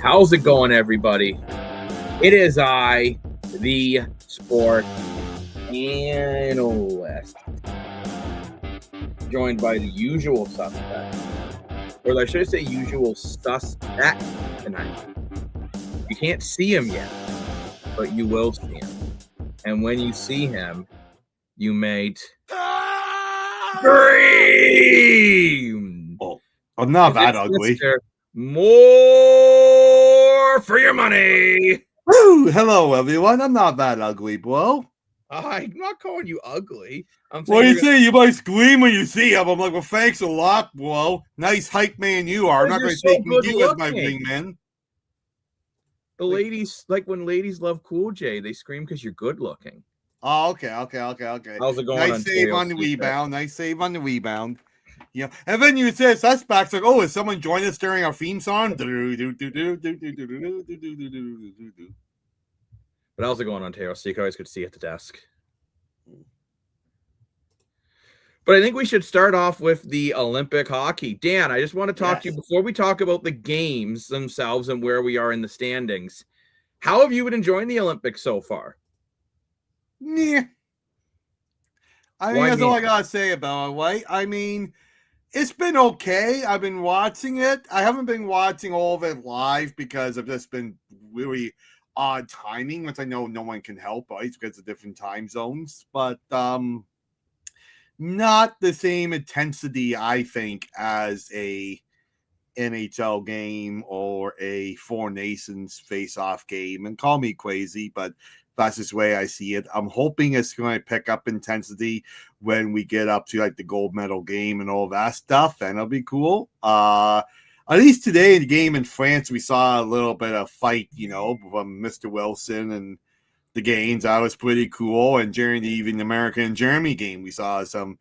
How's it going, everybody? It is I, the Sport Analyst, joined by the usual suspect, or I should say usual suspect tonight. You can't see him yet, but you will see him. And when you see him, you may scream. Oh, I'm not that ugly. More for your money. Woo! Hello, everyone. I'm not that ugly, bro. I'm not calling you ugly. What do you say? You might scream when you see him. I'm like, well, thanks a lot, bro. Nice hype man you are. I'm not going to take you as my wingman. The ladies, like when ladies love Cool J, they scream because you're good looking. Oh, okay. How's it going? Nice save on the rebound. Yeah, and then you say suspects like, oh, is someone joining us during our theme song? But how's it going, Ontario? So you always good to see you at the desk. But I think we should start off with the Olympic hockey. Dan, I just want to talk to you before we talk about the games themselves and where we are in the standings. How have you been enjoying the Olympics so far? Yeah. I mean, that's all I gotta say about it, right? I mean, it's been okay. I've been watching it. I haven't been watching all of it live because I've just been really odd timing, which I know no one can help, right? Because of different time zones. But not the same intensity, I think, as a NHL game or a Four Nations face-off game. And call me crazy, but that's just the way I see it. I'm hoping it's going to pick up intensity when we get up to like the gold medal game and all that stuff, and it'll be cool. At least today in the game in France, we saw a little bit of fight, from Mr. Wilson and the Gaines. That was pretty cool. And during the America and Germany game, we saw some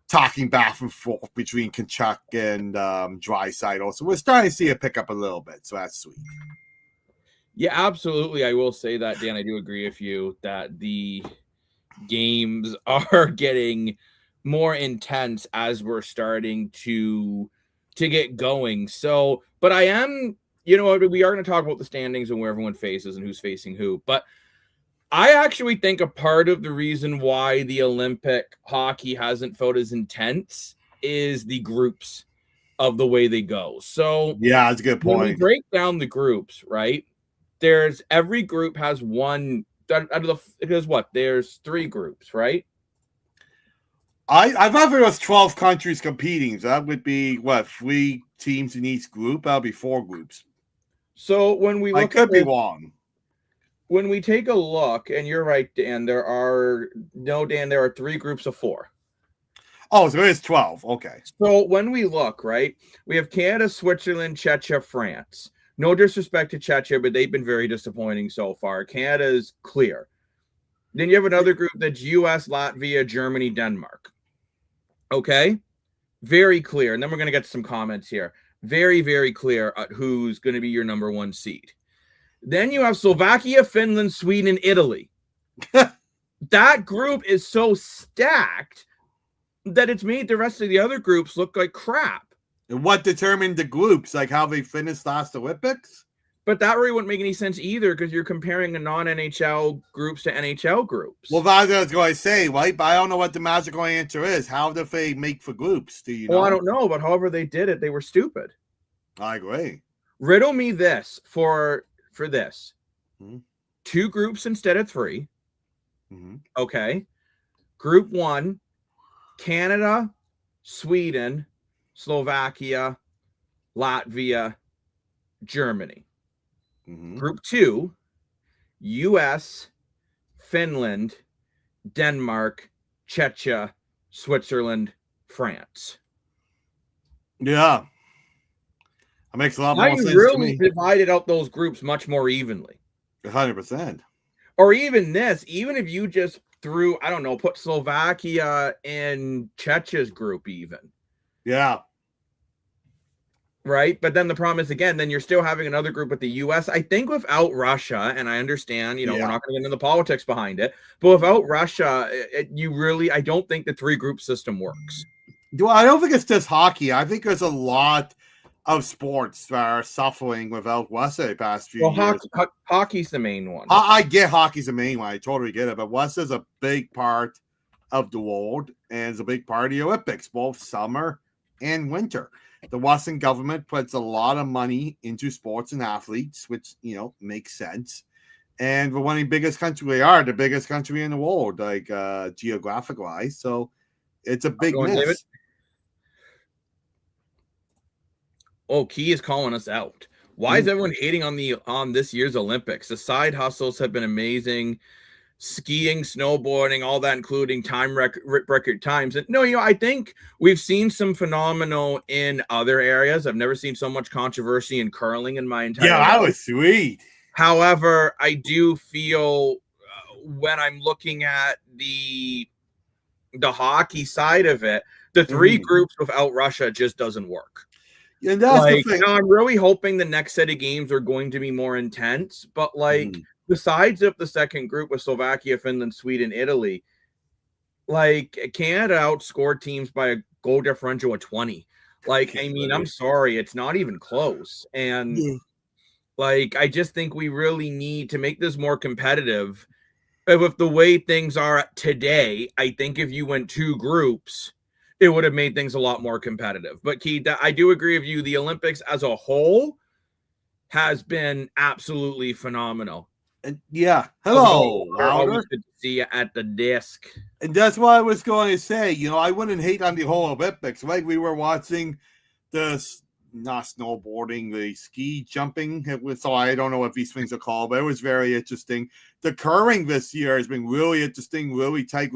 talking back and forth between Kachuk and Draisaitl. So we're starting to see it pick up a little bit. So that's sweet. Yeah, absolutely. I will say that, Dan. I do agree with you that the games are getting more intense as we're starting to get going. So, but I am, we are going to talk about the standings and where everyone faces and who's facing who. But I actually think a part of the reason why the Olympic hockey hasn't felt as intense is the groups of the way they go. So, yeah, that's a good point. When we break down the groups, right? Every group has one out of the, because what? There's 3 groups, right? I thought there was 12 countries competing. So that would be 3 teams in each group? That'll be 4 groups. So when we look, I could be wrong. When we take a look, and you're right, Dan, there are 3 groups of 4. Oh, so it's 12. Okay. So when we look, right, we have Canada, Switzerland, Czechia, France. No disrespect to Czechia, but they've been very disappointing so far. Canada is clear. Then you have another group that's U.S., Latvia, Germany, Denmark. Okay? Very clear. And then we're going to get to some comments here. Very, very clear at who's going to be your number 1 seed. Then you have Slovakia, Finland, Sweden, and Italy. That group is so stacked that it's made the rest of the other groups look like crap. And what determined the groups? Like how they finished last Olympics? But that really wouldn't make any sense either because you're comparing the non-NHL groups to NHL groups. Well, that's what I was going to say, right? But I don't know what the magical answer is. How do they make for groups? Do you know? Well, I don't know, but however they did it, they were stupid. I agree. Riddle me this for this. Mm-hmm. 2 groups instead of 3. Mm-hmm. Okay. Group 1, Canada, Sweden, Slovakia, Latvia, Germany. Mm-hmm. Group 2, US, Finland, Denmark, Czechia, Switzerland, France. Yeah. That makes a lot Now more you sense really to me. divided out those groups much more evenly. 100%. Or even this, even if you just threw, I don't know, put Slovakia in Czechia's group even. Yeah. Right? But then the problem is, again, then you're still having another group with the U.S. I think without Russia, and I understand, we're not going to get into the politics behind it, but without Russia, I don't think the 3-group system works. Well, I don't think it's just hockey. I think there's a lot of sports that are suffering without Russia the past few years. Hockey's the main one. I get hockey's the main one. I totally get it. But Russia's a big part of the world, and it's a big part of the Olympics, both summer and winter. The Russian government puts a lot of money into sports and athletes, which, makes sense. And we're one of the biggest country. We are the biggest country in the world, like geographic-wise. So it's a big miss. Oh, Key is calling us out. Why is everyone hating on this year's Olympics? The side hustles have been amazing. Skiing, snowboarding, all that, including time record times. And no, I think we've seen some phenomenal in other areas. I've never seen so much controversy in curling in my entire life. Yeah, that was sweet. However, I do feel when I'm looking at the hockey side of it, the 3 groups without Russia just doesn't work. And that's the thing. I'm really hoping the next set of games are going to be more intense, but besides of the second group with Slovakia, Finland, Sweden, Italy, Canada outscored teams by a goal differential of 20. I'm sorry, it's not even close. And I just think we really need to make this more competitive. With the way things are today, I think if you went 2 groups, it would have made things a lot more competitive. But Keith, I do agree with you. The Olympics as a whole has been absolutely phenomenal. Yeah. Hello. Always good to see you at the desk. And that's what I was going to say. I wouldn't hate on the whole Olympics. Right? We were watching not snowboarding, the ski jumping. So I don't know what these things are called, but it was very interesting. The curling this year has been really interesting, really tight,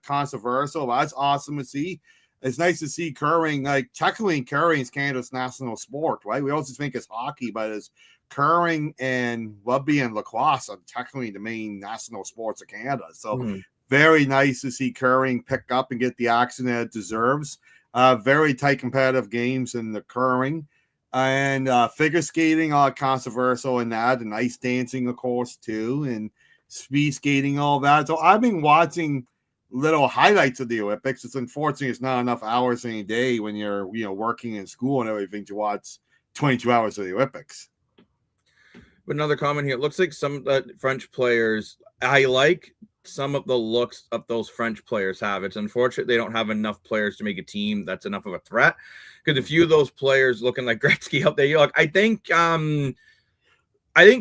controversial. That's awesome to see. It's nice to see curling, technically curling is Canada's national sport, right? We also think it's hockey, but it's curling and rugby and lacrosse are technically the main national sports of Canada. So very nice to see curling pick up and get the action that it deserves. Very tight competitive games in the curling. And figure skating, all controversial in that, and ice dancing, of course, too, and speed skating, all that. So I've been watching little highlights of the Olympics. It's unfortunate it's not enough hours in a day when you're working in school and everything to watch 22 hours of the Olympics. But another comment here. It looks like some French players, I like some of the looks of those French players have. It's unfortunate they don't have enough players to make a team that's enough of a threat. Because a few of those players looking like Gretzky out there, I think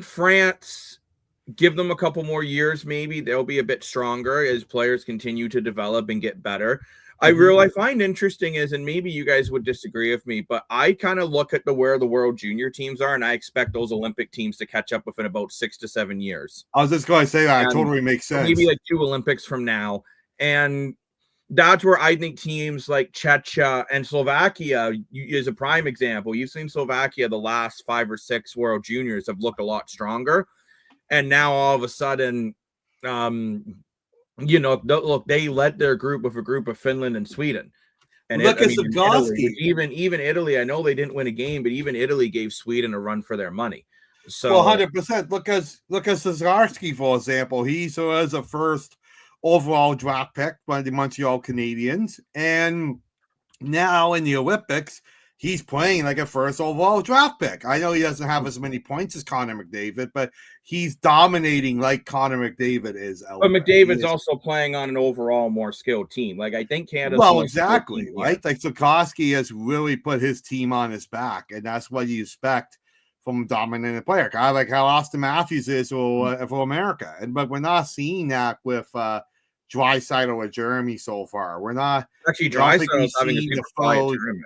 France, give them a couple more years, maybe they'll be a bit stronger as players continue to develop and get better. I find interesting is, and maybe you guys would disagree with me, but I kind of look at where the world junior teams are, and I expect those Olympic teams to catch up within about 6 to 7 years. I was just going to say that. It totally makes sense. Maybe 2 Olympics from now. And that's where I think teams like Czechia and Slovakia is a prime example. You've seen Slovakia the last 5 or 6 world juniors have looked a lot stronger. And now all of a sudden, they led their group with a group of Finland and Sweden. And Italy, even Italy, I know they didn't win a game, but even Italy gave Sweden a run for their money. So 100%. Look at Szarsky, for example. He was a first overall draft pick by the Montreal Canadiens. And now in the Olympics, he's playing like a first overall draft pick. I know he doesn't have as many points as Connor McDavid, but he's dominating like Connor McDavid is out But there. McDavid's also playing on an overall more skilled team. Like I think Canada's well, the most skilled exactly, team right? here. Like Sikorsky has really put his team on his back, and that's what you expect from a dominant player. Kind of like how Austin Matthews is for America. But we're not seeing that with Draisaitl or Jeremy so far. We're not. Actually, I don't think we've Draisaitl's having a seen super the quiet flow. tournament.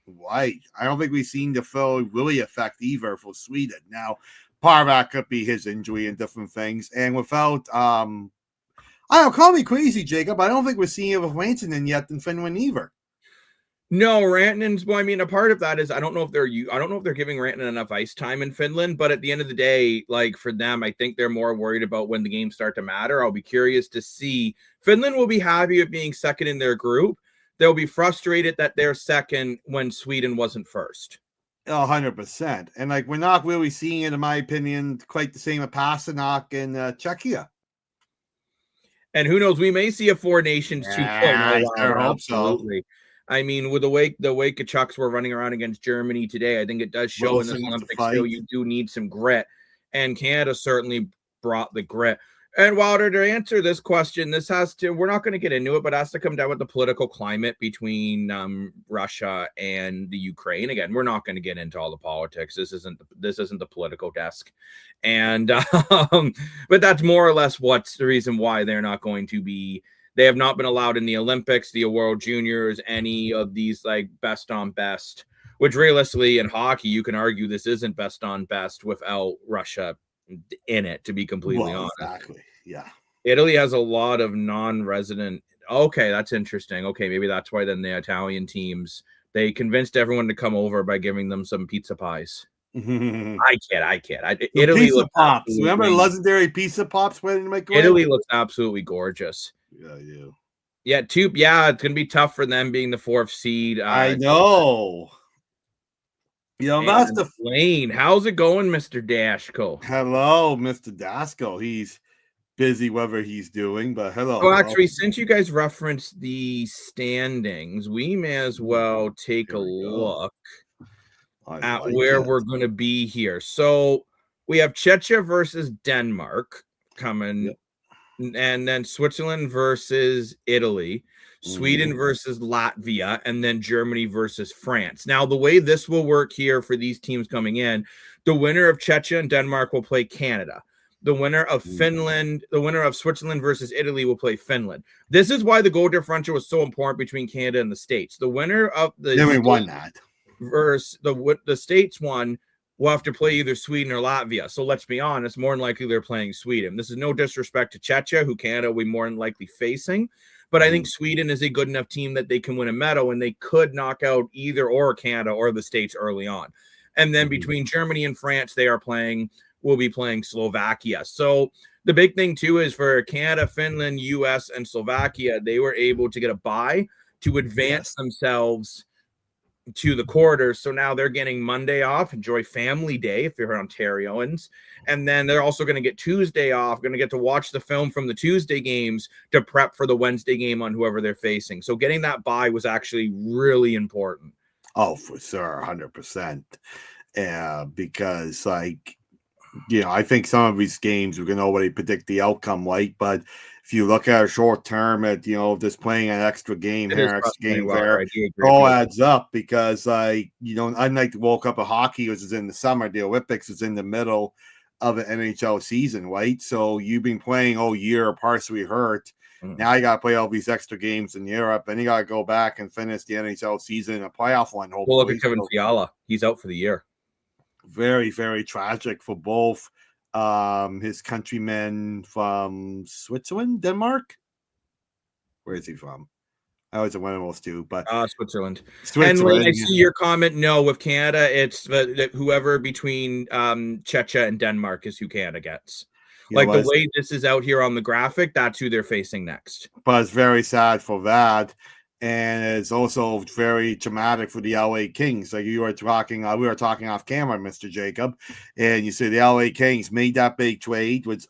Right. I don't think we've seen the flow really affect either for Sweden. Now, part of that could be his injury and different things. And without, I don't call me crazy, Jacob. I don't think we're seeing it with Rantanen yet in Finland either. No, Rantanen's. Well, I mean, a part of that is I don't know if they're giving Rantanen enough ice time in Finland. But at the end of the day, like for them, I think they're more worried about when the games start to matter. I'll be curious to see. Finland will be happy with being second in their group. They'll be frustrated that they're second when Sweden wasn't first. 100%. And like we're not really seeing it, in my opinion, quite the same with Pasternak in Czechia. And who knows, we may see a Four Nations 2.0. I sure hope Absolutely. So. I mean, with the way Kachucks were running around against Germany today, I think it does show in this Olympics still you do need some grit. And Canada certainly brought the grit. And Wilder, to answer this question, we're not going to get into it, but it has to come down with the political climate between Russia and the Ukraine. Again, we're not going to get into all the politics. This isn't the political desk. And, but that's more or less what's the reason why they're not going to be, they have not been allowed in the Olympics, the World Juniors, any of these like best on best, which realistically in hockey, you can argue this isn't best on best without Russia in it, to be completely honest. Exactly. Yeah. Italy has a lot of non-resident. Okay, that's interesting. Okay, maybe that's why then the Italian teams, they convinced everyone to come over by giving them some pizza pies. I kid. Italy pizza pops. Remember legendary pizza pops when Italy looks absolutely gorgeous. Yeah. Yeah, it's gonna be tough for them being the fourth seed. I know. You know, that's the Lane. How's it going, Mr. Dashko? Hello, Mr. Dasko. He's busy whatever he's doing, but hello. Oh, actually, since you guys referenced the standings, we may as well take a look at where we're going to be here. So we have Czechia versus Denmark coming, and then Switzerland versus Italy. Sweden versus Latvia, and then Germany versus France. Now, the way this will work here for these teams coming in, the winner of Czechia and Denmark will play Canada. The winner of Finland, the winner of Switzerland versus Italy will play Finland. This is why the goal differential was so important between Canada and the States. The winner of the then we won that versus the States one will have to play either Sweden or Latvia. So let's be honest, more than likely they're playing Sweden. This is no disrespect to Czechia, who Canada will be more than likely facing. But I think Sweden is a good enough team that they can win a medal, and they could knock out either or Canada or the States early on. And then between Germany and France, will be playing Slovakia. So the big thing too is for Canada, Finland, US, and Slovakia, they were able to get a bye to advance themselves to the quarters. So now they're getting Monday off. Enjoy family day if you're Ontarians. And then they're also going to get Tuesday off, going to get to watch the film from the Tuesday games to prep for the Wednesday game on whoever they're facing. So getting that bye was actually really important. Oh, for sure. 100%. Because like, you know, I think some of these games we can already predict the outcome, right? But if you look at a short term at, you know, just playing an extra game here, extra game there, it all adds up because, like, you know, unlike the World Cup of Hockey, which is in the summer, the Olympics is in the middle of an NHL season, right? So you've been playing all year, partially hurt. Now you got to play all these extra games in Europe, and you got to go back and finish the NHL season in a playoff one. Well, look at Kevin Fiala. He's out for the year. Very, very tragic for both his countrymen from Switzerland, Denmark. Where is he from? I was one of those two, but Switzerland. And when I see your comment, no, with Canada, it's whoever between Czechia and Denmark is who Canada gets. Like the way this is out here on the graphic, that's who they're facing next. But it's very sad for that. And it's also very traumatic for the LA Kings. Like you were talking, we were talking off camera, Mr. Jacob, and you say the LA Kings made that big trade, which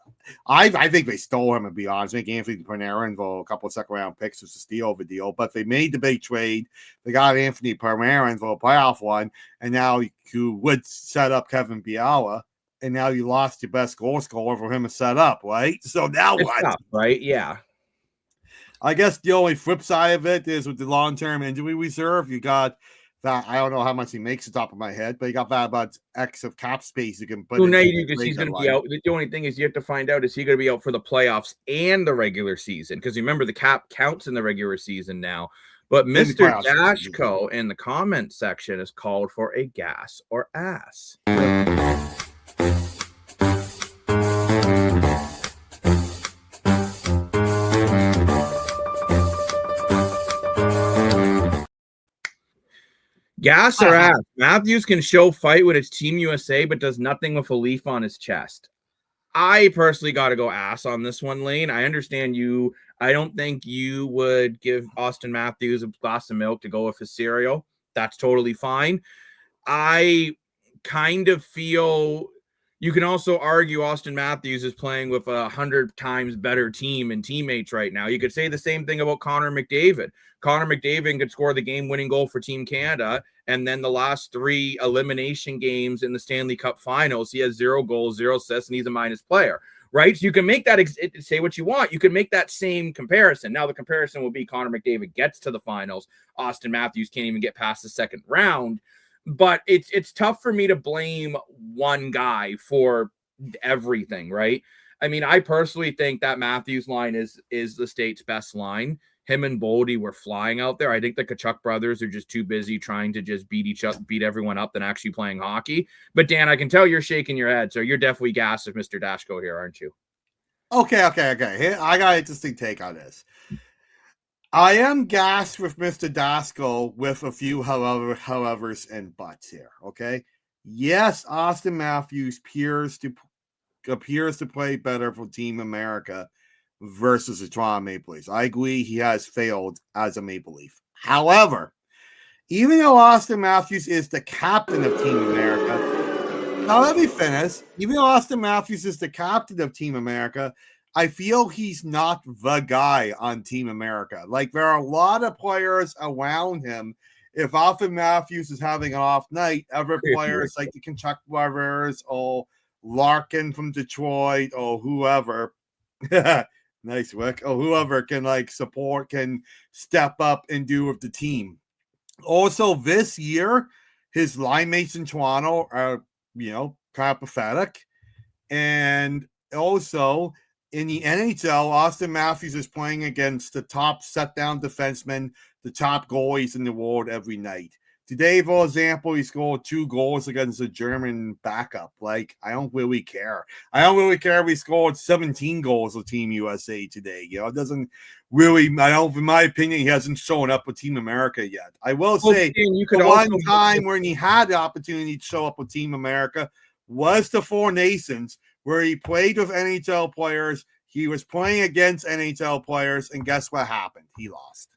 I think they stole him, to be honest. I think Anthony Panarin for a couple of second round picks was a steal of a deal, but they made the big trade. They got Anthony Panarin for a playoff one, and now you would set up Kevin Biala, and now you lost your best goal scorer for him to set up, right? So now It's what? tough, right? Yeah. I guess the only flip side of it is with the long term injury reserve, you got that. I don't know how much he makes the top of my head, but you got that about X of cap space you can put Well, in. now you do, because he's going to be out. The only thing is you have to find out, is he going to be out for the playoffs and the regular season? Because remember, the cap counts in the regular season now. But Mr. Dashko in the comment section has called for a gas or ass. Gas or ass? Matthews can show fight with his Team USA, but does nothing with a leaf on his chest. I personally got to go ass on this one, Lane. I understand you. I don't think you would give Austin Matthews a glass of milk to go with his cereal. That's totally fine. I kind of feel you can also argue Austin Matthews is playing with 100 times better team and teammates right now. You could say the same thing about Connor McDavid. Connor McDavid could score the game-winning goal for Team Canada, and then the last 3 elimination games in the Stanley Cup Finals, he has 0 goals, 0 assists, and he's a minus player, right? So you can make that, say what you want. You can make that same comparison. Now the comparison will be Connor McDavid gets to the finals. Austin Matthews can't even get past the second round. But it's tough for me to blame one guy for everything, right? I mean, I personally think that Matthews line is the state's best line. Him and Boldy were flying out there. I think the Kachuk brothers are just too busy trying to just beat everyone up than actually playing hockey. But Dan, I can tell you're shaking your head, so you're definitely gassed with Mr. Dashko here, aren't you? Okay. Here, I got an interesting take on this. I am gassed with Mr. Daskell with a few howevers and buts here. Okay. Yes, Austin Matthews appears to play better for Team America versus the Toronto Maple Leafs. I agree he has failed as a Maple Leaf. However, even though Austin Matthews is the captain of Team America, now let me finish. Even though Austin Matthews is the captain of Team America, I feel he's not the guy on Team America. Like, there are a lot of players around him. If Austin Matthews is having an off night, other players like the Kachuk brothers or Larkin from Detroit or whoever, nice Wick, or whoever can can step up and do with the team. Also, this year, his line mates in Toronto are, kind of pathetic. And also, in the NHL, Austin Matthews is playing against the top set-down defensemen, the top goalies in the world every night. Today, for example, he scored 2 goals against a German backup. Like, I don't really care. I don't really care if he scored 17 goals with Team USA today. It doesn't really, in my opinion, he hasn't shown up with Team America yet. I will say, you could the one time when he had the opportunity to show up with Team America was the Four Nations, where he played with NHL players. He was playing against NHL players, and guess what happened? He lost.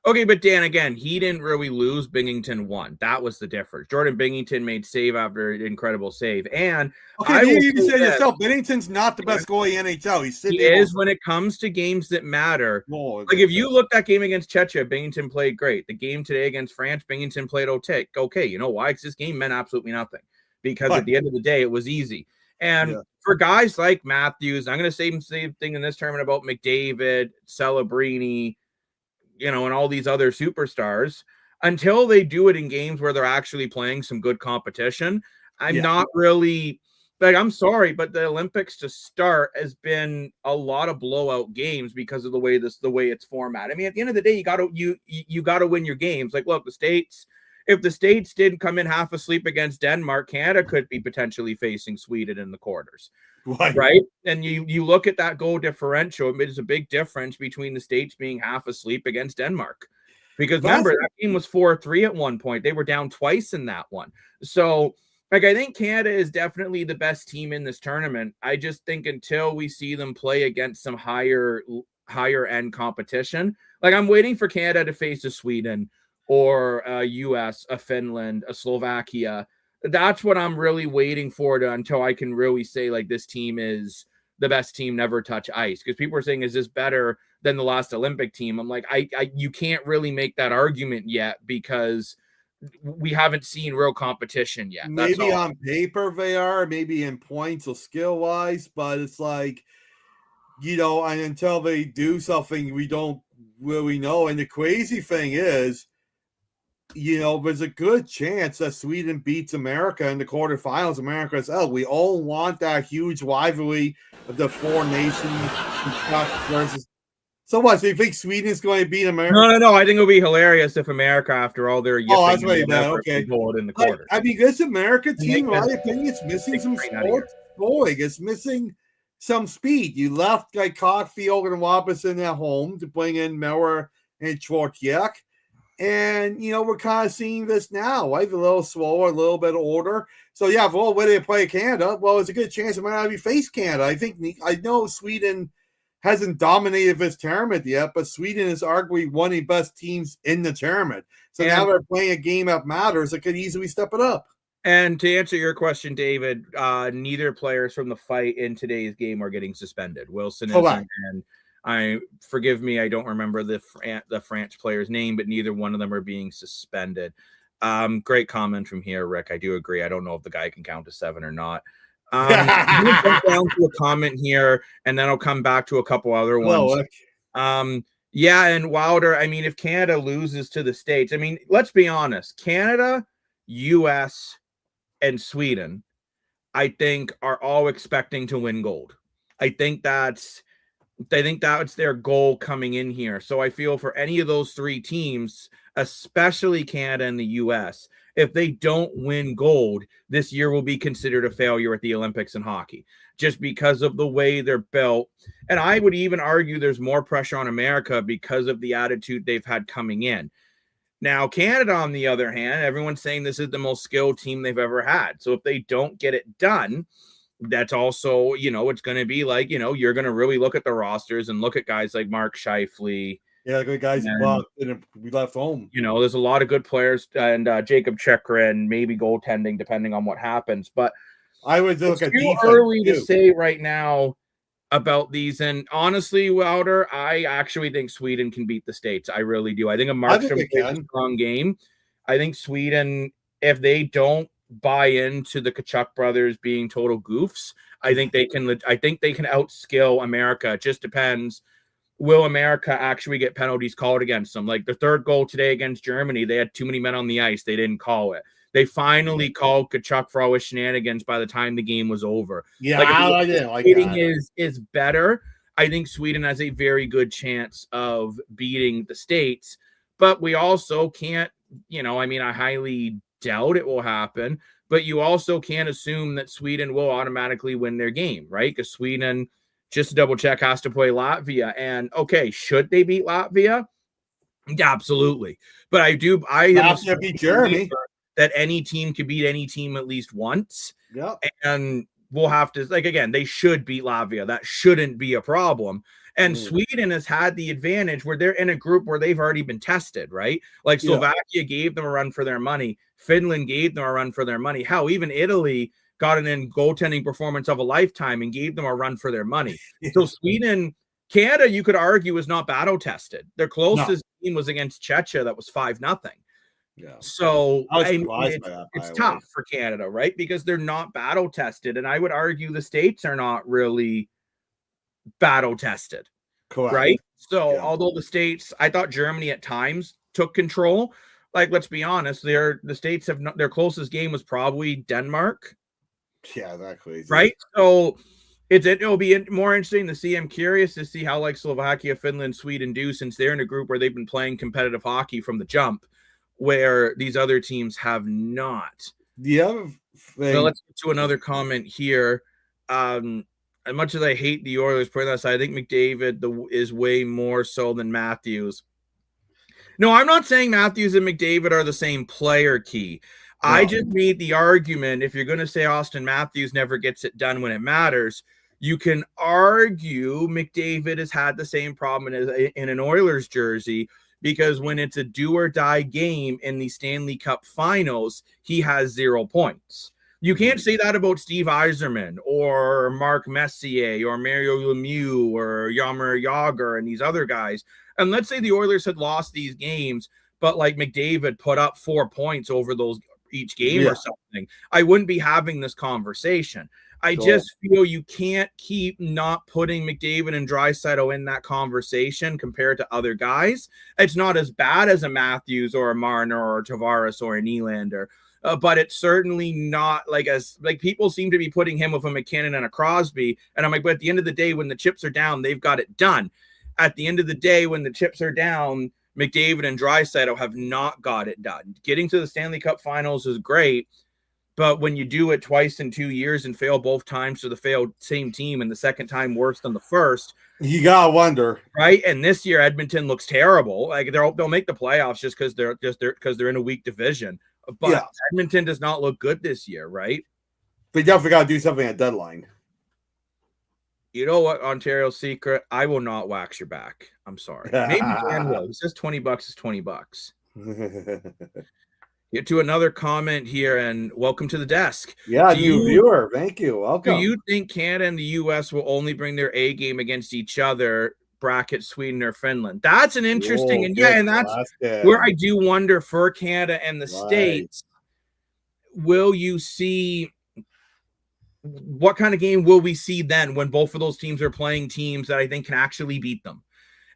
Okay, but Dan, again, he didn't really lose. Binnington won. That was the difference. Jordan Binnington made save after an incredible save. And you can say yourself, Binnington's not the best goalie in NHL. He is when it comes to games that matter. Like, if you look that game against Czechia, Binnington played great. The game today against France, Binnington played okay. You know why? Because this game meant absolutely nothing. Because at the end of the day, it was easy. And for guys like Matthews, I'm going to say the same thing in this tournament about McDavid, Celebrini, and all these other superstars, until they do it in games where they're actually playing some good competition. I'm not really I'm sorry, but the Olympics to start has been a lot of blowout games because of the way it's formatted. I mean, at the end of the day, you got to win your games. Like, look, if the States didn't come in half asleep against Denmark, Canada could be potentially facing Sweden in the quarters. Right? And you look at that goal differential, it is a big difference between the States being half asleep against Denmark. Because remember, that game was 4-3 at one point. They were down twice in that one. So, I think Canada is definitely the best team in this tournament. I just think until we see them play against some higher end competition, like, I'm waiting for Canada to face a Sweden or a US, a Finland, a Slovakia. That's what I'm really waiting for until I can really say, like, this team is the best team never touch ice, because people are saying, is this better than the last Olympic team? I'm like, you can't really make that argument yet because we haven't seen real competition yet. Maybe on paper they are, maybe in points or skill wise, but it's like, and until they do something, we don't really know. And the crazy thing is, there's a good chance that Sweden beats America in the quarterfinals. America's out. We all want that huge rivalry of the four nations versus. So what? So you think Sweden is going to beat America? No. I think it'll be hilarious if America, after all their yipping, that's right. Okay, pull it in the quarter. I mean, this America team, in my opinion, it's missing some sports going. It's missing some speed. You left like Cockfield and Robinson at home to bring in Miller and Trotiak. And, we're kind of seeing this now, right? A little slower, a little bit older. So, yeah, well, whether they play Canada, well, there's a good chance it might not be face Canada. I know Sweden hasn't dominated this tournament yet, but Sweden is arguably one of the best teams in the tournament. So now they're playing a game that matters. It could easily step it up. And to answer your question, David, neither players from the fight in today's game are getting suspended. Wilson isn't, and forgive me, I don't remember the France player's name, but neither one of them are being suspended. Great comment from here, Rick. I do agree. I don't know if the guy can count to 7 or not. I'm going to jump down to a comment here, and then I'll come back to a couple other ones. Yeah, and Wilder, I mean, if Canada loses to the States, I mean, let's be honest. Canada, U.S., and Sweden, I think, are all expecting to win gold. I think that's their goal coming in here. So I feel for any of those three teams, especially Canada and the U.S., if they don't win gold, this year will be considered a failure at the Olympics in hockey, just because of the way they're built. And I would even argue there's more pressure on America because of the attitude they've had coming in. Now, Canada, on the other hand, everyone's saying this is the most skilled team they've ever had. So if they don't get it done, that's also, it's going to be like, you're going to really look at the rosters and look at guys like Mark Scheifele. Yeah, good guys. We left home. There's a lot of good players, and Jacob Chikrin, maybe goaltending, depending on what happens. But I would look at too early to say right now about these. And honestly, Wilder, I actually think Sweden can beat the States. I really do. I think a Markstrom plays a strong game. I think Sweden, if they don't buy into the Kachuk brothers being total goofs, I think they can outskill America. It just depends. Will America actually get penalties called against them? Like the third goal today against Germany, they had too many men on the ice. They didn't call it. They finally called Kachuk for all his shenanigans by the time the game was over. Yeah, I didn't like that. Is better. I think Sweden has a very good chance of beating the States, but we also can't, I highly doubt it will happen, but you also can't assume that Sweden will automatically win their game, right? Because Sweden, just to double check, has to play Latvia. And okay, should they beat Latvia? Yeah, absolutely. But I Latvia beat Germany. That any team could beat any team at least once. Yeah. And we'll have to, again, they should beat Latvia. That shouldn't be a problem. And Sweden has had the advantage where they're in a group where they've already been tested, right? Like Slovakia gave them a run for their money. Finland gave them a run for their money. Hell, even Italy got an goaltending performance of a lifetime and gave them a run for their money. So Sweden, Canada, you could argue, is not battle tested. Their closest team was against Czechia. That was 5-0. Yeah. So it's tough for Canada, right? Because they're not battle tested. And I would argue the States are not really battle tested. Correct. Right? So although the States, I thought Germany at times took control. Like, let's be honest, the States have not, their closest game was probably Denmark. Yeah, that's crazy. Right? So it'll be more interesting to see. I'm curious to see how like Slovakia, Finland, Sweden do, since they're in a group where they've been playing competitive hockey from the jump, where these other teams have not. The other thing. So let's get to another comment here. As much as I hate the Oilers putting that aside, I think McDavid is way more so than Matthews. No, I'm not saying Matthews and McDavid are the same player, Key. No. I just made the argument, if you're going to say Austin Matthews never gets it done when it matters, you can argue McDavid has had the same problem in an Oilers jersey, because when it's a do or die game in the Stanley Cup finals, he has 0 points. You can't say that about Steve Yzerman or Mark Messier or Mario Lemieux or Yammer Yager and these other guys. And let's say the Oilers had lost these games, but like McDavid put up 4 points over those each game or something. I wouldn't be having this conversation. I just feel you can't keep not putting McDavid and Draisaitl in that conversation compared to other guys. It's not as bad as a Matthews or a Marner or a Tavares or a Nylander. But it's certainly not like people seem to be putting him with a McKinnon and a Crosby. And I'm like, but at the end of the day, when the chips are down, they've got it done. At the end of the day, when the chips are down, McDavid and Draisaitl have not got it done. Getting to the Stanley Cup Finals is great, but when you do it twice in 2 years and fail both times to the failed same team, and the second time worse than the first, you gotta wonder, right? And this year Edmonton looks terrible. Like they'll make the playoffs just because they're in a weak division. But Edmonton does not look good this year, right? They definitely got to do something at deadline. You know what, Ontario's secret? I will not wax your back. I'm sorry. Maybe Dan will. He says $20 is $20. Get to another comment here, and welcome to the desk. Yeah, new viewer. Thank you. Welcome. Do you think Canada and the U.S. will only bring their A game against each other, bracket Sweden or Finland? That's an interesting, and that's where I do wonder for Canada and the States, will you see what kind of game will we see then when both of those teams are playing teams that I think can actually beat them?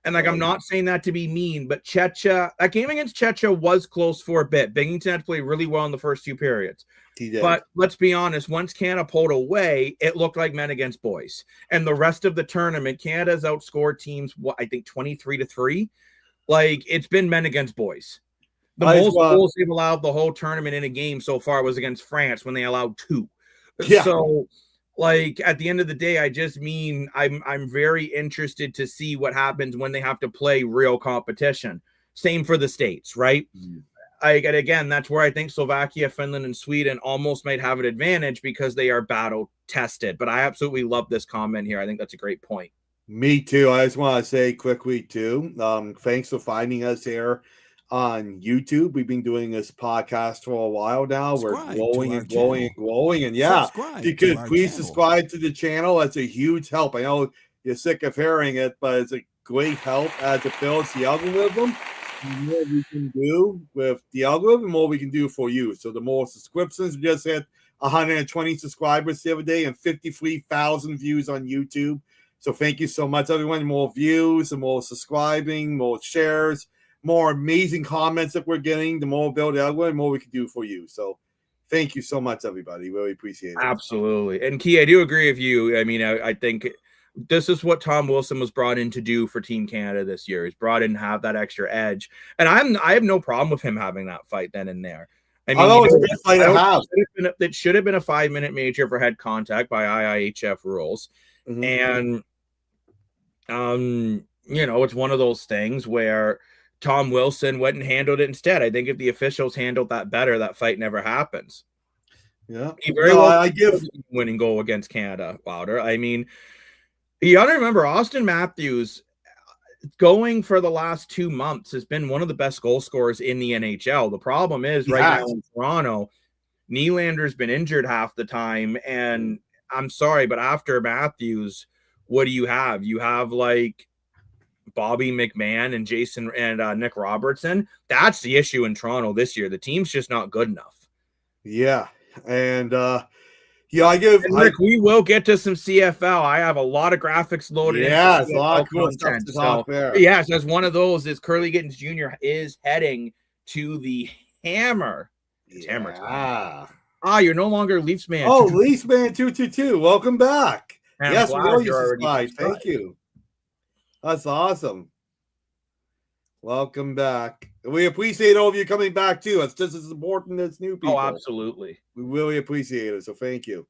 And I'm not saying that to be mean, but that game against Czechia was close for a bit. Binghamton had to play really well in the first 2 periods. But let's be honest, once Canada pulled away, it looked like men against boys. And the rest of the tournament, Canada's outscored teams, I think 23-3. Like, it's been men against boys. The most goals they've allowed the whole tournament in a game so far was against France when they allowed 2. Yeah. So, like, at the end of the day, I just mean I'm very interested to see what happens when they have to play real competition. Same for the States, right? And again, that's where I think Slovakia, Finland, and Sweden almost might have an advantage because they are battle tested. But I absolutely love this comment here. I think that's a great point. Me too. I just want to say quickly too, thanks for finding us here on YouTube. We've been doing this podcast for a while now. We're growing and growing and growing. And if you could please subscribe to the channel, that's a huge help. I know you're sick of hearing it, but it's a great help as it builds the algorithm. The more we can do with the algorithm, the more we can do for you. So the more subscriptions, we just hit 120 subscribers the other day and 53,000 views on YouTube. So thank you so much, everyone. More views, the more subscribing, more shares, more amazing comments that we're getting, the more build algorithm, the more we can do for you. So thank you so much, everybody. Really appreciate it. Absolutely. And Key, I do agree with you. I mean, I think this is what Tom Wilson was brought in to do for Team Canada this year. He's brought in to have that extra edge. And I have no problem with him having that fight then and there. I mean, it's a good fight to have. It should have been a 5-minute major for head contact by IIHF rules. And, it's one of those things where Tom Wilson went and handled it instead. I think if the officials handled that better, that fight never happens. Yeah. He very well I give winning goal against Canada, Wilder. I mean, you got to remember, Austin Matthews, going for the last 2 months, has been one of the best goal scorers in the NHL. The problem is now in Toronto, Nylander's been injured half the time. And I'm sorry, but after Matthews, what do you have? You have like Bobby McMahon and Jason and Nick Robertson. That's the issue in Toronto this year. The team's just not good enough. Yeah. And we will get to some CFL. I have a lot of graphics loaded. Yeah, it's a lot of cool stuff to talk there. Yes, as one of those is Curly Gittins Jr. is heading to the Hammer. Hammer time. You're no longer Leafs man. Oh, Leafs man 222. Welcome back. Yes, we know you're subscribed. Thank you. That's awesome. Welcome back. We appreciate all of you coming back too. It's just as important as new people. Oh, absolutely. We really appreciate it. So thank you.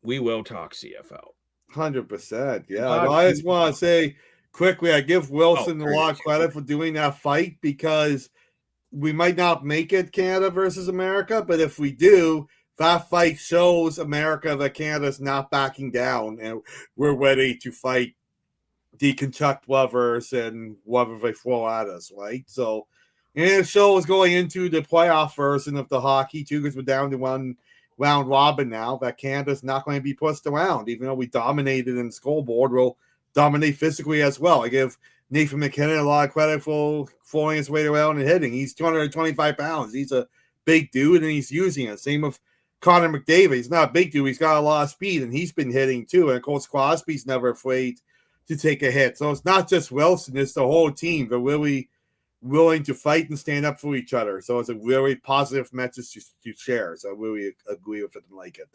We will talk CFL. 100%. Yeah. I just want to say quickly, I give Wilson a lot of credit for doing that fight because we might not make it Canada versus America, but if we do, that fight shows America that Canada's not backing down and we're ready to fight the Kentuck lovers and whatever they throw at us, right? So And it shows going into the playoff version of the hockey, too, because we're down to one round robin now, that Canada's not going to be pushed around. Even though we dominated in the scoreboard, we'll dominate physically as well. I give Nathan McKinnon a lot of credit for flowing his way around and hitting. He's 225 pounds. He's a big dude, and he's using it. Same with Connor McDavid. He's not a big dude. He's got a lot of speed, and he's been hitting too. And, of course, Crosby's never afraid to take a hit. So it's not just Wilson. It's the whole team. They're really willing to fight and stand up for each other. So it's a very positive message to share. So I really agree with it and like it.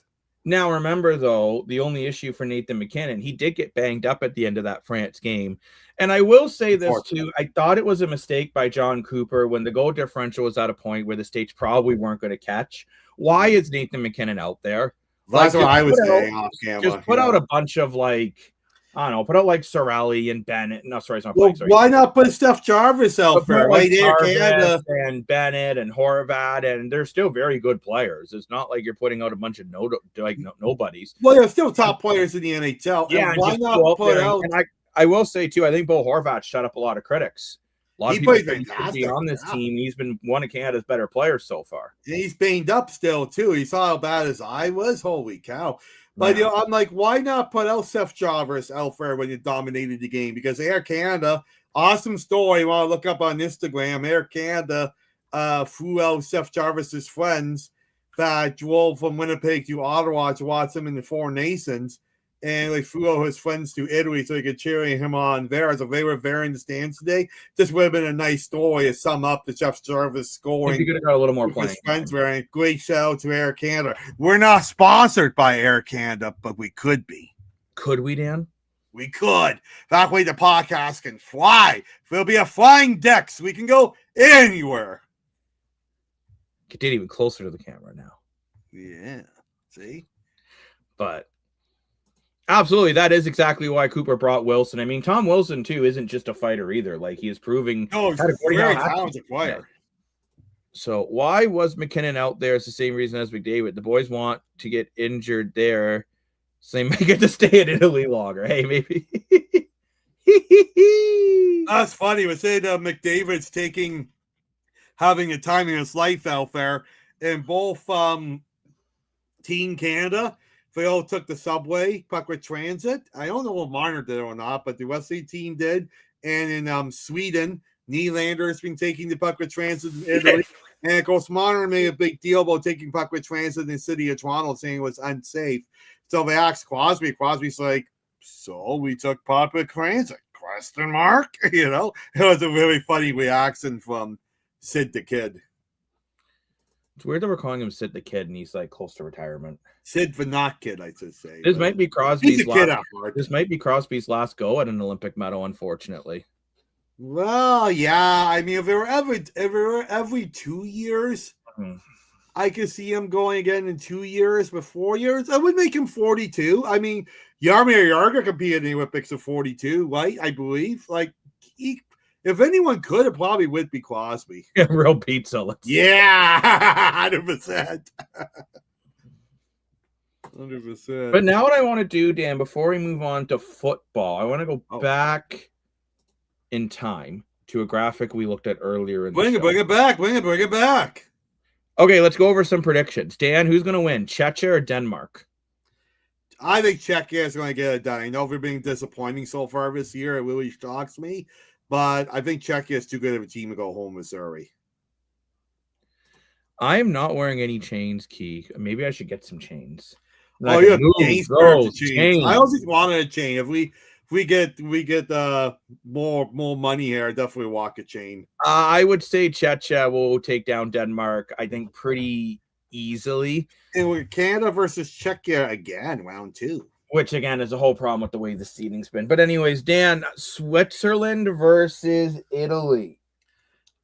Now, remember, though, the only issue for Nathan McKinnon, he did get banged up at the end of that France game. And I will say this, too. I thought it was a mistake by John Cooper when the goal differential was at a point where the States probably weren't going to catch. Why is Nathan McKinnon out there? That's what I was saying off camera. Just put out a bunch of, like, I don't know, put out like Sorelli and Bennett. No, sorry, it's not well, playing. Sorry. Why not put Steph Jarvis out there? Like Jarvis and Bennett and Horvat, and they're still very good players. It's not like you're putting out a bunch of nobodies. Well, they're still top players in the NHL. Yeah, and why not put out? And I will say too, I think Bo Horvat shut up a lot of critics. A lot of people fantastic on this team. He's been one of Canada's better players so far. And he's banged up still too. You saw how bad his eye was. Holy cow! But I'm like, why not put out Seth Jarvis out there when you dominated the game? Because Air Canada, awesome story. You want to look up on Instagram. Air Canada flew out Seth Jarvis's friends that drove from Winnipeg to Ottawa to watch him in the Four Nations. And they flew out his friends to Italy so they could cheer him on there. So they were there in the stands today. This would have been a nice story to sum up the Jeff Jarvis scoring. You could have got a little more playing. His friends wearing. Great shout out to Air Canada. We're not sponsored by Air Canada, but we could be. Could we, Dan? We could. That way the podcast can fly. There'll be a flying deck so we can go anywhere. Get even closer to the camera now. Yeah. See? But absolutely, that is exactly why Cooper brought Wilson. I mean, Tom Wilson, too, isn't just a fighter either. Like, he is proving... No, he's a very talented player. So why was McKinnon out there? It's the same reason as McDavid. The boys want to get injured there, so they may get to stay in Italy longer. Hey, maybe. That's funny. We said McDavid's having a time in his life out there, and both Team Canada... They all took the subway, Puckwood Transit. I don't know if Marner did or not, but the West Side team did. And in Sweden, Nylander has been taking the Puckwood Transit in Italy. And, of course, Marner made a big deal about taking Puckwood Transit in the city of Toronto, saying it was unsafe. So they asked Crosby. Crosby's like, so we took Puckwood Transit? ? You know? It was a really funny reaction from Sid the Kid. It's weird that we're calling him Sid the Kid, and he's like close to retirement. Sid the not kid, I should say. This might be Crosby's last go at an Olympic medal, unfortunately. Well, yeah. I mean, if it were every 2 years, I could see him going again in 2 years, but 4 years, I would make him 42. I mean, Jaromir Jagr competed in the Olympics at 42, right? I believe. Like, if anyone could, it probably would be Crosby. Real pizza. Yeah, 100%. 100%. But now what I want to do, Dan, before we move on to football, I want to go back in time to a graphic we looked at earlier. Bring it back. Okay, let's go over some predictions. Dan, who's going to win, Czechia or Denmark? I think Czechia is going to get it done. I know they're being disappointing so far this year. It really shocks me. But I think Czechia is too good of a team to go home with Missouri. I am not wearing any chains, Key. Maybe I should get some chains. Oh, you have chains. I always wanted a chain. If we get more money here, I definitely walk a chain. I would say Czechia will take down Denmark, I think, pretty easily. And with Canada versus Czechia again, round 2. Which, again, is a whole problem with the way the seeding's been. But anyways, Dan, Switzerland versus Italy.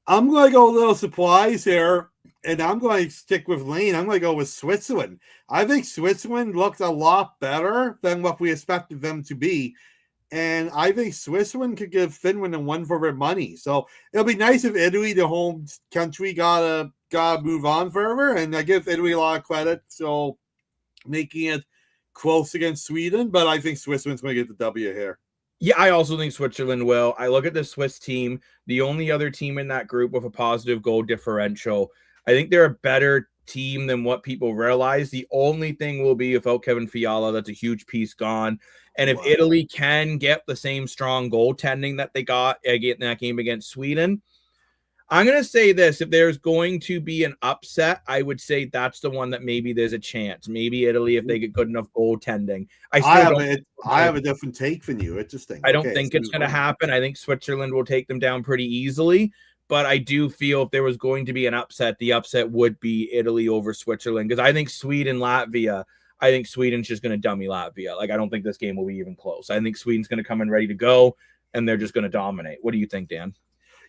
I'm going to go a little surprise here, and I'm going to stick with Lane. I'm going to go with Switzerland. I think Switzerland looked a lot better than what we expected them to be. And I think Switzerland could give Finland a one for their money. So it'll be nice if Italy, the home country, gotta move on forever. And I give Italy a lot of credit. So making it close against Sweden, but I think Switzerland's going to get the W here. Yeah, I also think Switzerland will. I look at the Swiss team, the only other team in that group with a positive goal differential. I think they're a better team than what people realize. The only thing will be without Kevin Fiala, that's a huge piece gone. And if Wow. Italy can get the same strong goaltending that they got in that game against Sweden, I'm going to say this. If there's going to be an upset, I would say that's the one that maybe there's a chance. Maybe Italy, if they get good enough goaltending. I have a different take from you. Interesting. I don't Okay, think it's going to happen. I think Switzerland will take them down pretty easily. But I do feel if there was going to be an upset, the upset would be Italy over Switzerland. Because I think Latvia, I think Sweden's just going to dummy Latvia. Like, I don't think this game will be even close. I think Sweden's going to come in ready to go, and they're just going to dominate. What do you think, Dan?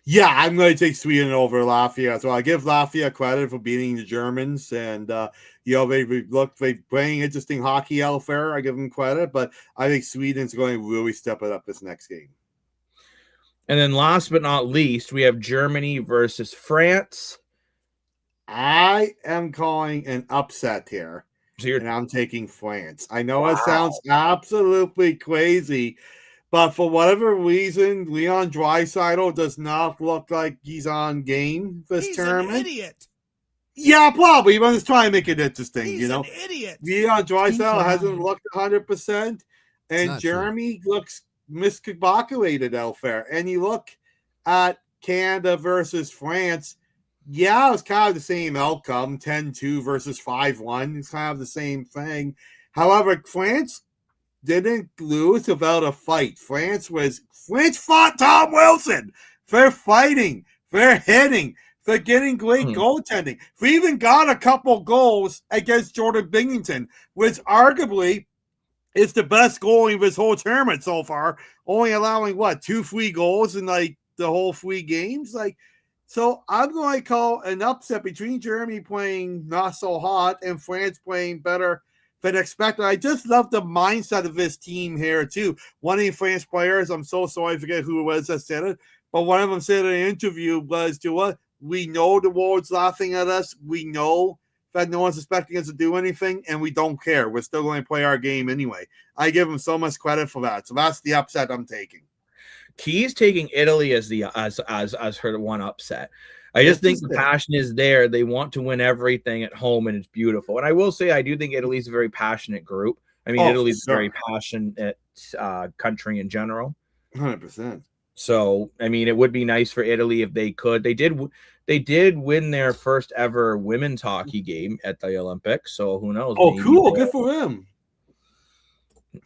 Yeah, I'm going to take Sweden over Latvia. So I give Latvia credit for beating the Germans, and they playing interesting hockey out there. I give them credit, but I think Sweden's going to really step it up this next game. And then last but not least, we have Germany versus France. I am calling an upset here, and I'm taking France. I know it sounds absolutely crazy, but for whatever reason, Leon Draisaitl does not look like he's on game this tournament. He's an idiot. Yeah, probably. But let's try and make it interesting. He's an idiot. Leon Draisaitl hasn't looked 100%, and Jeremy looks miscalculated out there. And you look at Canada versus France. Yeah, it's kind of the same outcome, 10-2 versus 5-1. It's kind of the same thing. However, France didn't lose without a fight. France fought Tom Wilson. They're fighting. They're hitting. They're getting great goaltending. They even got a couple goals against Jordan Binnington, which arguably is the best goalie of his whole tournament so far, only allowing, 2 free goals in, the whole 3 games? So I'm going to call an upset between Germany playing not so hot and France playing better than expected. I just love the mindset of this team here, too. One of the France players, I'm so sorry, I forget who it was that said it, but one of them said in an interview was, we know the world's laughing at us. We know that no one's expecting us to do anything, and we don't care. We're still going to play our game anyway. I give him so much credit for that. So that's the upset I'm taking. Key's taking Italy as her one upset. I just think the passion is there. They want to win everything at home, and it's beautiful. And I will say, I do think Italy's a very passionate group. I mean, Italy's a very passionate country in general. 100%. So, I mean, it would be nice for Italy if they could. They did win their first ever women's hockey game at the Olympics. So who knows? Oh, cool. Good for them.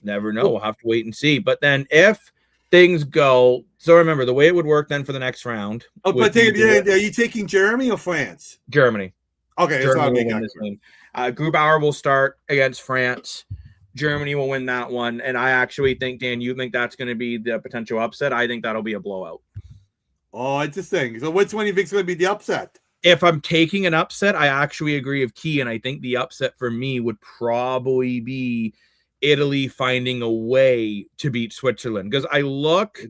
Never know. We'll have to wait and see. But then if things go, so remember the way it would work then for the next round. Oh, but are you taking Germany or France? Germany. Okay, Germany will win this game. Group hour will start against France. Germany will win that one. And I actually think, Dan, you think that's going to be the potential upset? I think that'll be a blowout. Oh, interesting. So which one do you think is going to be the upset? If I'm taking an upset, I actually agree with Key, and I think the upset for me would probably be Italy finding a way to beat Switzerland. Because I look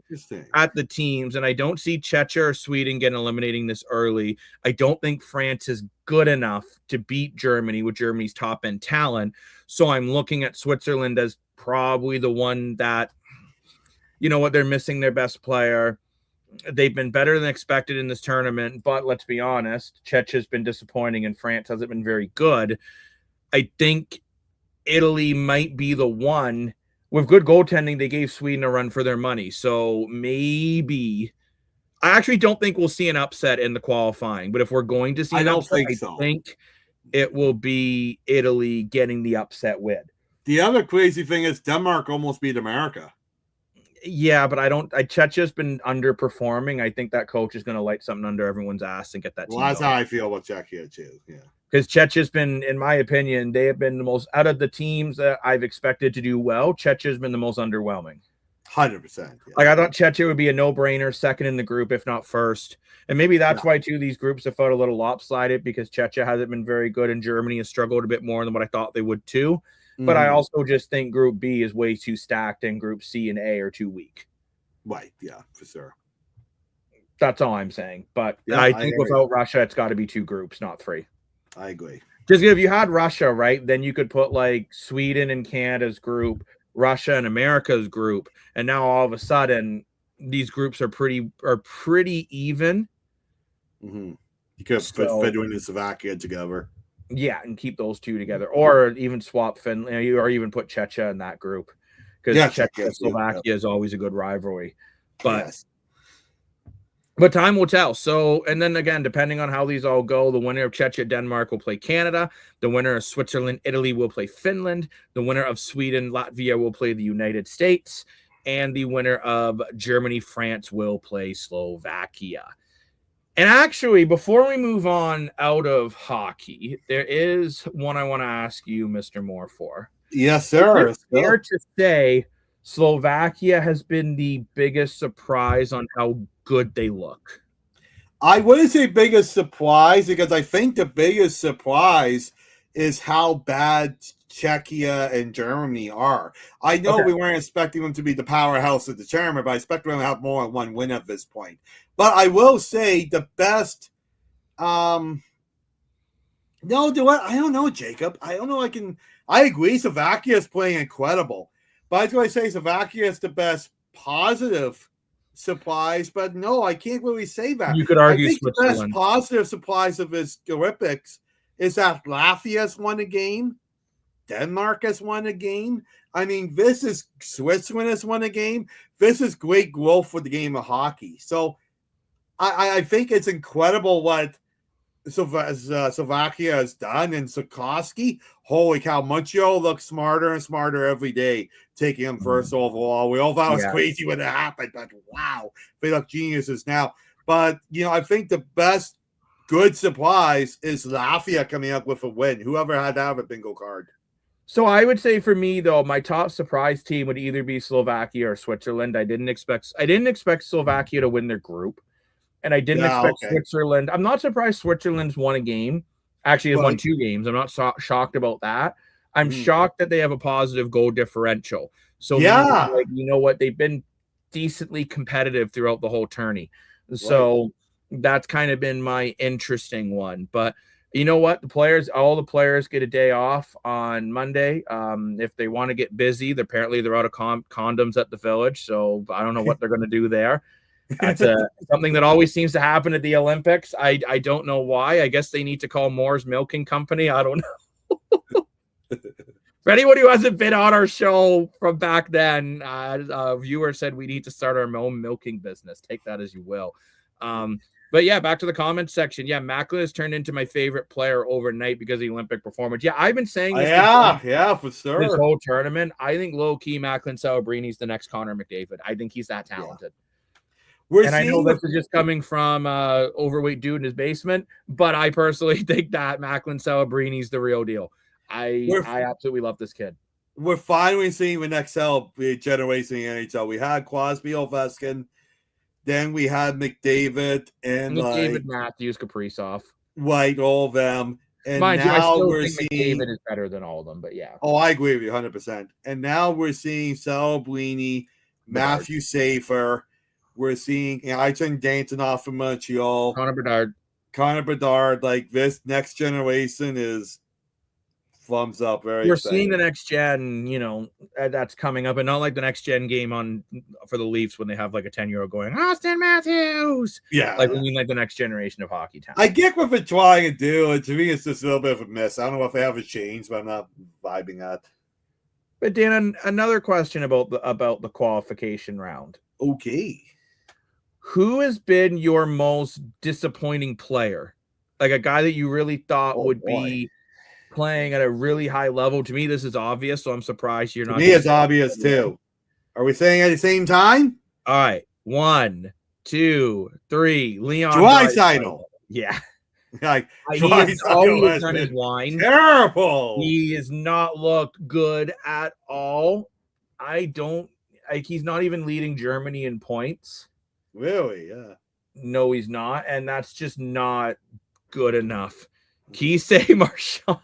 at the teams, and I don't see Czechia or Sweden getting eliminating this early. I don't think France is good enough to beat Germany with Germany's top-end talent. So I'm looking at Switzerland as probably the one that, they're missing their best player. They've been better than expected in this tournament, but let's be honest, Czech has been disappointing and France hasn't been very good. I think Italy might be the one. With good goaltending, they gave Sweden a run for their money. So maybe I actually don't think we'll see an upset in the qualifying, but if we're going to see an upset, I think it will be Italy getting the upset win. The other crazy thing is Denmark almost beat America. Yeah, but Czechia's been underperforming. I think that coach is going to light something under everyone's ass and get that team. Well, that's how I feel about Czechia too. Yeah, because Czechia's been, in my opinion, they have been the most out of the teams that I've expected to do well. Czechia's been the most underwhelming. 100%. Yeah. Like I thought Czechia would be a no-brainer, second in the group, if not first. And maybe that's why too these groups have felt a little lopsided because Czechia hasn't been very good and Germany has struggled a bit more than what I thought they would too. But I also just think Group B is way too stacked and Group C and A are too weak. Right, yeah, for sure. That's all I'm saying. But I think without Russia, it's got to be 2 groups, not 3. I agree. Just if you had Russia, right, then you could put like Sweden and Canada's group, Russia and America's group, and now all of a sudden these groups are pretty even. Mm-hmm. You could put Finland and Slovakia together. Yeah, and keep those two together, or even swap Finland, or even put Czechia in that group, because Czechia and Slovakia is always a good rivalry. But time will tell. So, and then again, depending on how these all go, the winner of Czechia, Denmark will play Canada. The winner of Switzerland, Italy will play Finland. The winner of Sweden, Latvia will play the United States. And the winner of Germany, France will play Slovakia. And actually, before we move on out of hockey, there is one I want to ask you, Mr. Moore, for. Yes, sir. Is it fair to say Slovakia has been the biggest surprise on how good they look? I wouldn't say biggest surprise, because I think the biggest surprise is how bad Czechia and Germany are. I know we weren't expecting them to be the powerhouse of the tournament, but I expect them to have more than one win at this point. But I will say the best. No, I don't know, Jacob. I don't know. I agree. Slovakia is playing incredible, but I was going to say Slovakia is the best positive surprise. But no, I can't really say that. You could argue I think the best positive surprise of this Olympics is that Latvia has won a game, Denmark has won a game. I mean, Switzerland has won a game. This is great growth for the game of hockey. So I think it's incredible what Slovakia has done. And Sikorsky, holy cow, Montreal looks smarter and smarter every day, taking him first overall. We all thought it was crazy when it happened, but wow, they look geniuses now. But, I think the best good surprise is Latvia coming up with a win. Whoever had to have a bingo card. So I would say for me, though, my top surprise team would either be Slovakia or Switzerland. I didn't expect Slovakia to win their group. And I didn't expect Switzerland. I'm not surprised Switzerland's won a game. Actually, has won 2 games. I'm not shocked about that. I'm shocked that they have a positive goal differential. So, you know what? They've been decently competitive throughout the whole tourney. So that's kind of been my interesting one. But you know what? All the players get a day off on Monday. If they want to get busy, apparently they're out of condoms at the Village. So I don't know what they're going to do there. That's something that always seems to happen at the Olympics. I don't know why. I guess they need to call Moore's Milking Company. I don't know. For anyone who hasn't been on our show from back then, a viewer said we need to start our own milking business. Take that as you will. But yeah, back to the comments section. Yeah, Macklin has turned into my favorite player overnight because of the Olympic performance. Yeah, I've been saying this. For sure. This whole tournament, I think low-key Macklin Celebrini is the next Connor McDavid. I think he's that talented. Yeah. I know this is just coming from overweight dude in his basement, but I personally think that Macklin Celebrini is the real deal. I absolutely love this kid. We're finally seeing the next generation in the NHL. We had Crosby, Ovechkin, then we had McDavid and McDavid, Matthews, Kaprizov. Right, all of them. And mind you, I still think seeing McDavid is better than all of them, but yeah. Oh, I agree with you 100%. And now we're seeing Celebrini, Matthew Safer. We're seeing Aiton Dantonov from Montreal. Connor Bedard. Like, this next generation is thumbs up. We're seeing the next gen, that's coming up, and not like the next gen game for the Leafs when they have like a 10-year-old going, Austin Matthews. Yeah. Like, we mean like the next generation of hockey talent. I get what they're trying to do. And to me, it's just a little bit of a miss. I don't know if they have a change, but I'm not vibing that. But Dan, another question about the qualification round. Okay. Who has been your most disappointing player? Like a guy that you really thought would be playing at a really high level. To me, this is obvious, so I'm surprised you're not. To me, it's obvious too. Are we saying at the same time? All right. 1, 2, 3. Leon Draisaitl. Yeah. Like, he has always done his wine. Terrible. He has not looked good at all. He's not even leading Germany in points. Really? Yeah. No, he's not. And that's just not good enough. Keisei Marchand.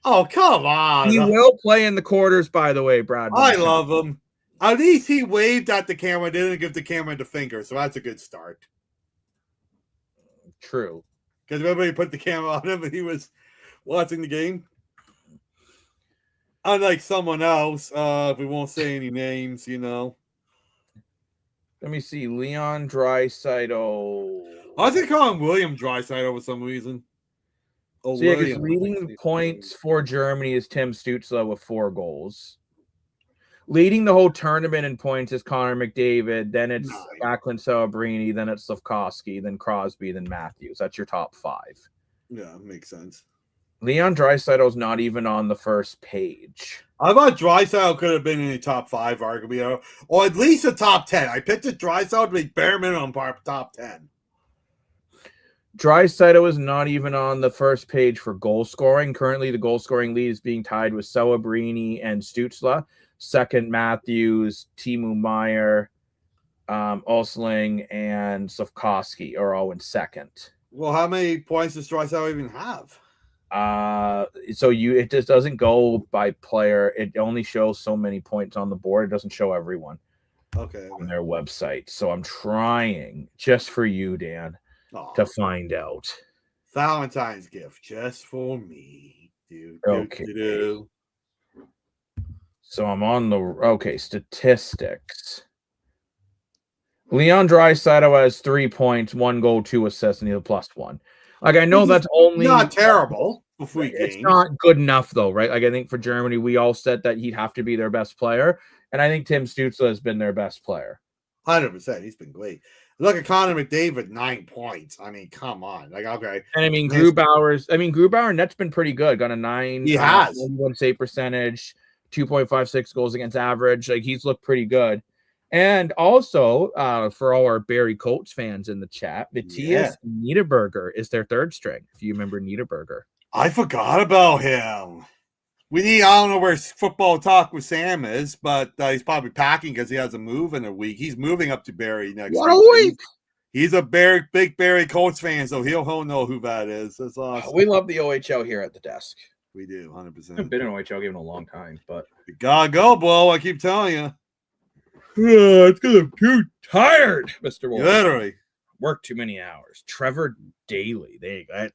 Oh, come on. He will play in the quarters, by the way, Brad. I love him. At least he waved at the camera, didn't give the camera the finger, so that's a good start. True. Because everybody put the camera on him and he was watching the game. Unlike someone else, we won't say any names, Let me see. Leon Draisaitl. I was calling William Draisaitl for some reason. Oh, So yeah, because William. leading points for Germany is Tim Stützle with 4 goals. Leading the whole tournament in points is Connor McDavid. Then it's Macklin Celebrini. Then it's Slavkovsky. Then Crosby. Then Matthews. That's your top 5. Yeah, makes sense. Leon Draisaitl's not even on the first page. I thought Draisaitl could have been in the top 5, arguably, or at least a top 10. I picked it Draisaitl to be bare minimum top 10. Draisaitl is not even on the first page for goal scoring. Currently, the goal scoring lead is being tied with Celebrini and Stützle. Second, Matthews, Timo Meier, Osling, and Slavkovsky are all in second. Well, how many points does Draisaitl even have? It just doesn't go by player. It only shows so many points on the board. It doesn't show everyone. Okay. On their website. So I'm trying just for you, Dan, to find out. Valentine's gift just for me. Okay. So I'm on the statistics. Leon Draisaitl has 3 points, 1 goal, 2 assists, and he's a +1. Like I know that's only not terrible. It's not good enough though, right? Like I think for Germany, we all said that he'd have to be their best player, and I think Tim Stützle has been their best player. 100%. He's been great. Look at Connor McDavid, 9 points. I mean, come on. Like, okay. And I mean, Grubauer net's been pretty good. Got a 9. He has 1 save percentage, 2.56 goals against average. Like he's looked pretty good. And also, for all our Barry Coates fans in the chat, Matthias Niederberger is their 3rd string. If you remember Niederberger, I forgot about him. I don't know where Football Talk with Sam is, but he's probably packing because he has a move in a week. He's moving up to Barry next week. What a week! He's a big Barry Coates fan, so he'll know who that is. That's awesome. We love the OHL here at the desk. We do, 100%. I've been in OHL game in a long time, but you gotta go, Bo. I keep telling you. It's because I'm too tired, Mr. Wolf. Literally. Worked too many hours. Trevor Daly.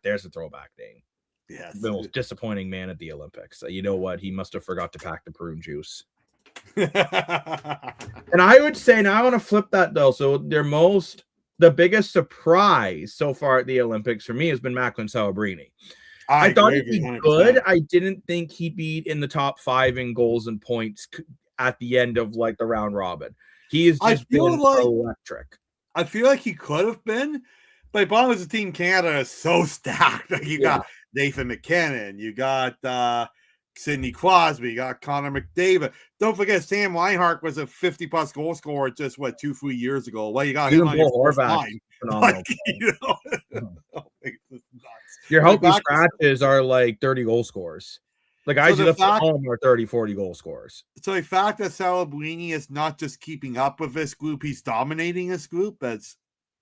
There's a throwback name. Yes. The most disappointing man at the Olympics. You know what? He must have forgot to pack the prune juice. And I would say, now I want to flip that though. So the biggest surprise so far at the Olympics for me has been Macklin Celebrini. I thought he'd be 100%. Good. I didn't think he'd be in the top 5 in goals and points at the end of like the round robin. He is just been electric. I feel like he could have been, but the problem is the Team Canada is so stacked. Like you got Nathan McKinnon, you got Sidney Crosby, you got Connor McDavid. Don't forget Sam Reinhart was a 50+ goal scorer just 2-3 years ago. Well, you got him on your first line. Like, your healthy scratches are like 30 goal scorers. The guys at home are 30, 40 goal scorers. So the fact that Celebrini is not just keeping up with this group, he's dominating this group. That's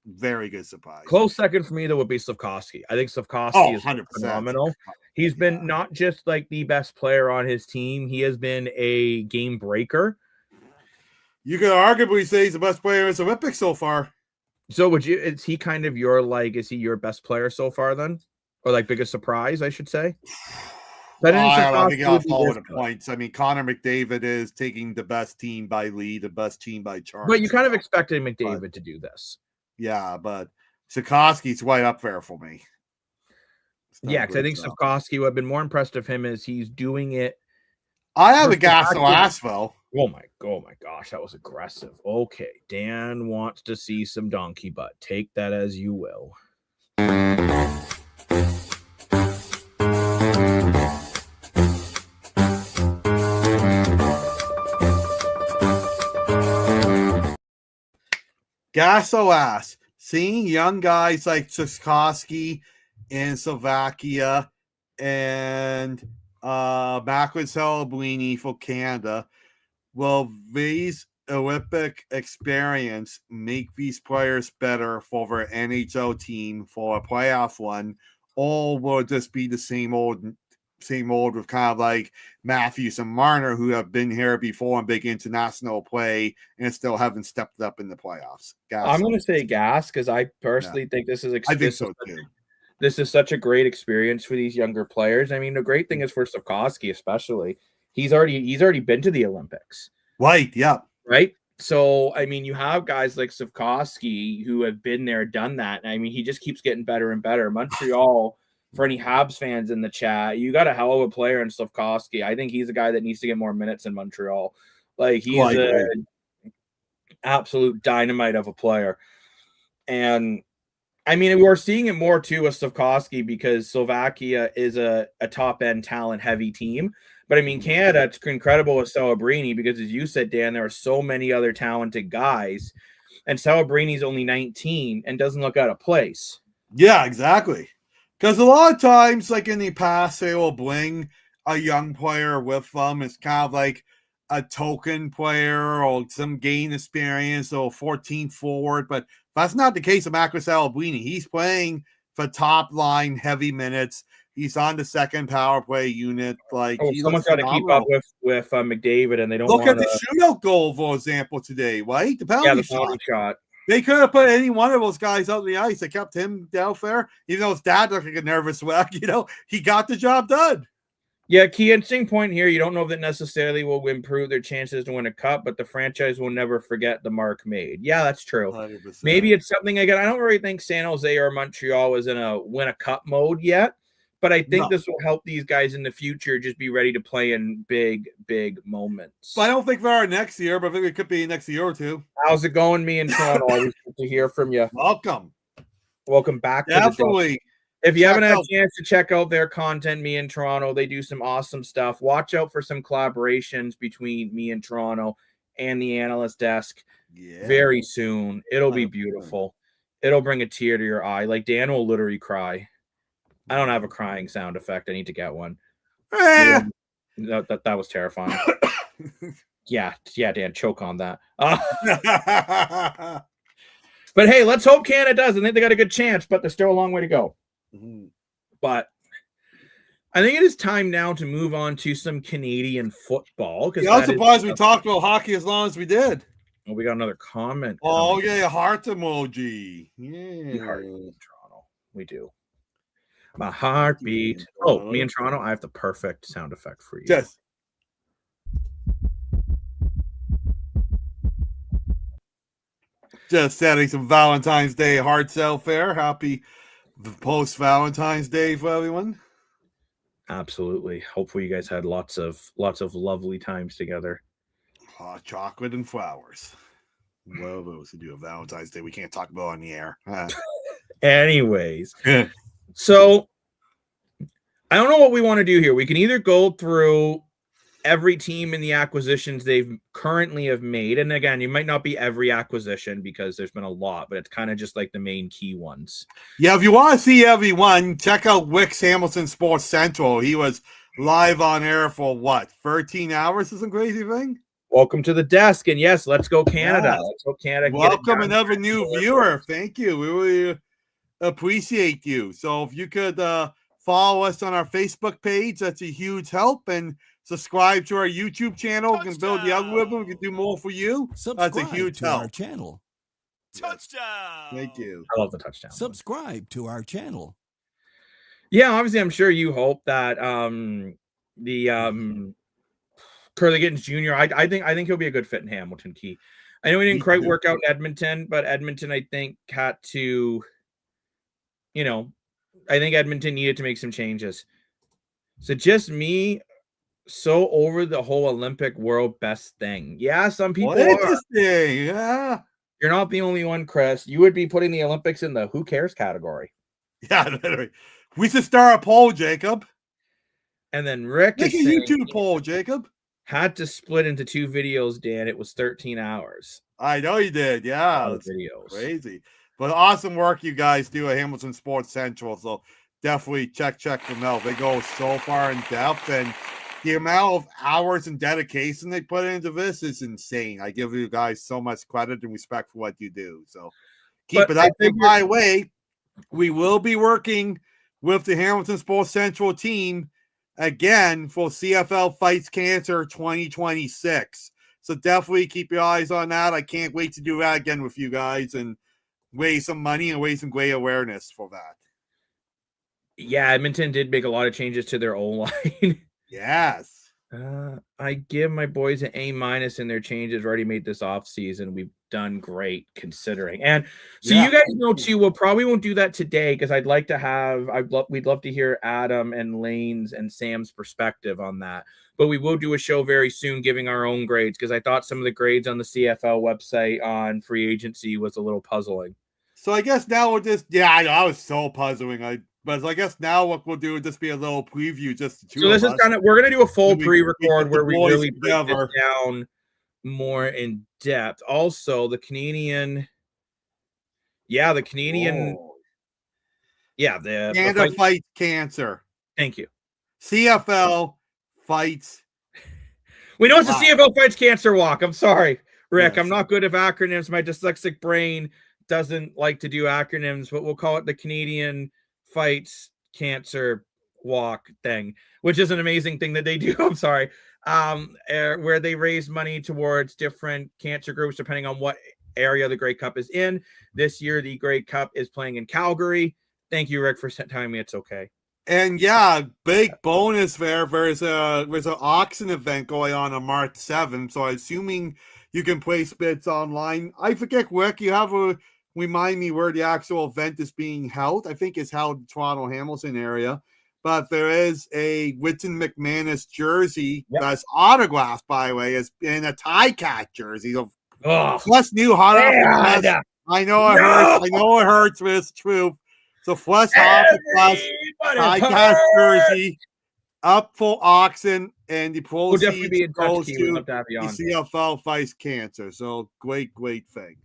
very good surprise. Close second for me, though, would be Slavkovsky. I think Slavkovsky is 100%. phenomenal. He's been not just like the best player on his team. He has been a game breaker. You could arguably say he's the best player in the Olympics so far. So is he kind of is he your best player so far then? Or like biggest surprise, I should say? I think I'll follow the points. I mean, Connor McDavid is taking the best team by lead, the best team by chart. But you kind of expected McDavid to do this. Yeah, but Sikorsky's right up there for me. Yeah, because I think Sikorsky, what I've been more impressed of him is he's doing it. I have a Gasso-Aswell. Oh my gosh, that was aggressive. Okay, Dan wants to see some donkey butt. Take that as you will. Gasso-Ass. Seeing young guys like Sikorsky in Slovakia and Macklin Celebrini for Canada, will these Olympic experience make these players better for their NHL team for a playoff run, or will it just be the same old with kind of like Matthews and Marner, who have been here before in big international play and still haven't stepped up in the playoffs? I'm going to say gas because I personally think this is. I think so too. This is such a great experience for these younger players. I mean, the great thing is for Sikorsky, especially, He's already been to the Olympics. Right. Yeah. Right. So, I mean, you have guys like Slavkovsky who have been there, done that. And I mean, he just keeps getting better and better. Montreal, for any Habs fans in the chat, you got a hell of a player in Slavkovsky. I think he's a guy that needs to get more minutes in Montreal. Like, he's an absolute dynamite of a player. And I mean, we're seeing it more too with Slavkovsky because Slovakia is a top end talent heavy team. But I mean, Canada, it's incredible with Celebrini because, as you said, Dan, there are so many other talented guys, and Celebrini's only 19 and doesn't look out of place. Yeah, exactly. Because a lot of times, like in the past, they will bring a young player with them. It's kind of like a token player or some gain experience or 14 forward. But that's not the case of Marcus Celebrini. He's playing for top line heavy minutes. He's on the second power play unit. Like someone's got to keep up with McDavid, and they don't look at the shootout goal, for example, today. Right, the penalty shot. They could have put any one of those guys out on the ice. They kept him down there. Even though his dad looked like a nervous wreck, he got the job done. Yeah, key interesting point here. You don't know if that necessarily will improve their chances to win a cup, but the franchise will never forget the mark made. Yeah, that's true. 100%. Maybe it's something again. I don't really think San Jose or Montreal is in a win a cup mode yet, but I think this will help these guys in the future just be ready to play in big, big moments. I don't think they are next year, but I think it could be next year or two. How's it going, me in Toronto? Always good to hear from you. Welcome back. Definitely. If you haven't had a chance to check out their content, me in Toronto, they do some awesome stuff. Watch out for some collaborations between me and Toronto and the Analyst Desk very soon. It'll be beautiful. It'll bring a tear to your eye. Like Dan will literally cry. I don't have a crying sound effect. I need to get one. That was terrifying. yeah, Dan, choke on that. But hey, let's hope Canada does. I think they got a good chance, but there's still a long way to go. But I think it is time now to move on to some Canadian football. Yeah, I'm surprised we talked about hockey as long as we did. Oh, we got another comment. Oh, yeah, a heart emoji. Yeah. Heart in Toronto. We do. My heartbeat. Oh, me in Toronto, I have the perfect sound effect for you. Yes. Just setting some Valentine's Day heart sale fair. Happy post Valentine's Day for everyone. Absolutely. Hopefully you guys had lots of lovely times together. Hot chocolate and flowers. Well, those who do a Valentine's Day we can't talk about on the air. Anyways. So I don't know what we want to do here. We can either go through every team in the acquisitions they've currently have made. And again, it might not be every acquisition because there's been a lot, but it's kind of just like the main key ones. Yeah, if you want to see everyone, check out Wix Hamilton Sports Central. He was live on air for 13 hours or some crazy thing? Welcome to the desk. And yes, let's go Canada. Yeah. Let's go Canada. Welcome another new viewer. Thank you. We really appreciate you. So if you could follow us on our Facebook page, that's a huge help. And subscribe to our YouTube channel. We can build the algorithm. We can do more for you. Subscribe that's a huge help. Our channel. Touchdown. Thank you. I love the touchdown. Subscribe to our channel. Yeah, obviously, I'm sure you hope that Curly Gittins Jr. I think he'll be a good fit in Hamilton. Key. I know he didn't quite work out in Edmonton, but Edmonton, I think, had to, I think Edmonton needed to make some changes. So just me. So over the whole Olympic world best thing. Yeah, some people are. Interesting. Yeah. You're not the only one, Chris. You would be putting the Olympics in the who cares category. Yeah, literally. We should start a poll, Jacob. And then Rick make a YouTube poll, Jacob. Had to split into 2 videos, Dan. It was 13 hours. I know you did. Yeah. Videos. Crazy. But awesome work you guys do at Hamilton Sports Central. So definitely check them out. They go so far in depth, and the amount of hours and dedication they put into this is insane. I give you guys so much credit and respect for what you do. So keep it up. And by the way, we will be working with the Hamilton Sports Central team again for CFL Fights Cancer 2026. So definitely keep your eyes on that. I can't wait to do that again with you guys and raise some money and raise some great awareness for that. Yeah, Edmonton did make a lot of changes to their O-line. Yes. I give my boys an A- in their changes already made this off season. We've done great considering. And so you guys know too, we'll probably won't do that today because I'd like to have we'd love to hear Adam and Lane's and Sam's perspective on that. But we will do a show very soon giving our own grades because I thought some of the grades on the CFL website on free agency was a little puzzling. So I guess now we'll just I was so puzzling. But I guess now what we'll do is just be a little preview, just the two So this of is us. kind of we're gonna do a full pre-record the where we boys really break this together. down more in depth. Also, the Canadian, the Canadian, Oh. the Canada fights cancer. Thank you. CFL fights. We know it's a CFL fights cancer walk. I'm sorry, Rick. Yes. I'm not good at acronyms. My dyslexic brain doesn't like to do acronyms, but we'll call it the Canadian fights cancer walk thing, which is an amazing thing that they do. I'm sorry. Where they raise money towards different cancer groups depending on what area the Grey Cup is in. This year, the Grey Cup is playing in Calgary. Thank you, Rick, for telling me it's okay. And big bonus there. There's an auction event going on March 7th. So assuming you can place bids online. I forget, Rick, you have a remind me where the actual event is being held. I think it's held in the Toronto Hamilton area. But there is a Whitson McManus jersey that's autographed, by the way, is in a Tie-Cat jersey. So plus new hot off the press. I know it hurts. I know it hurts, but it's true. So Flush Hockey Plus Tie-Cat jersey up for auction, and the proceeds goes to the CFL fights cancer. So great thing.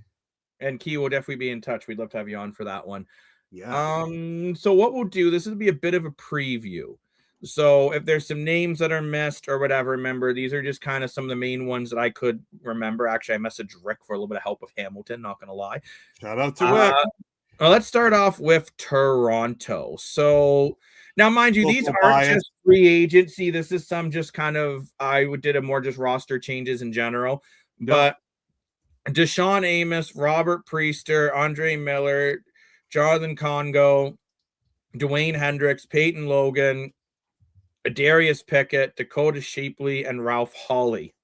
And Key will definitely be in touch. We'd love to have you on for that one. Yeah. So what we'll do, this will be a bit of a preview. So if there's some names that are missed or whatever, remember, these are just kind of some of the main ones that I could remember. Actually, I messaged Rick for a little bit of help with Hamilton, not going to lie. Shout out to Rick. Well, let's start off with Toronto. So now, mind you, these aren't just free agency. This is some just kind of, did a more just roster changes in general. But Deshaun Amos, Robert Priester, Andre Miller, Jonathan Congo, Dwayne Hendricks, Peyton Logan, Darius Pickett, Dakota Shapley, and Ralph Hawley.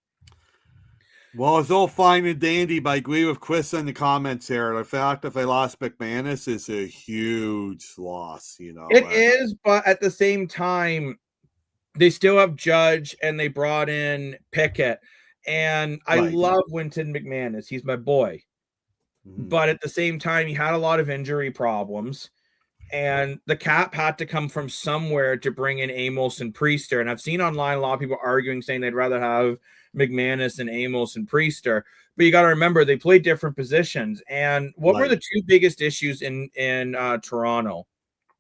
Well, it's all fine and dandy, but I agree with Chris in the comments here. The fact that they lost McManus is a huge loss, It is, but at the same time, they still have Judge and they brought in Pickett. And I love Winton McManus. He's my boy. Mm-hmm. But at the same time, he had a lot of injury problems. And the cap had to come from somewhere to bring in Amos and Priester. And I've seen online a lot of people arguing, saying they'd rather have McManus and Amos and Priester. But you got to remember, they play different positions. And what were the two biggest issues in Toronto?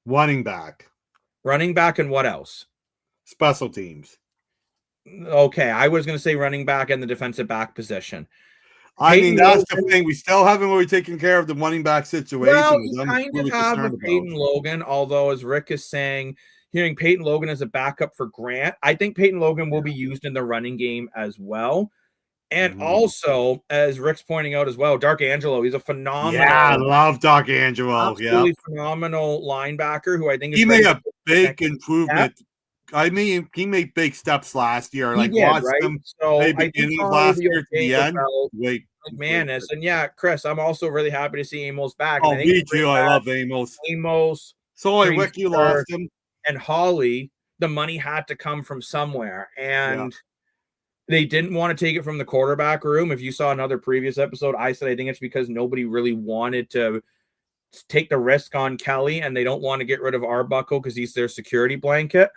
Running back. And what else? Special teams. Okay, I was going to say running back and the defensive back position. I mean, that's the thing. We still haven't really taken care of the running back situation. Well, you kind of have with Peyton Logan, although, as Rick is saying, hearing Peyton Logan as a backup for Grant, I think Peyton Logan will be used in the running game as well. And also, as Rick's pointing out as well, Dark Angelo, he's a phenomenal. Yeah, I love Dark Angelo. Absolutely phenomenal linebacker who I think he made a big improvement. I mean, he made big steps last year. He did, right? So I think last year to the end. McManus. And Chris, I'm also really happy to see Amos back. Oh, me too. I love Amos. Sorry, Rick, you lost him. And Hawley, the money had to come from somewhere. And they didn't want to take it from the quarterback room. If you saw another previous episode, I said I think it's because nobody really wanted to take the risk on Kelly, and they don't want to get rid of Arbuckle because he's their security blanket.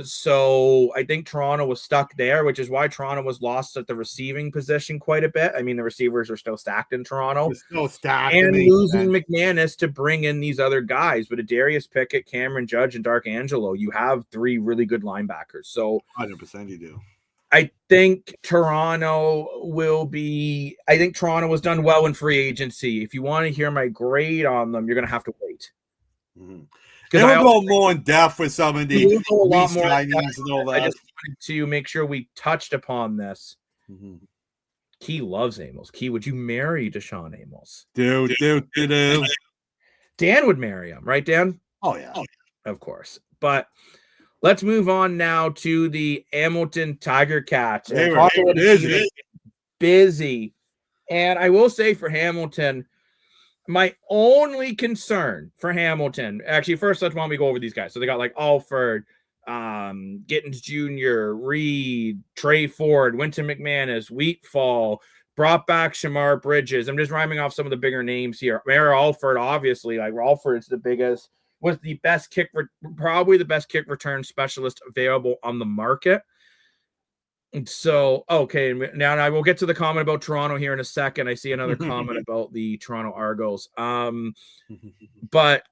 So I think Toronto was stuck there, which is why Toronto was lost at the receiving position quite a bit. I mean, the receivers are still stacked in Toronto. They're still stacked. And losing McManus to bring in these other guys. But Darius Pickett, Cameron Judge, and Dark Angelo, you have three really good linebackers. So 100% you do. I think Toronto was done well in free agency. If you want to hear my grade on them, you're going to have to wait. Mm-hmm. We'll go more in depth with some of the signings and all that. I just wanted to make sure we touched upon this. Mm-hmm. Key loves Amos. Key, would you marry Deshaun Amos? Dude. Dan would marry him, right, Dan? Oh, yeah. Of course. But Let's move on now to the Hamilton Tiger Cats. They And were talk about a busy. team that's busy. And I will say for Hamilton, my only concern for Hamilton, actually, first let's go over these guys. So they got like Alford, Gittins Jr., Reed, Trey Ford, Winton McManus, Wheatfall, brought back Shamar Bridges. I'm just rhyming off some of the bigger names here. Mayor Alford, obviously, like Alford's the biggest, was the best probably the best kick return specialist available on the market. So, okay, now I will get to the comment about Toronto here in a second. I see another comment about the Toronto Argos. But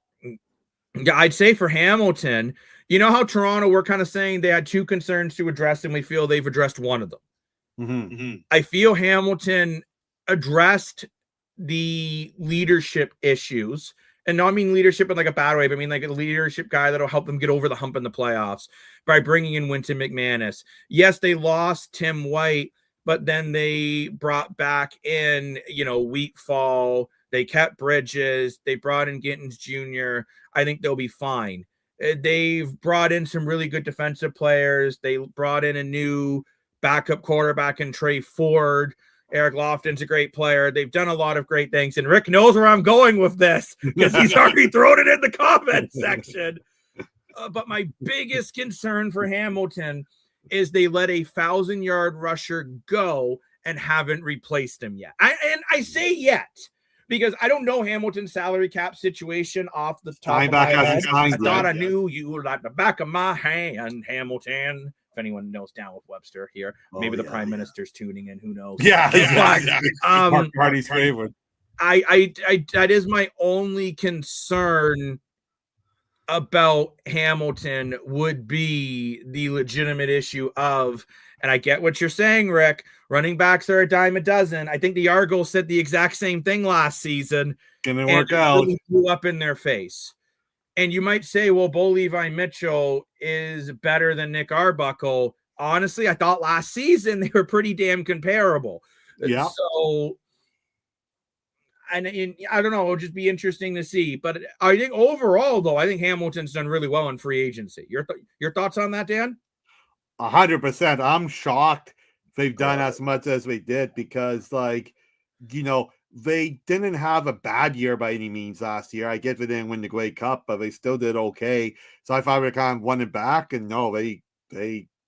I'd say for Hamilton, you know how Toronto, we're kind of saying they had two concerns to address, and we feel they've addressed one of them. I feel Hamilton addressed the leadership issues, and not mean leadership in like a bad way, but I mean like a leadership guy that'll help them get over the hump in the playoffs by bringing in Winton McManus. Yes, they lost Tim White, but then they brought back in, Wheatfall. They kept Bridges. They brought in Gittins Jr. I think they'll be fine. They've brought in some really good defensive players. They brought in a new backup quarterback in Trey Ford. Eric Lofton's a great player. They've done a lot of great things. And Rick knows where I'm going with this because he's already thrown it in the comment section. But my biggest concern for Hamilton is they let a 1,000-yard rusher go and haven't replaced him yet. I say yet because I don't know Hamilton's salary cap situation off the top of my head. I thought I knew you like the back of my hand, Hamilton. If anyone knows down with Webster here, maybe the Prime Minister's tuning in. Who knows? Party's favorite. I that is my only concern about Hamilton would be the legitimate issue of, and I get what you're saying, Rick. Running backs are a dime a dozen. I think the Argos said the exact same thing last season. Gonna work out. Blew up in their face. And you might say, well, Bo Levi Mitchell is better than Nick Arbuckle. Honestly, I thought last season they were pretty damn comparable. Yeah. So, and I don't know, it'll just be interesting to see. But I think overall, though, I think Hamilton's done really well in free agency. Your thoughts on that, Dan? 100%. I'm shocked they've done as much as they did because, they didn't have a bad year by any means last year. I get they didn't win the Grey Cup, but they still did okay. So I thought they kind of won it back, and no, they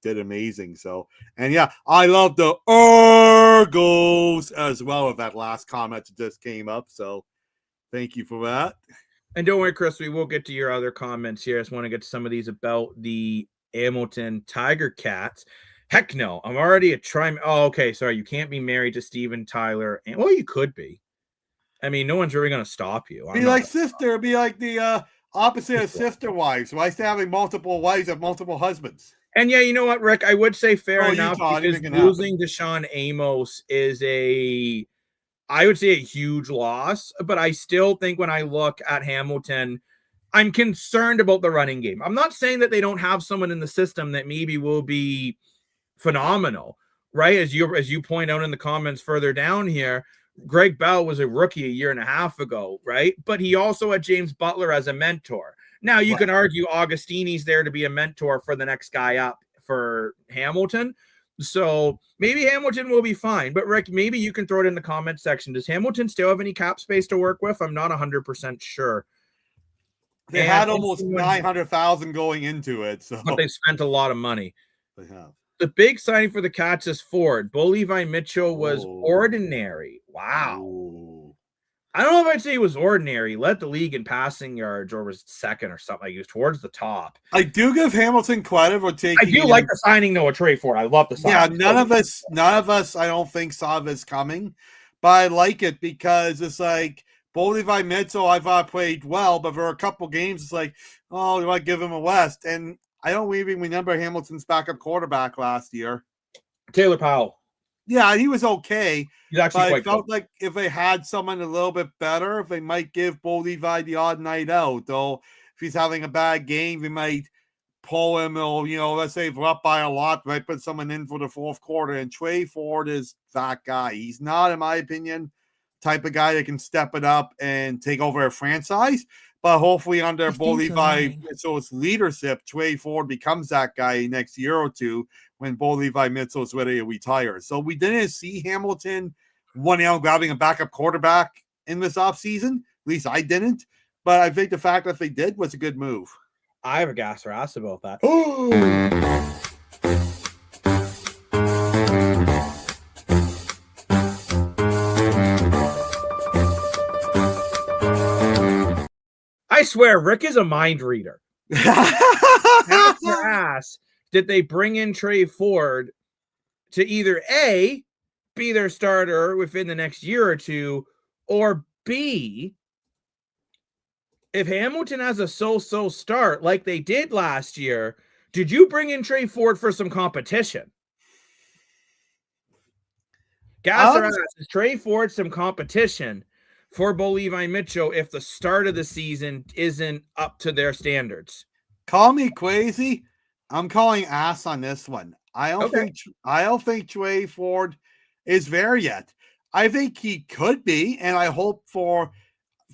did amazing. So, and yeah, I love the Argos as well with that last comment that just came up. So thank you for that. And don't worry, Chris, we will get to your other comments here. I just want to get to some of these about the Hamilton Tiger Cats. Heck no, I'm already a Oh, okay. Sorry, you can't be married to Steven Tyler. Well, you could be. I mean, no one's really going to stop you. Be like the opposite of sister wives. Why stay having multiple wives of multiple husbands? And yeah, you know what, Rick? I would say fair enough because losing Deshaun Amos is I would say a huge loss. But I still think when I look at Hamilton, I'm concerned about the running game. I'm not saying that they don't have someone in the system that maybe will be phenomenal, right? As you point out in the comments further down here, Greg Bell was a rookie a year and a half ago, right? But he also had James Butler as a mentor. Now you can argue Augustini's there to be a mentor for the next guy up for Hamilton. So maybe Hamilton will be fine. But Rick, maybe you can throw it in the comment section. Does Hamilton still have any cap space to work with? I'm not 100% sure. They had almost 900,000 going into it, but they spent a lot of money. They have. The big signing for the Cats is Ford. Bo Levi Mitchell was ordinary. Wow. Ooh. I don't know if I'd say he was ordinary. He led the league in passing yards or was second or something. He was towards the top. I do give Hamilton credit for taking. I do like the signing Noah Trey Ford. I love the signing. Yeah, none of us, I don't think saw this coming, but I like it because it's like Bo Levi Mitchell, I thought played well, but for a couple games, it's like, oh, you might give him a West. And I don't even remember Hamilton's backup quarterback last year. Taylor Powell. Yeah, he was okay. He's actually quite I felt like if they had someone a little bit better, they might give Bo Levi the odd night out. Though if he's having a bad game, they might pull him. Or, let's say if we're up by a lot, they might put someone in for the fourth quarter. And Trey Ford is that guy. He's not, in my opinion, type of guy that can step it up and take over a franchise. But hopefully under 15 Bo to Levi 9. Mitchell's leadership, Trey Ford becomes that guy next year or two when Bo Levi Mitchell's ready to retire. So we didn't see Hamilton one out grabbing a backup quarterback in this offseason. At least I didn't. But I think the fact that they did was a good move. I have a gas or ass about that. I swear, Rick is a mind reader. Gas or ass, did they bring in Trey Ford to either A, be their starter within the next year or two, or B, if Hamilton has a so-so start like they did last year, did you bring in Trey Ford for some competition? Gas or ass, is Trey Ford some competition for Bo Levi Mitchell if the start of the season isn't up to their standards? Call me crazy. I'm calling ass on this one. I don't think Trey Ford is there yet. I think he could be, and I hope for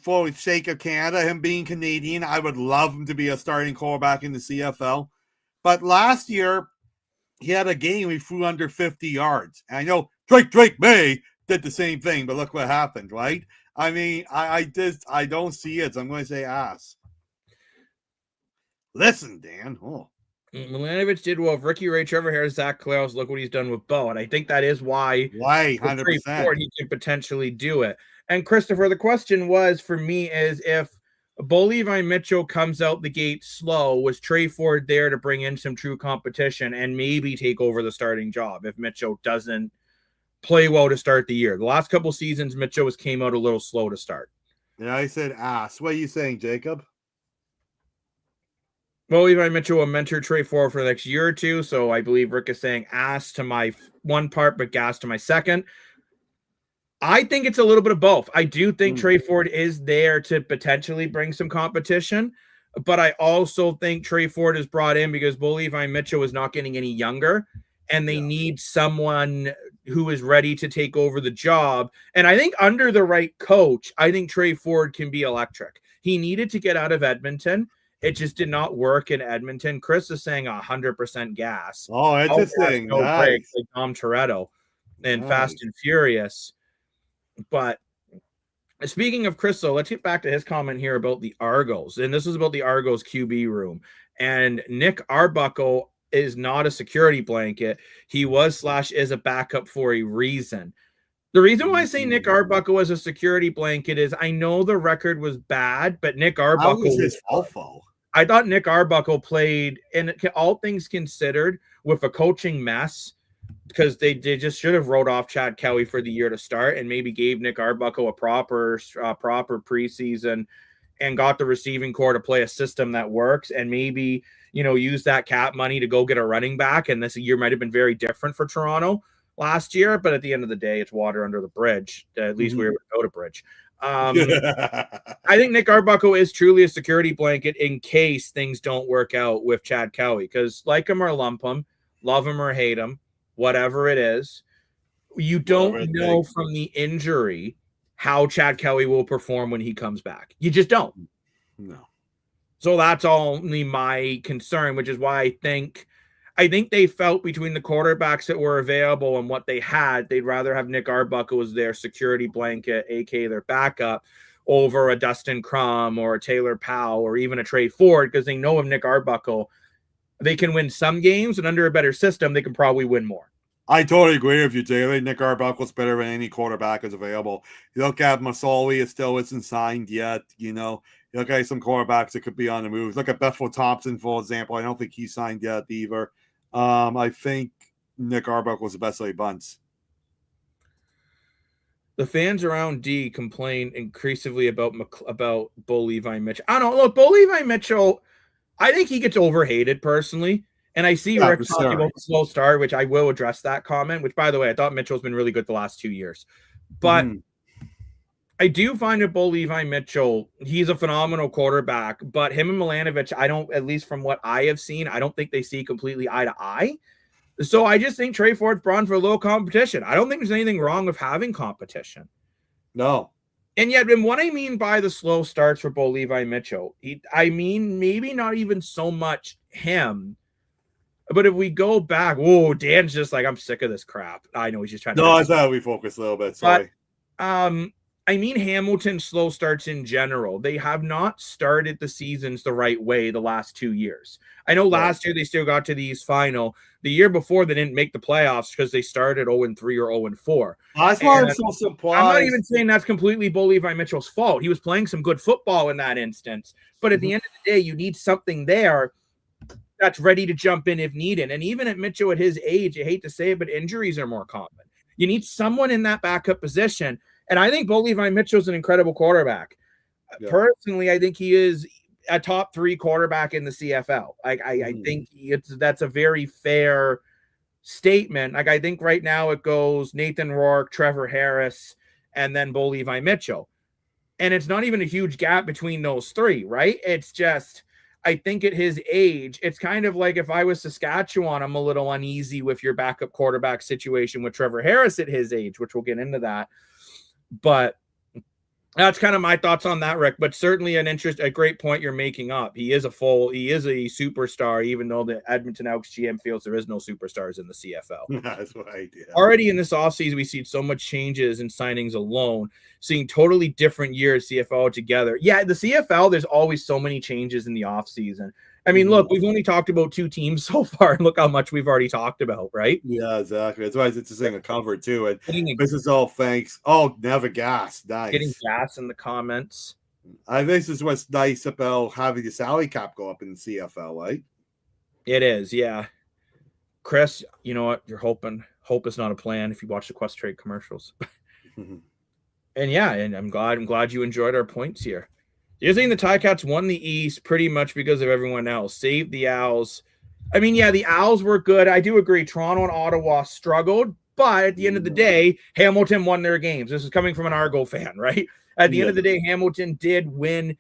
the sake of Canada, him being Canadian, I would love him to be a starting quarterback in the CFL. But last year, he had a game he threw under 50 yards. And I know Drake May did the same thing, but look what happened, right? I mean, I don't see it, so I'm going to say ass. Listen, Dan. Oh. Milanovic did well. Ricky Ray, Trevor Harris, Zach Klaus, look what he's done with Bo. And I think that is why 100%. He can potentially do it. And Christopher, the question was for me is if Bo Levi Mitchell comes out the gate slow, was Trey Ford there to bring in some true competition and maybe take over the starting job if Mitchell doesn't play well to start the year? The last couple seasons, Mitchell came out a little slow to start. Yeah, I said ass. What are you saying, Jacob? Bo Levi Mitchell will mentor Trey Ford for the next year or two. So I believe Rick is saying ass to my one part, but gas to my second. I think it's a little bit of both. I do think Trey Ford is there to potentially bring some competition, but I also think Trey Ford is brought in because Bo Levi Mitchell is not getting any younger, and they need someone who is ready to take over the job. And I think under the right coach, I think Trey Ford can be electric. He needed to get out of Edmonton. It just did not work in Edmonton. Chris is saying 100% gas. Oh, interesting. No nice. breaks, like Tom Toretto and Fast and Furious. But speaking of Crystal, let's get back to his comment here about the Argos. And this is about the Argos QB room. And Nick Arbuckle is not a security blanket. He was / is a backup for a reason. The reason why I say Nick Arbuckle was a security blanket is I know the record was bad, but Nick Arbuckle was his fofo. I thought Nick Arbuckle played, and all things considered, with a coaching mess, because they just should have wrote off Chad Kelly for the year to start and maybe gave Nick Arbuckle a proper preseason and got the receiving core to play a system that works and maybe, use that cap money to go get a running back. And this year might have been very different for Toronto last year, but at the end of the day, it's water under the bridge. At least we were without a bridge. I think Nick Arbuckle is truly a security blanket in case things don't work out with Chad Kelly, because like him or lump him, love him or hate him, whatever it is, you don't know from the injury how Chad Kelly will perform when he comes back. You just don't. No. So that's only my concern, which is why I think they felt between the quarterbacks that were available and what they had, they'd rather have Nick Arbuckle as their security blanket, aka their backup, over a Dustin Crum or a Taylor Powell or even a Trey Ford, because they know if Nick Arbuckle, they can win some games, and under a better system, they can probably win more. I totally agree with you, Jay. Nick Arbuckle's better than any quarterback is available. You look at Masoli, it still isn't signed yet. You look at some quarterbacks that could be on the move. Look at Bethel Thompson, for example. I don't think he's signed yet either. I think Nick Arbuckle's the best of the bunch. The fans around D complain increasingly about Bo Levi Mitchell. I don't know. Look, Bo Levi Mitchell, I think he gets overhated personally. And I see Rick talking about the slow start, which I will address that comment, which, by the way, I thought Mitchell's been really good the last 2 years. But I do find that Bo Levi Mitchell, he's a phenomenal quarterback. But him and Milanovic, I don't, at least from what I have seen, I don't think they see completely eye to eye. So I just think Trey Ford's brought for a little competition. I don't think there's anything wrong with having competition. No. And yet, and what I mean by the slow starts for Bo Levi Mitchell, I mean maybe not even so much him, but if we go back, whoa, Dan's just like, I'm sick of this crap. I know he's just trying to. No, I thought we focus a little bit. Sorry. But, I mean Hamilton's slow starts in general. They have not started the seasons the right way the last 2 years. I know last year they still got to the East Final. The year before they didn't make the playoffs because they started 0-3 or 0-4. That's why I'm so surprised. I'm not even saying that's completely Bo Levi Mitchell's fault. He was playing some good football in that instance. But at the end of the day, you need something there that's ready to jump in if needed. And even at Mitchell at his age, you hate to say it, but injuries are more common. You need someone in that backup position. And I think Bo Levi Mitchell's an incredible quarterback. Yeah. Personally, I think he is a top 3 quarterback in the CFL. I think that's a very fair statement. Like, I think right now it goes Nathan Rourke, Trevor Harris, and then Bo Levi Mitchell. And it's not even a huge gap between those 3, right? It's just, I think at his age, it's kind of like if I was Saskatchewan, I'm a little uneasy with your backup quarterback situation with Trevor Harris at his age, which we'll get into that. But that's kind of my thoughts on that, Rick. But certainly a great point you're making up. He is a superstar, even though the Edmonton Elks GM feels there is no superstars in the CFL. That's what I did. Already in this offseason, we see so much changes in signings alone, seeing totally different years CFL together. Yeah, the CFL, there's always so many changes in the offseason. I mean, look, we've only talked about 2 teams so far, and look how much we've already talked about, right? Yeah, exactly. That's why it's interesting to cover, too. And this is all thanks. Oh, never gas. Nice. Getting gas in the comments. This is what's nice about having the salary cap go up in the CFL, right? It is, yeah. Chris, you know what? You're hoping. Hope is not a plan if you watch the Quest Trade commercials. And yeah, and I'm glad you enjoyed our points here. You're saying the Ticats won the East pretty much because of everyone else. Saved the Owls. I mean, yeah, the Owls were good. I do agree. Toronto and Ottawa struggled, but at the end of the day, Hamilton won their games. This is coming from an Argo fan, right? At the end of the day, Hamilton did win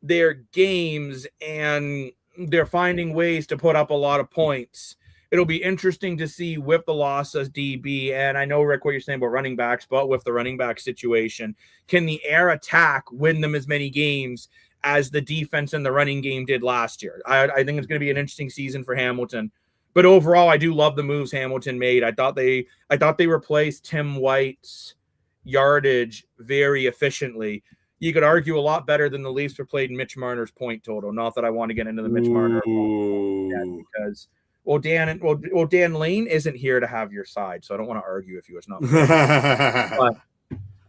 their games, and they're finding ways to put up a lot of points. It'll be interesting to see with the loss as DB, and I know, Rick, what you're saying about running backs, but with the running back situation, can the air attack win them as many games as the defense and the running game did last year? I think it's going to be an interesting season for Hamilton. But overall, I do love the moves Hamilton made. I thought they replaced Tim White's yardage very efficiently. You could argue a lot better than the Leafs replayed Mitch Marner's point total. Not that I want to get into the Mitch Marner yet, because Dan Lane isn't here to have your side, so I don't want to argue if you was not.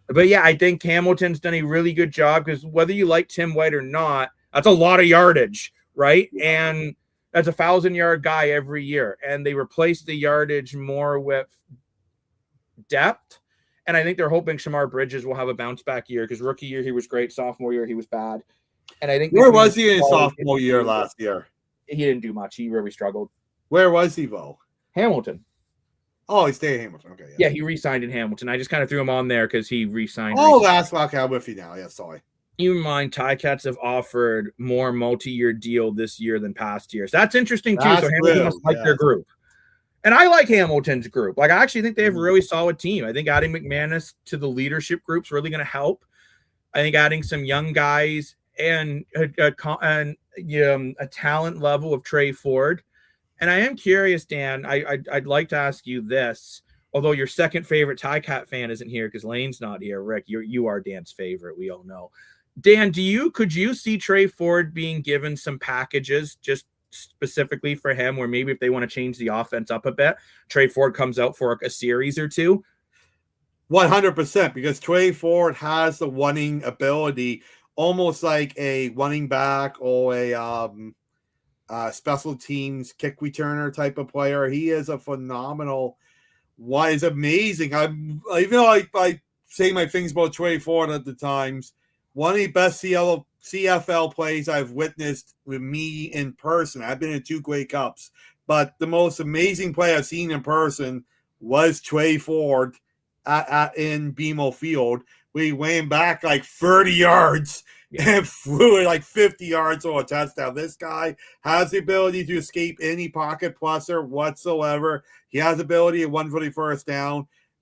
But yeah, I think Hamilton's done a really good job, because whether you like Tim White or not, that's a lot of yardage, right? And that's a 1,000-yard guy every year, and they replace the yardage more with depth. And I think they're hoping Shamar Bridges will have a bounce back year, because rookie year he was great, sophomore year he was bad. And I think where was he in sophomore year last year? He didn't do much. He really struggled. Where was he, Bo? Hamilton. Oh, he stayed in Hamilton. Okay. Yeah, he re-signed in Hamilton. I just kind of threw him on there because he re-signed. Oh, that's okay. I'm with you now. Yeah, sorry. Keep in mind, Ticats have offered more multi-year deal this year than past years. That's interesting, too. So Hamilton must like their group. And I like Hamilton's group. Like, I actually think they have a really solid team. I think adding McManus to the leadership group is really going to help. I think adding some young guys and a talent level of Trey Ford. And I am curious, Dan, I'd like to ask you this, although your second favorite Ticat fan isn't here because Lane's not here. Rick, you are Dan's favorite. We all know. Dan, could you see Trey Ford being given some packages just specifically for him, where maybe if they want to change the offense up a bit, Trey Ford comes out for a series or two? 100%, because Trey Ford has the running ability, almost like a running back or a special teams kick returner type of player. He is a phenomenal. Why is amazing. Even though I say my things about Trey Ford at the times, one of the best CFL plays I've witnessed with me in person. I've been in 2 Grey Cups, but the most amazing play I've seen in person was Trey Ford in BMO Field. We ran back like 30 yards and threw it like 50 yards or a touchdown. This guy has the ability to escape any pocket plusser whatsoever. He has the ability to run for the first down.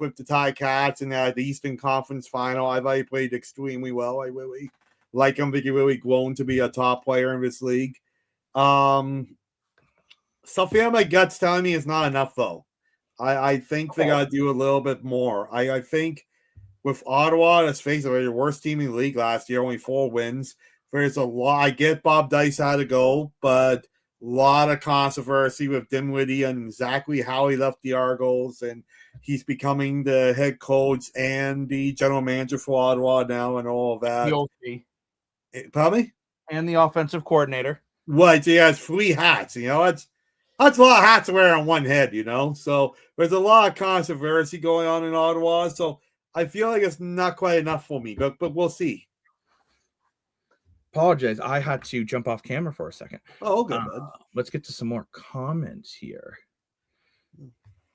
with the Ticats in the Eastern Conference Final. I thought he played extremely well. I really like him. I think he really grown to be a top player in this league. Stuff my gut's telling me is not enough, though. I think they got to do a little bit more. I think with Ottawa, let's face it, they're the worst team in the league last year, only 4 wins. There's a lot. I get Bob Dice had to go, but a lot of controversy with Dinwiddie and exactly how he left the Argos, and he's becoming the head coach and the general manager for Ottawa now and all of that. The OC. Pardon me? And the offensive coordinator. What? He has 3 hats, That's a lot of hats to wear on one head, So there's a lot of controversy going on in Ottawa. So I feel like it's not quite enough for me, but we'll see. Apologize. I had to jump off camera for a second. Oh, good. Bud. Let's get to some more comments here.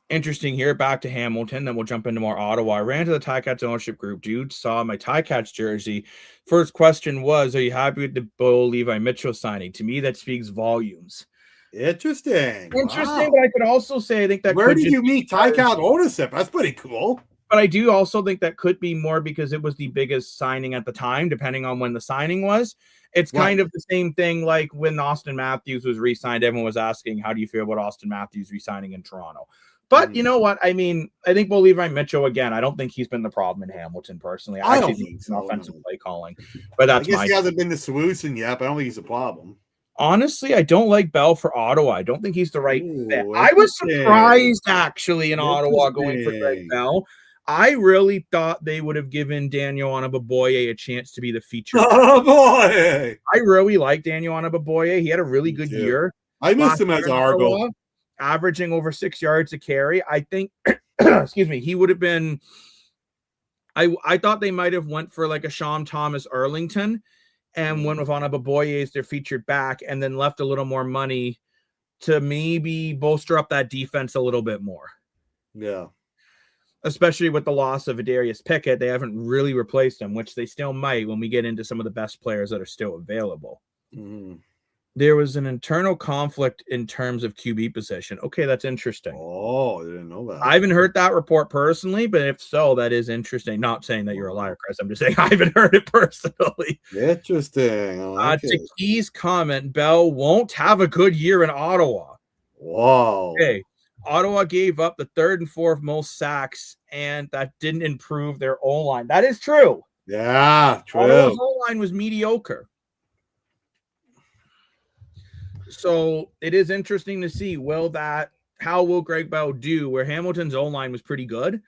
Interesting here. Back to Hamilton. Then we'll jump into more Ottawa. I ran to the Ticats ownership group. Dude saw my Ticats jersey. First question was, are you happy with the Bo Levi Mitchell signing? To me, that speaks volumes. Interesting. Wow. But I could also say I think that. Where did you meet Ticat ownership? That's pretty cool. But I do also think that could be more because it was the biggest signing at the time, depending on when the signing was. It's kind of the same thing like when Austin Matthews was re-signed. Everyone was asking, how do you feel about Austin Matthews re-signing in Toronto? But you know what? I mean, I think Bo Levi Mitchell, again, I don't think he's been the problem in Hamilton personally. I don't think it's an offensive play calling. But that's I guess he hasn't been the solution yet, but I don't think he's a problem. Honestly, I don't like Bell for Ottawa. I don't think he's the right fit. I was surprised, actually, in Ottawa going for Greg Bell. I really thought they would have given Daniel Onababoye a chance to be the feature. Oh, boy. I really like Daniel Onababoye. He had a really good year. I missed him as Argo. Averaging over 6 yards a carry. I think, excuse me, he would have been, I thought they might have went for like a Sean Thomas Arlington and went with Onababoye as their featured back and then left a little more money to maybe bolster up that defense a little bit more. Yeah. Especially with the loss of Adarius Pickett, they haven't really replaced him, which they still might when we get into some of the best players that are still available. Mm-hmm. There was an internal conflict in terms of QB position. Okay, that's interesting. Oh, I didn't know that. I haven't heard that report personally, but if so, that is interesting. Not saying that you're a liar, Chris. I'm just saying I haven't heard it personally. Interesting. To Key's comment, Bell won't have a good year in Ottawa. Wow. Okay. Ottawa gave up the 3rd and 4th most sacks, and that didn't improve their O-line. That is true. Yeah, true. Ottawa's O-line was mediocre. So it is interesting to see how will Greg Bell do where Hamilton's O-line was pretty good?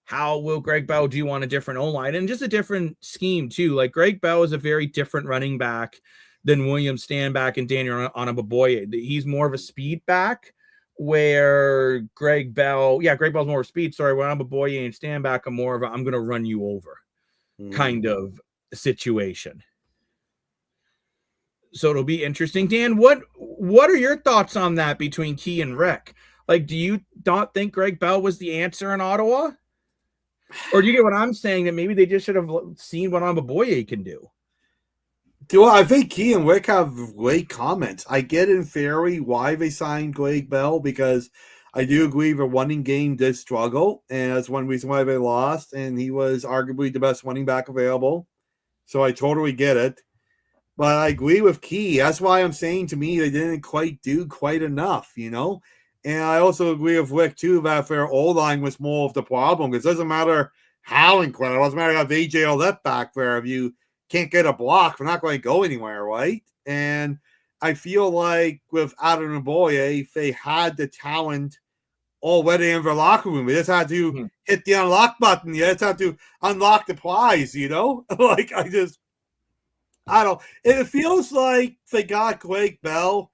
How will Greg Bell do on a different O-line and just a different scheme too? Like Greg Bell is a very different running back than William Stanback and Daniel Onababoye. He's more of a speed back. Where Greg Bell's more speed. Sorry, when Onababoye and Stanback are more of a I'm going to run you over kind of situation. So it'll be interesting. Dan, what are your thoughts on that between Key and Rick? Like, do you not think Greg Bell was the answer in Ottawa? Or do you get what I'm saying, that maybe they just should have seen what Onababoye can do? Well, I think Key and Wick have great comments. I get in theory why they signed Greg Bell, because I do agree the running game did struggle, and that's one reason why they lost, and he was arguably the best running back available. So I totally get it. But I agree with Key. That's why I'm saying, to me, they didn't do quite enough, And I also agree with Wick, too, that their O-line was more of the problem, because it doesn't matter how incredible. It doesn't matter if AJ or left back there. If you can't get a block, we're not going to go anywhere, right? And I feel like with Onababoye, they had the talent already in their locker room. They just had to hit the unlock button. You just had to unlock the prize, Like, I don't. It feels like they got Greg Bell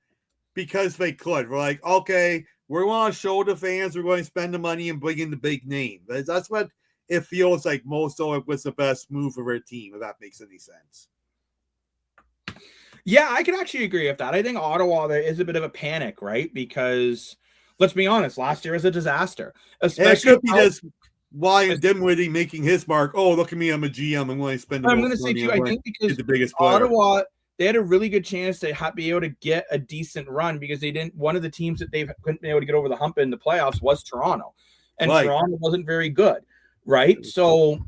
because they could. We're like, okay, we're going to show the fans we're going to spend the money and bring in the big name. That's what it feels like most of it was the best move for their team, if that makes any sense. Yeah, I can actually agree with that. I think Ottawa, there is a bit of a panic, right? Because let's be honest, last year was a disaster. Especially it could be just Ryan Dinwiddie making his mark. Oh, look at me, I'm a GM. I'm going to spend the I'm going to say too, I think because the biggest player. Ottawa, they had a really good chance to be able to get a decent run because they didn't. One of the teams that they couldn't be able to get over the hump in the playoffs was Toronto. and Right. Toronto wasn't very good, right? So,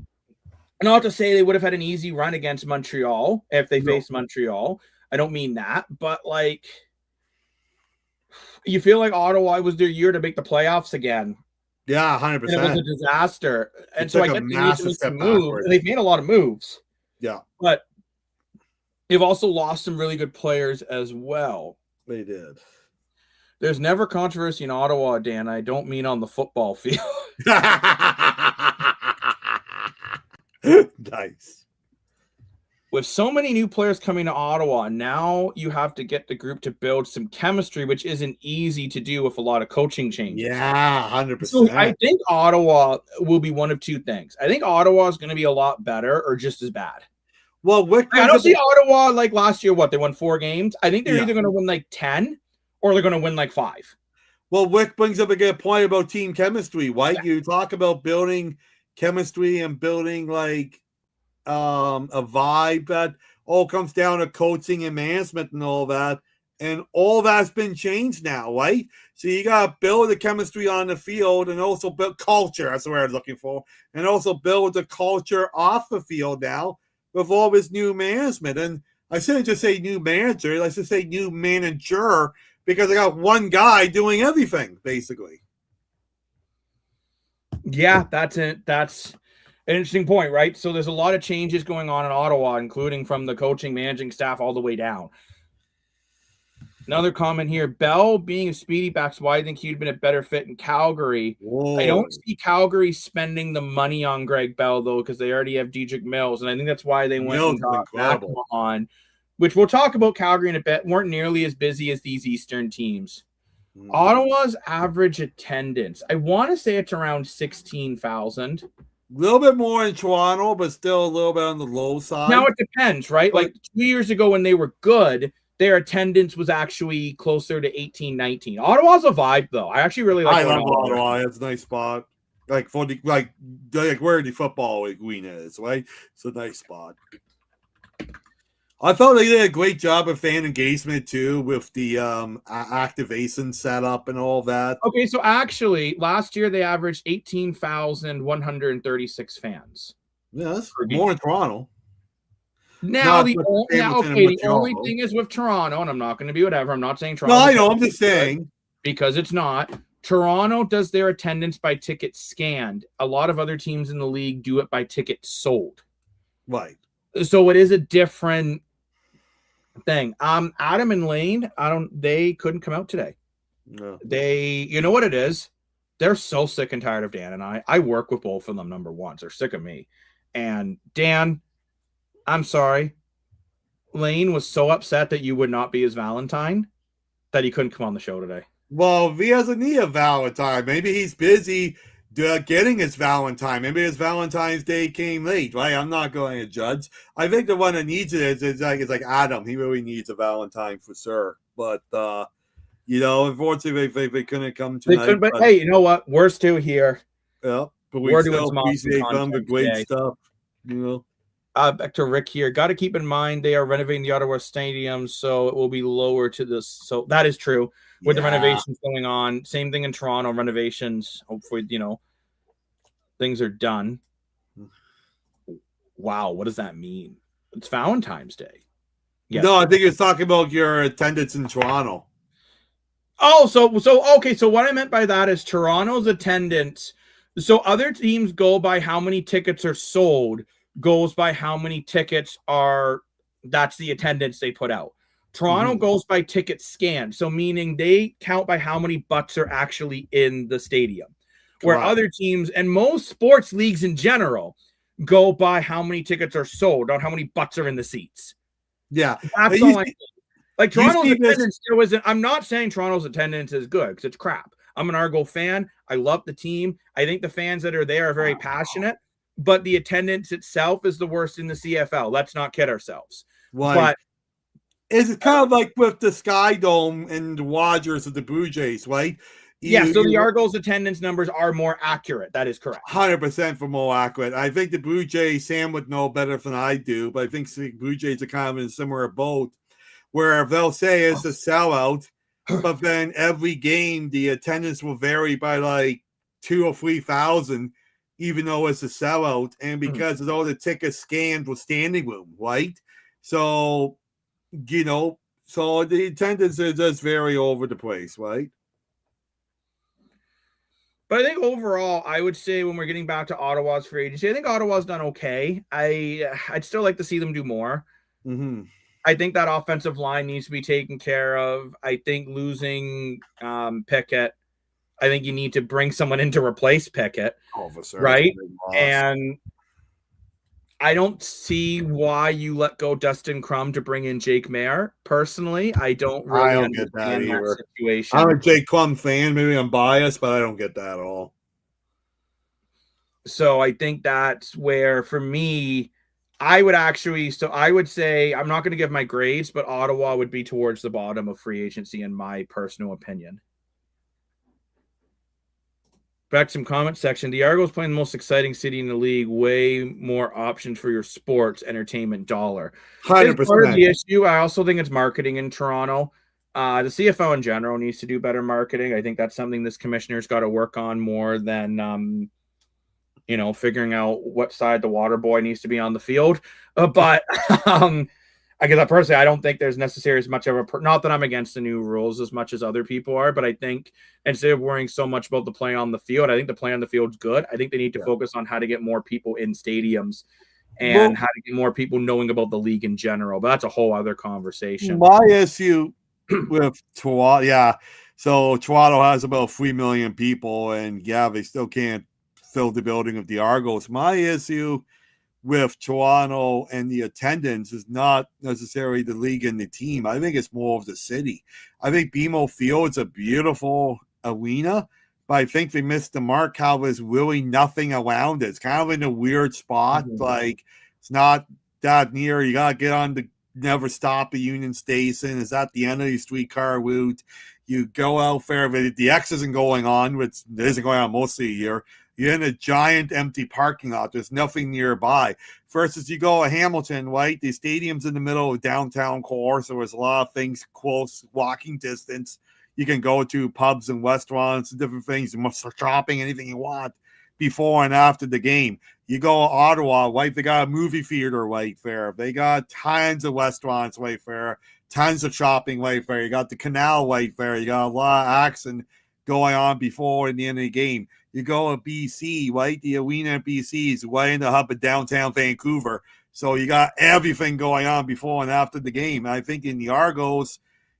not to say they would have had an easy run against Montreal if they faced Montreal. I don't mean that, but like, you feel like Ottawa was their year to make the playoffs again. Yeah, And it was 100%. a disaster. And It so I took a get they need to massive make step some moves, backwards. and they've made a lot of moves. Yeah, But they've also lost some really good players as well. they did. There's never controversy in Ottawa, Dan. I don't mean on the football field. Nice. With so many new players coming to Ottawa, now you have to get the group to build some chemistry, which isn't easy to do with a lot of coaching changes. Yeah, 100%. So I think Ottawa will be one of two things. I think Ottawa is going to be a lot better or just as bad. Well, I don't see Ottawa like last year. What, they won 4 games? I think they're Yeah. either going to win like 10 or they're going to win like 5. Well, Wick brings up a good point about team chemistry, right? Yeah. You talk about building chemistry and building like a vibe that all comes down to coaching and management and all that. And all that's been changed now, right? So you got to build the chemistry on the field and also build culture. That's the word I'm looking for. And also build the culture off the field now with all this new management. And I shouldn't just say new manager. I should say new manager, because I got one guy doing everything, basically. Yeah, that's it. That's an interesting point, right? So there's a lot of changes going on in Ottawa, including from the coaching, managing staff all the way down. Another comment here. Bell being a speedy back's why I think he'd been a better fit in Calgary. Whoa. I don't see Calgary spending the money on Greg Bell, though, because they already have Dedrick Mills. And I think that's why they went and got Macklin on, which we'll talk about Calgary in a bit, weren't nearly as busy as these Eastern teams. Ottawa's average attendance, I want to say it's around 16,000. A little bit more in Toronto, but still a little bit on the low side. Now it depends, right? Like 2 years ago when they were good, their attendance was actually closer to 18, 19. Ottawa's a vibe, though. I actually really like Ottawa. It's a nice spot. Like for the like where the football arena is, right? It's a nice spot. I thought they did a great job of fan engagement too, with the activation setup and all that. Okay, so actually, last year they averaged 18,136 fans. Yeah, that's more in Toronto. Now the only thing is with Toronto, and I'm not going to be whatever. I'm not saying Toronto. No, I know. I'm just saying because it's not. Toronto does their attendance by ticket scanned. A lot of other teams in the league do it by ticket sold. Right. So it is a different thing. Adam and Lane, they couldn't come out today. No. You know what it is? They're so sick and tired of Dan and I. I work with both of them, number one. So they're sick of me. And Dan, I'm sorry. Lane was so upset that you would not be his Valentine that he couldn't come on the show today. Well, he doesn't need a Valentine. Maybe he's busy getting his Valentine. Maybe his Valentine's Day came late, right? I'm not going to judge. I think the one that needs it is like Adam. He really needs a Valentine for sure. But, unfortunately, they couldn't come tonight. But hey, you know what? We're still here. Yeah, but we still appreciate them, the great stuff, Back to Rick here. Got to keep in mind they are renovating the Ottawa Stadium, so it will be lower to this. So that is true with the renovations going on. Same thing in Toronto, renovations. Hopefully, things are done. Wow, what does that mean? It's Valentine's Day. Yes. No, I think it's talking about your attendance in Toronto. Oh, so okay. So what I meant by that is Toronto's attendance. So other teams go by how many tickets are sold. Goes by how many tickets that's the attendance they put out. Toronto goes by tickets scanned, so meaning they count by how many butts are actually in the stadium. Where other teams and most sports leagues in general go by how many tickets are sold, not how many butts are in the seats. Yeah. That's all I think. Like Toronto's attendance still isn't. I'm not saying Toronto's attendance is good because it's crap. I'm an Argo fan. I love the team. I think the fans that are there are very passionate. But the attendance itself is the worst in the CFL. Let's not kid ourselves. Right. But it's kind of like with the Sky Dome and the Rogers of the Blue Jays, right? So the Argos attendance numbers are more accurate. That is correct. 100% for more accurate. I think the Blue Jays, Sam would know better than I do, but I think the Blue Jays are kind of in a similar boat where they'll say it's a sellout, but then every game the attendance will vary by like 2 or 3,000, even though it's a sellout, and because of all the tickets scanned with standing room, right? So, so the attendance does vary over the place, right? But I think overall, I would say when we're getting back to Ottawa's free agency, I think Ottawa's done okay. I'd still like to see them do more. Mm-hmm. I think that offensive line needs to be taken care of. I think losing Pickett, I think you need to bring someone in to replace Pickett, right? And I don't see why you let go Dustin Crum to bring in Jake Mayer. Personally, I don't really understand that situation. I'm a Jake Crum fan. Maybe I'm biased, but I don't get that at all. So I think that's where, for me, I would say, I'm not going to give my grades, but Ottawa would be towards the bottom of free agency in my personal opinion. Back to some comment section. The Argos playing the most exciting city in the league. Way more options for your sports entertainment dollar. 100%. It's part of the issue. I also think it's marketing in Toronto. The CFL in general needs to do better marketing. I think that's something this commissioner's got to work on more than figuring out what side the water boy needs to be on the field. But I guess personally, I don't think there's necessarily as much of not that I'm against the new rules as much as other people are, but I think instead of worrying so much about the play on the field, I think the play on the field's good. I think they need to focus on how to get more people in stadiums and how to get more people knowing about the league in general. But that's a whole other conversation. My issue with Toronto, so Toronto has about 3 million people, and they still can't fill the building of the Argos. My issue with Toronto and the attendance is not necessarily the league and the team. I think it's more of the city. I think BMO Field's a beautiful arena, but I think they missed the mark how there's really nothing around it. It's kind of in a weird spot. Mm-hmm. Like, it's not that near. You got to get on the Never Stop at Union Station. It's at the end of the streetcar route. You go out there, but the X isn't going on, which isn't going on most of the year. You're in a giant empty parking lot. There's nothing nearby. Versus you go to Hamilton, right? The stadium's in the middle of downtown core, so there's a lot of things close, walking distance. You can go to pubs and restaurants and different things, shopping, anything you want before and after the game. You go to Ottawa, right? They got a movie theater right there. They got tons of restaurants right there, tons of shopping right there. You got the canal right there. You got a lot of action going on before and the end of the game. You go to BC, right? The arena at BC is right in the hub of downtown Vancouver. So you got everything going on before and after the game. And I think in the Argos,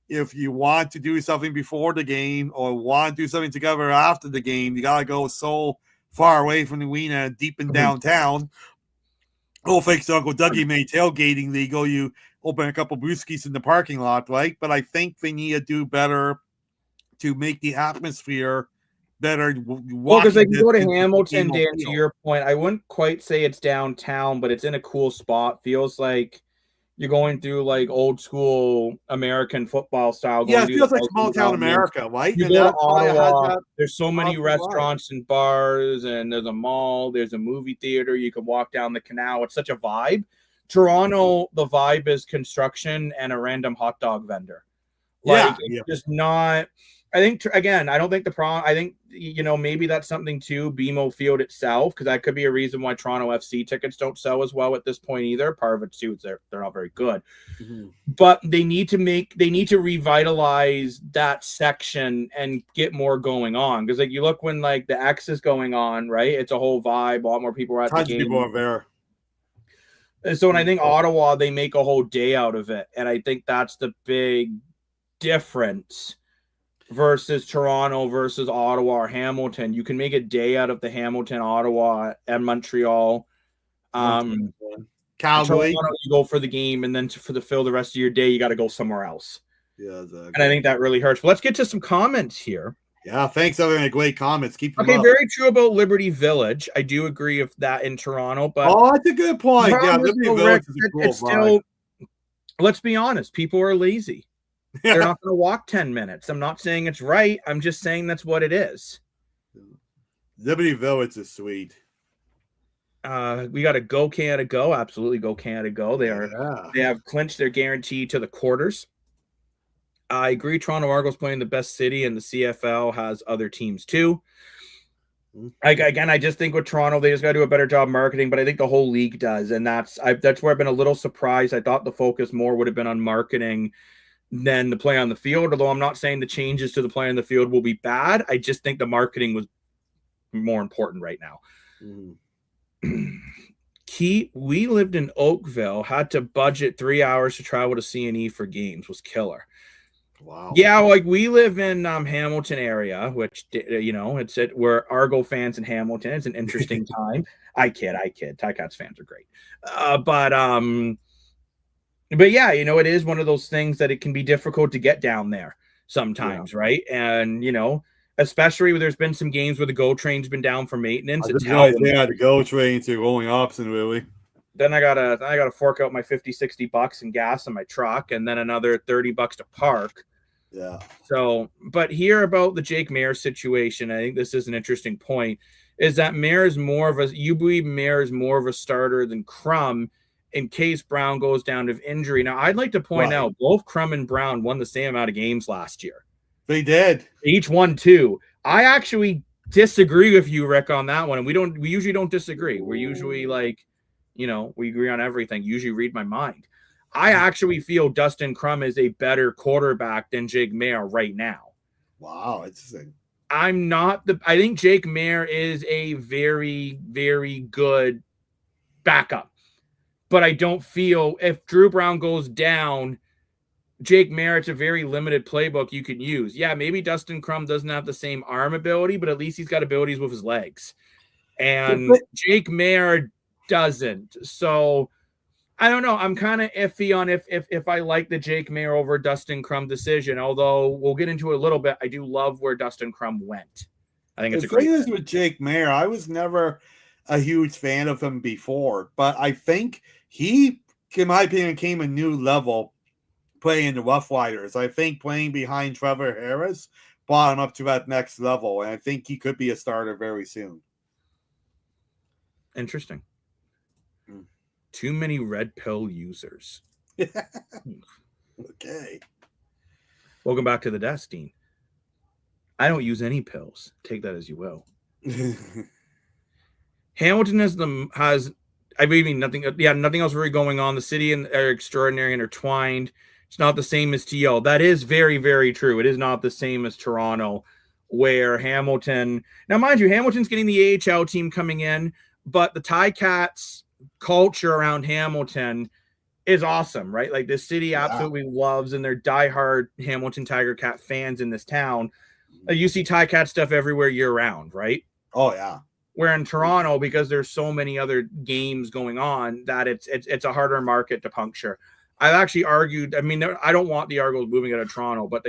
if you want to do something before the game or want to do something together after the game, you got to go so far away from the arena, deep in downtown. Oh, thanks to Uncle Dougie made tailgating legal. You open a couple brewskis in the parking lot, right? But I think they need to do better to make the atmosphere better. Well, because they can go to Hamilton, Dan, to your point. I wouldn't quite say it's downtown, but it's in a cool spot. Feels like you're going through like old school American football style. Yeah, it feels like small town America, right? You go to Ottawa, there's so many restaurants and bars, and there's a mall, there's a movie theater. You can walk down the canal. It's such a vibe. Toronto, the vibe is construction and a random hot dog vendor. Like, it's just not. I think, again, I don't think the problem, I think, maybe that's something too, BMO Field itself, because that could be a reason why Toronto FC tickets don't sell as well at this point either. Part of it too is they're not very good. Mm-hmm. But they need to revitalize that section and get more going on. Because like you look when like the X is going on, right? It's a whole vibe. A lot more people are at the game. People are there. And so when I think Ottawa, they make a whole day out of it. And I think that's the big difference versus Toronto versus Ottawa or Hamilton. You can make a day out of the Hamilton, Ottawa, and Montreal. Calgary. Toronto, you go for the game, and then for the fill the rest of your day, you got to go somewhere else. Yeah, exactly. And I think that really hurts. But let's get to some comments here. Yeah, thanks, everyone. Great comments. Keep them up. Very true about Liberty Village. I do agree with that in Toronto, but that's a good point. Yeah, Liberty Village is a cool it's still. Let's be honest, people are lazy. Yeah. They're not going to walk 10 minutes. I'm not saying it's right. I'm just saying that's what it is. Liberty Village is sweet. We got to go Canada go. Absolutely go Canada go. They have clinched their guarantee to the quarters. I agree. Toronto Argos playing the best city, and the CFL has other teams too. Again, I just think with Toronto, they just got to do a better job marketing, but I think the whole league does. And that's where I've been a little surprised. I thought the focus more would have been on marketing than the play on the field, although I'm not saying the changes to the play on the field will be bad. I just think the marketing was more important right now. We lived in Oakville, had to budget 3 hours to travel to C&E for games, was killer. Wow. Yeah, like we live in Hamilton area, which we're Argo fans in Hamilton. It's an interesting time. I kid. Ticats fans are great. But yeah, it is one of those things that it can be difficult to get down there sometimes, right? And especially when there's been some games where the GO train's been down for maintenance. The GO trains are going opposite, really. Then I gotta fork out my $50-$60 in gas in my truck, and then another $30 to park. Yeah. So, but here about the Jake Maier situation, I think this is an interesting point. Is that you believe Maier is more of a starter than Crum in case Brown goes down to injury? Now, I'd like to point out both Crum and Brown won the same amount of games last year. They did. Each won 2. I actually disagree with you, Rick, on that one. And we usually don't disagree. We're usually we agree on everything. You usually read my mind. I actually feel Dustin Crum is a better quarterback than Jake Maier right now. Wow, interesting. I think Jake Maier is a very, very good backup. But I don't feel if Drew Brown goes down, Jake Maier, it's a very limited playbook you can use. Yeah, maybe Dustin Crum doesn't have the same arm ability, but at least he's got abilities with his legs. And Jake Maier doesn't. So I don't know. I'm kind of iffy on if I like the Jake Maier over Dustin Crum decision, although we'll get into it a little bit. I do love where Dustin Crum went. I think it's a great thing with Jake Maier. I was never a huge fan of him before, but I think he, in my opinion, came a new level playing the Rough Riders. I think playing behind Trevor Harris brought him up to that next level, and I think he could be a starter very soon. Interesting. Too many red pill users. Okay. Welcome back to the desk, Dean. I don't use any pills. Take that as you will. Hamilton has nothing else really going on. The city and are extraordinary intertwined. It's not the same as TL. That is very, very true. It is not the same as Toronto, where Hamilton. Now, mind you, Hamilton's getting the AHL team coming in, but the Ticats culture around Hamilton is awesome, right? Like the city absolutely loves, and they're diehard Hamilton Tiger Cat fans in this town. You see Ticat stuff everywhere year round, right? Oh yeah. Where in Toronto, because there's so many other games going on, that it's a harder market to puncture. I've actually argued. I mean, I don't want the Argos moving out of Toronto, but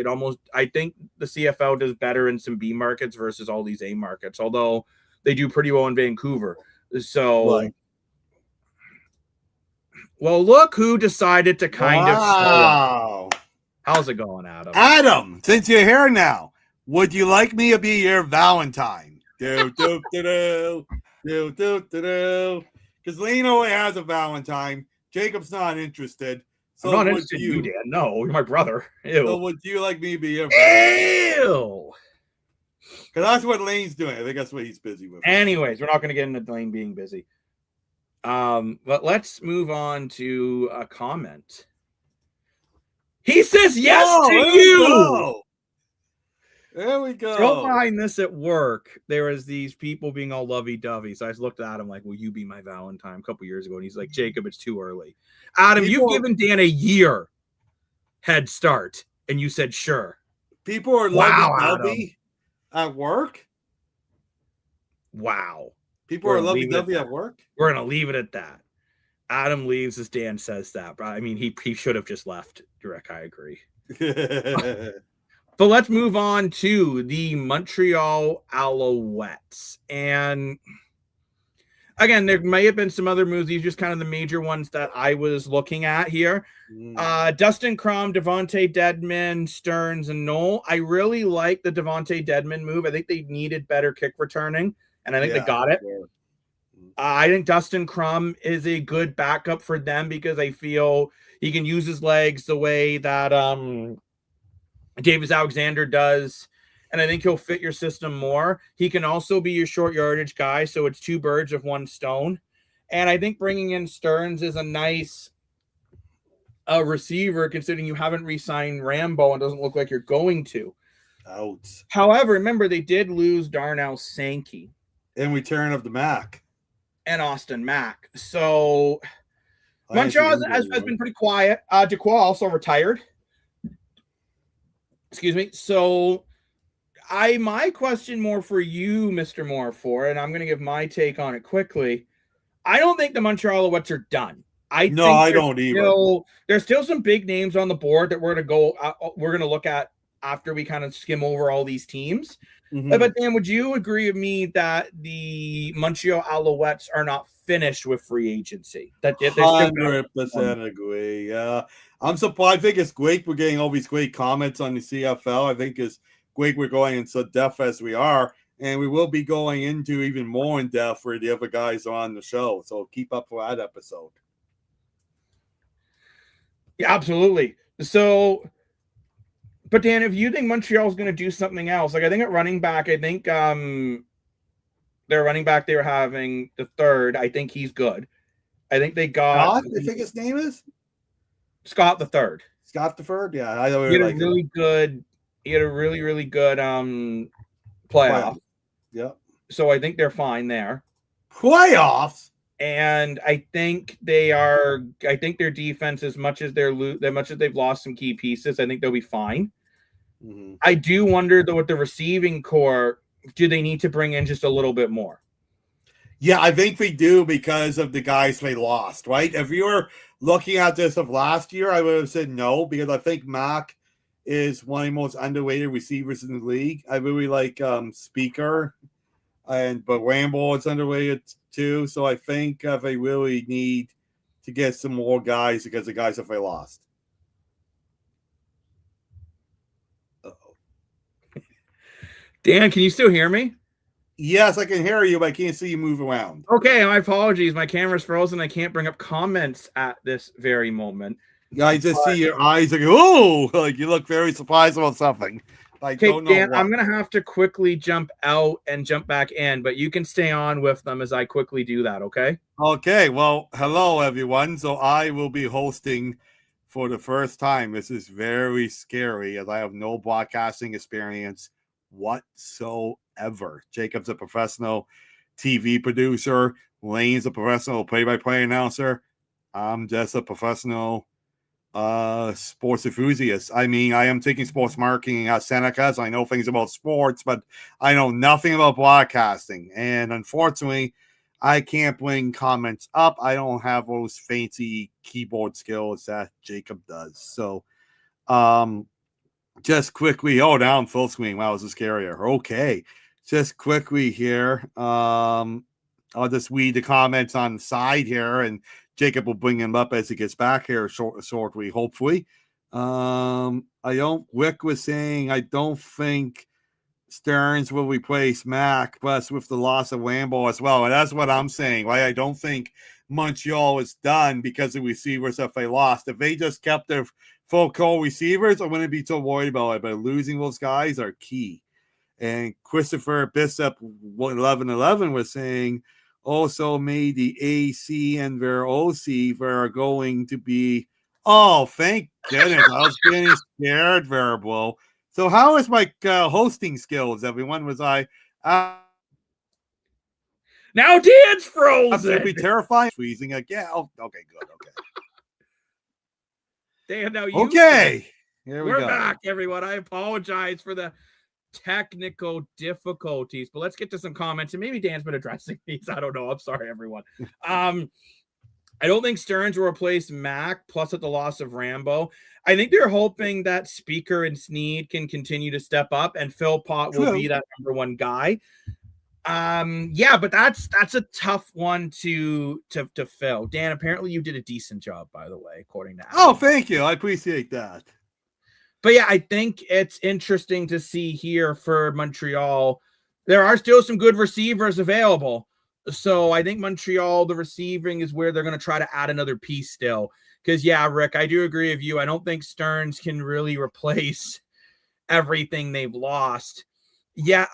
I think the CFL does better in some B markets versus all these A markets. Although they do pretty well in Vancouver. So. Right. Well, look who decided to kind of show up. How's it going, Adam? Adam, since you're here now, would you like me to be your Valentine? Because Lane only has a Valentine. Jacob's not interested. So I'm not interested in you, Dan. No, you're my brother. Ew. So would you like me to be your Valentine? Ew. Because that's what Lane's doing. I think that's what he's busy with. Anyways, we're not going to get into Lane being busy. But let's move on to a comment. He says yes to you. There we go. Go behind this at work. There was these people being all lovey-dovey. So I just looked at him like, will you be my Valentine a couple years ago? And he's like, Jacob, it's too early. Adam, you've given Dan a year head start. And you said, sure. People are lovey-dovey at work? Wow. People are lovey-dovey at work? We're going to leave it at that. Adam leaves as Dan says that. But I mean, he should have just left. Rick, I agree. But let's move on to the Montreal Alouettes. And again, there may have been some other moves. These are just kind of the major ones that I was looking at here. Dustin Crum, Devontae Dedmon, Stearns, and Knoll. I really like the Devontae Dedmon move. I think they needed better kick returning, and I think they got it. Yeah. I think Dustin Crum is a good backup for them because I feel he can use his legs the way that Davis Alexander does. and I think he'll fit your system more. He can also be your short yardage guy, so it's two birds with one stone. And I think bringing in Stearns is a nice receiver, considering you haven't re-signed Rambo and doesn't look like you're going to. Ouch. However, remember, they did lose Darnell Sankey. In return of the Mac. And Austin Mack. So Montreal has been pretty quiet. Dequoy also retired. Excuse me. So my question more for you, Mr. Moore, and I'm going to give my take on it quickly. I don't think the Montreal Alouettes are done. I don't either. There's still some big names on the board that we're going to look at after we kind of skim over all these teams. Mm-hmm. But Dan, would you agree with me that the Montreal Alouettes are not finished with free agency? That 100% agree. I'm surprised. I think it's great we're getting all these great comments on the CFL. I think it's great we're going in so depth as we are, and we will be going into even more in depth for the other guys on the show. So keep up for that episode. Yeah, absolutely. So, but Dan, if you think Montreal is going to do something else, like I think at running back, I think their running back they were having the third. I think he's good. I think they got. I think his name is Scott the Third. Scott the Third, yeah. I know he had a really good. He had a really, really good playoff. Yep. So I think they're fine there. Playoffs. And I think their defense, as much as they've lost some key pieces, I think they'll be fine. Mm-hmm. I do wonder though with the receiving core, do they need to bring in just a little bit more? Yeah, I think we do because of the guys they lost, right? If you were looking at this of last year, I would have said no, because I think Mac is one of the most underrated receivers in the league. I really like Speaker, but Rambo is underrated too. So I think they really need to get some more guys because the guys that they lost. Uh-oh. Dan, can you still hear me? Yes, I can hear you, but I can't see you move around. Okay, my apologies. My camera's frozen. I can't bring up comments at this very moment. Yeah, I just see your eyes like, oh, like you look very surprised about something. Okay, Dan, I'm going to have to quickly jump out and jump back in, but you can stay on with them as I quickly do that, okay? Okay, well, hello, everyone. So I will be hosting for the first time. This is very scary as I have no broadcasting experience whatsoever. Jacob's a professional TV producer. Lane's a professional play-by-play announcer. I'm just a professional sports enthusiast. I mean, I am taking sports marketing at Seneca, so I know things about sports, but I know nothing about broadcasting. And unfortunately, I can't bring comments up. I don't have those fancy keyboard skills that Jacob does. So, just quickly, down full screen. Wow, this is scarier. Okay, just quickly here. I'll just read the comments on the side here, and Jacob will bring him up as he gets back here shortly, hopefully. Wick was saying, I don't think Stearns will replace Mac, plus with the loss of Rambo as well. And that's what I'm saying, right? I don't think Montreal is done because of receivers that they lost. If they just kept their full core receivers, I wouldn't be so worried about it. But losing those guys are key. And Christopher Bishop 1111 was saying, also made the AC and their OC are going to be. Oh, thank goodness! I was getting scared, Variable. So, how is my hosting skills, everyone? Was I? Now Dan's frozen. Absolutely terrifying. Freezing again. Oh, okay, good. Okay. Dan, now you. Okay. Here we go. We're back, everyone. I apologize for the technical difficulties, but let's get to some comments, and maybe Dan's been addressing these. I don't know. I'm sorry, everyone. I don't think Stearns will replace Mac, plus at the loss of Rambo. I think they're hoping that Speaker and Snead can continue to step up, and Phil Pott will be that number one guy. Yeah, but that's a tough one to fill. Dan, apparently you did a decent job, by the way, according to Alan. Oh, thank you. I appreciate that. But yeah, I think it's interesting to see here for Montreal. There are still some good receivers available. So I think Montreal, the receiving is where they're going to try to add another piece still. Because, yeah, Rick, I do agree with you. I don't think Stearns can really replace everything they've lost. Yeah,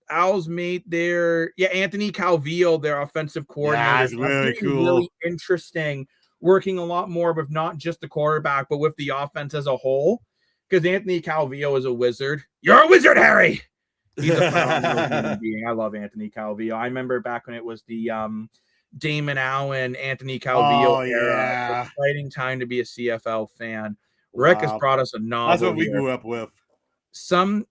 Al's mate there. Yeah, Anthony Calvillo, their offensive coordinator. Yeah, it's really cool. Really interesting, working a lot more with not just the quarterback, but with the offense as a whole. Because Anthony Calvillo is a wizard. You're a wizard, Harry. He's a phenomenal human being. I love Anthony Calvillo. I remember back when it was the Damon Allen, Anthony Calvillo era. Exciting time to be a CFL fan. Rick has brought us a novel. That's what we grew up with. Something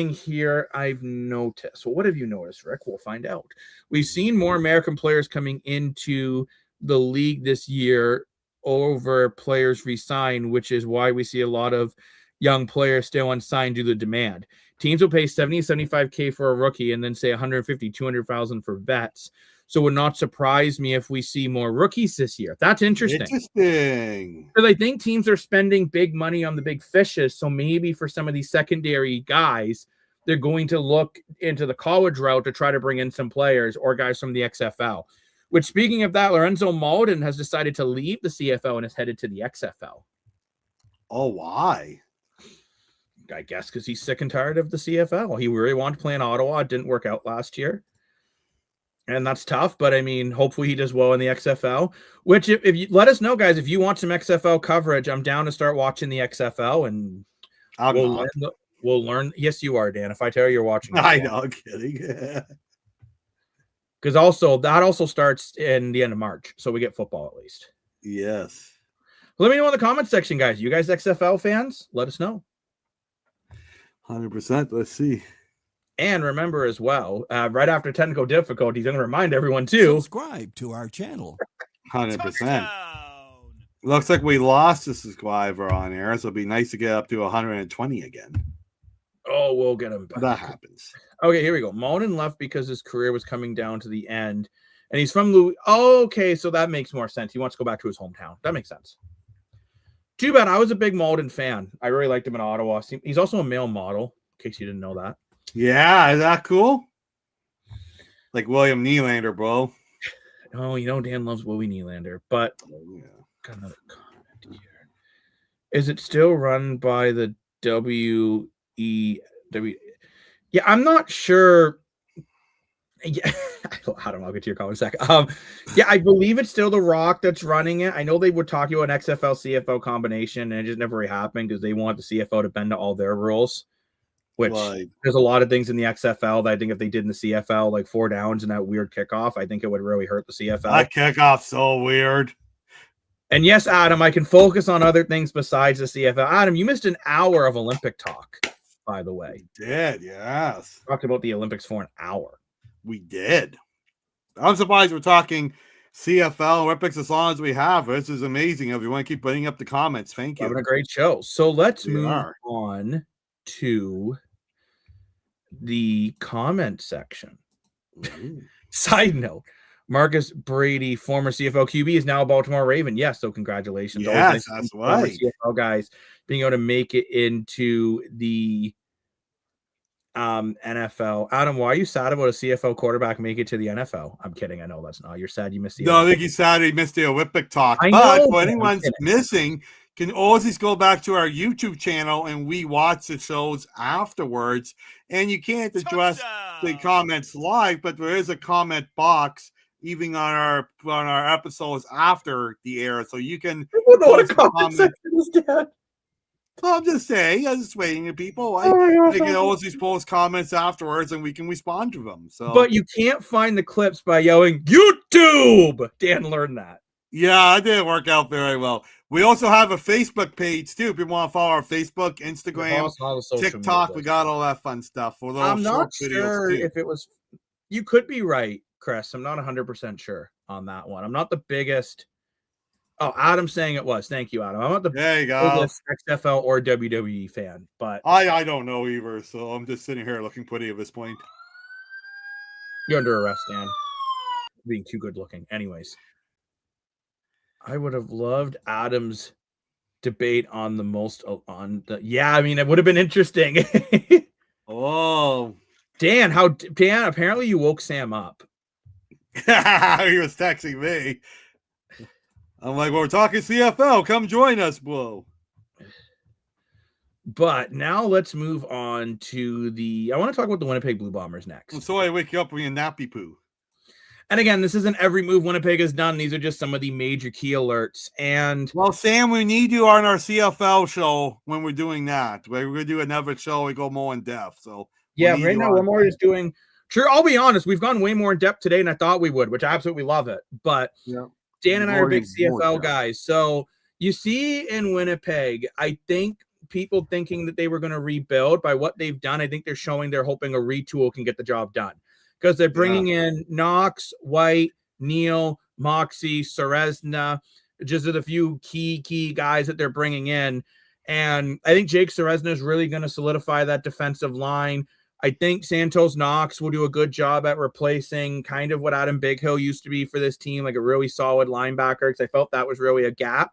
here I've noticed. Well, what have you noticed, Rick? We'll find out. We've seen more American players coming into the league this year over players resign, which is why we see a lot of young players still unsigned due to demand. Teams will pay 70, 75K for a rookie and then say 150, 200,000 for vets. So it would not surprise me if we see more rookies this year. That's interesting. Because I think teams are spending big money on the big fishes. So maybe for some of these secondary guys, they're going to look into the college route to try to bring in some players or guys from the XFL. Which, speaking of that, Lorenzo Malden has decided to leave the CFL and is headed to the XFL. Oh, why? I guess because he's sick and tired of the CFL. He really wanted to play in Ottawa. It didn't work out last year. And that's tough, but I mean, hopefully he does well in the XFL, which if you let us know, guys, if you want some XFL coverage, I'm down to start watching the XFL and we'll learn. Yes, you are, Dan. If I tell you you're watching. I know, I'm kidding. Because that also starts in the end of March. So we get football at least. Yes. Let me know in the comment section, guys. You guys XFL fans? Let us know. 100%. Let's see. And remember as well, right after technical difficulties, I'm going to remind everyone to subscribe to our channel. 100%. Looks like we lost a subscriber on air, so it'll be nice to get up to 120 again. Oh, we'll get him back. That happens. Okay, here we go. Malden left because his career was coming down to the end, and he's from Louis. Oh, okay, so that makes more sense. He wants to go back to his hometown. That makes sense. Too bad. I was a big Malden fan. I really liked him in Ottawa. He's also a male model, in case you didn't know that. Yeah, is that cool? Like William Nylander, bro. Oh, Dan loves Willie Nylander, but got another comment here. Is it still run by the WEW? Yeah, I'm not sure. Yeah, I don't know. I'll get to your comment in a second. Yeah, I believe it's still The Rock that's running it. I know they were talking about an XFL CFL combination, and it just never really happened because they want the CFL to bend to all their rules. Which there's a lot of things in the XFL that I think if they did in the CFL, like 4 downs and that weird kickoff, I think it would really hurt the CFL. That kickoff's so weird. And yes, Adam, I can focus on other things besides the CFL. Adam, you missed an hour of Olympic talk, by the way. We did, yes. Talked about the Olympics for an hour. We did. I'm surprised we're talking CFL Olympics as long as we have. This is amazing. If you want to keep putting up the comments, thank you. Having a great show. So let's move on to the comment section. Side note, Marcus Brady, former CFL QB, is now a Baltimore Raven. Yes, so congratulations. Yes, that's right. CFL guys being able to make it into the NFL. Adam, why are you sad about a CFL quarterback make it to the NFL? I'm kidding. I know that's not. You're sad you missed the No, I think he's sad he missed the Olympic talk. But for anyone's missing, can always go back to our YouTube channel and we watch the shows afterwards. And you can't address the comments live, but there is a comment box even on our episodes after the air, so you can. I don't know what a comment section is, Dad. I'm just saying, I'm just waiting to people. They can always post comments afterwards, and we can respond to them. So, but you can't find the clips by yelling YouTube. Dan learned that. Yeah, it didn't work out very well. We also have a Facebook page too. If you want to follow our Facebook, Instagram, TikTok, we got all that fun stuff. I'm not sure if it was. You could be right, Chris. I'm not 100% sure on that one. I'm not the biggest. Oh, Adam's saying it was. Thank you, Adam. I'm not the biggest XFL or WWE fan, but I don't know either. So I'm just sitting here looking pretty at this point. You're under arrest, Dan. Being too good looking. Anyways. I would have loved Adam's debate on I mean, it would have been interesting. Oh, Dan, apparently you woke Sam up. He was texting me. I'm like, well, we're talking CFL. Come join us, bro. But now let's move on to I want to talk about the Winnipeg Blue Bombers next. So I wake you up with a nappy poo. And again, this isn't every move Winnipeg has done. These are just some of the major key alerts. And well, Sam, we need you on our CFL show when we're doing that. We're going to do another show. We go more in depth. So yeah, right now we're more just doing. Sure, I'll be honest. We've gone way more in depth today than I thought we would, which I absolutely love it. But Dan and I are big CFL guys. So you see in Winnipeg, I think people thinking that they were going to rebuild by what they've done. I think they're showing they're hoping a retool can get the job done because they're bringing in Knox, White, Neal, Moxie, Serezna, just are the few key guys that they're bringing in. And I think Jake Serezna is really going to solidify that defensive line. I think Santos Knox will do a good job at replacing kind of what Adam Bighill used to be for this team, like a really solid linebacker, because I felt that was really a gap.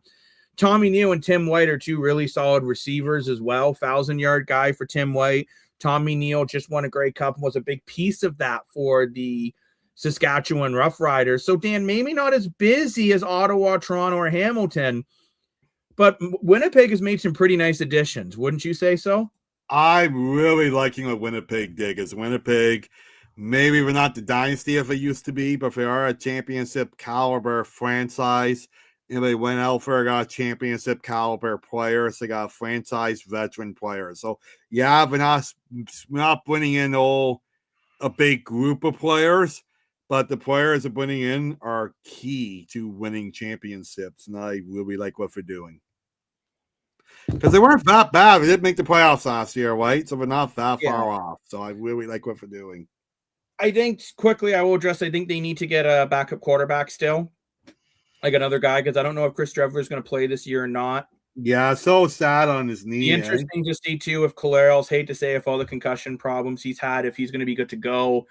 Tommy Neal and Tim White are two really solid receivers as well. 1,000-yard guy for Tim White. Tommy Neal just won a Grey Cup and was a big piece of that for the Saskatchewan Roughriders. So, Dan, maybe not as busy as Ottawa, Toronto, or Hamilton, but Winnipeg has made some pretty nice additions. Wouldn't you say so? I'm really liking what Winnipeg did. Because Winnipeg, maybe we're not the dynasty if it used to be, but they are a championship caliber franchise. They went out for got championship caliber players. They got franchise veteran players. So yeah, we're not bringing in a big group of players, but the players they're bringing in are key to winning championships, and I really like what they're doing. Because they weren't that bad. They didn't make the playoffs last year, right? So we're not that far off. So I really like what they're doing. I think quickly I will address. I think they need to get a backup quarterback still. Like another guy, because I don't know if Chris Trevor is going to play this year or not. Yeah, so sad on his knee. Interesting to see, too, if Collaros, hate to say, if all the concussion problems he's had, if he's going to be good to go.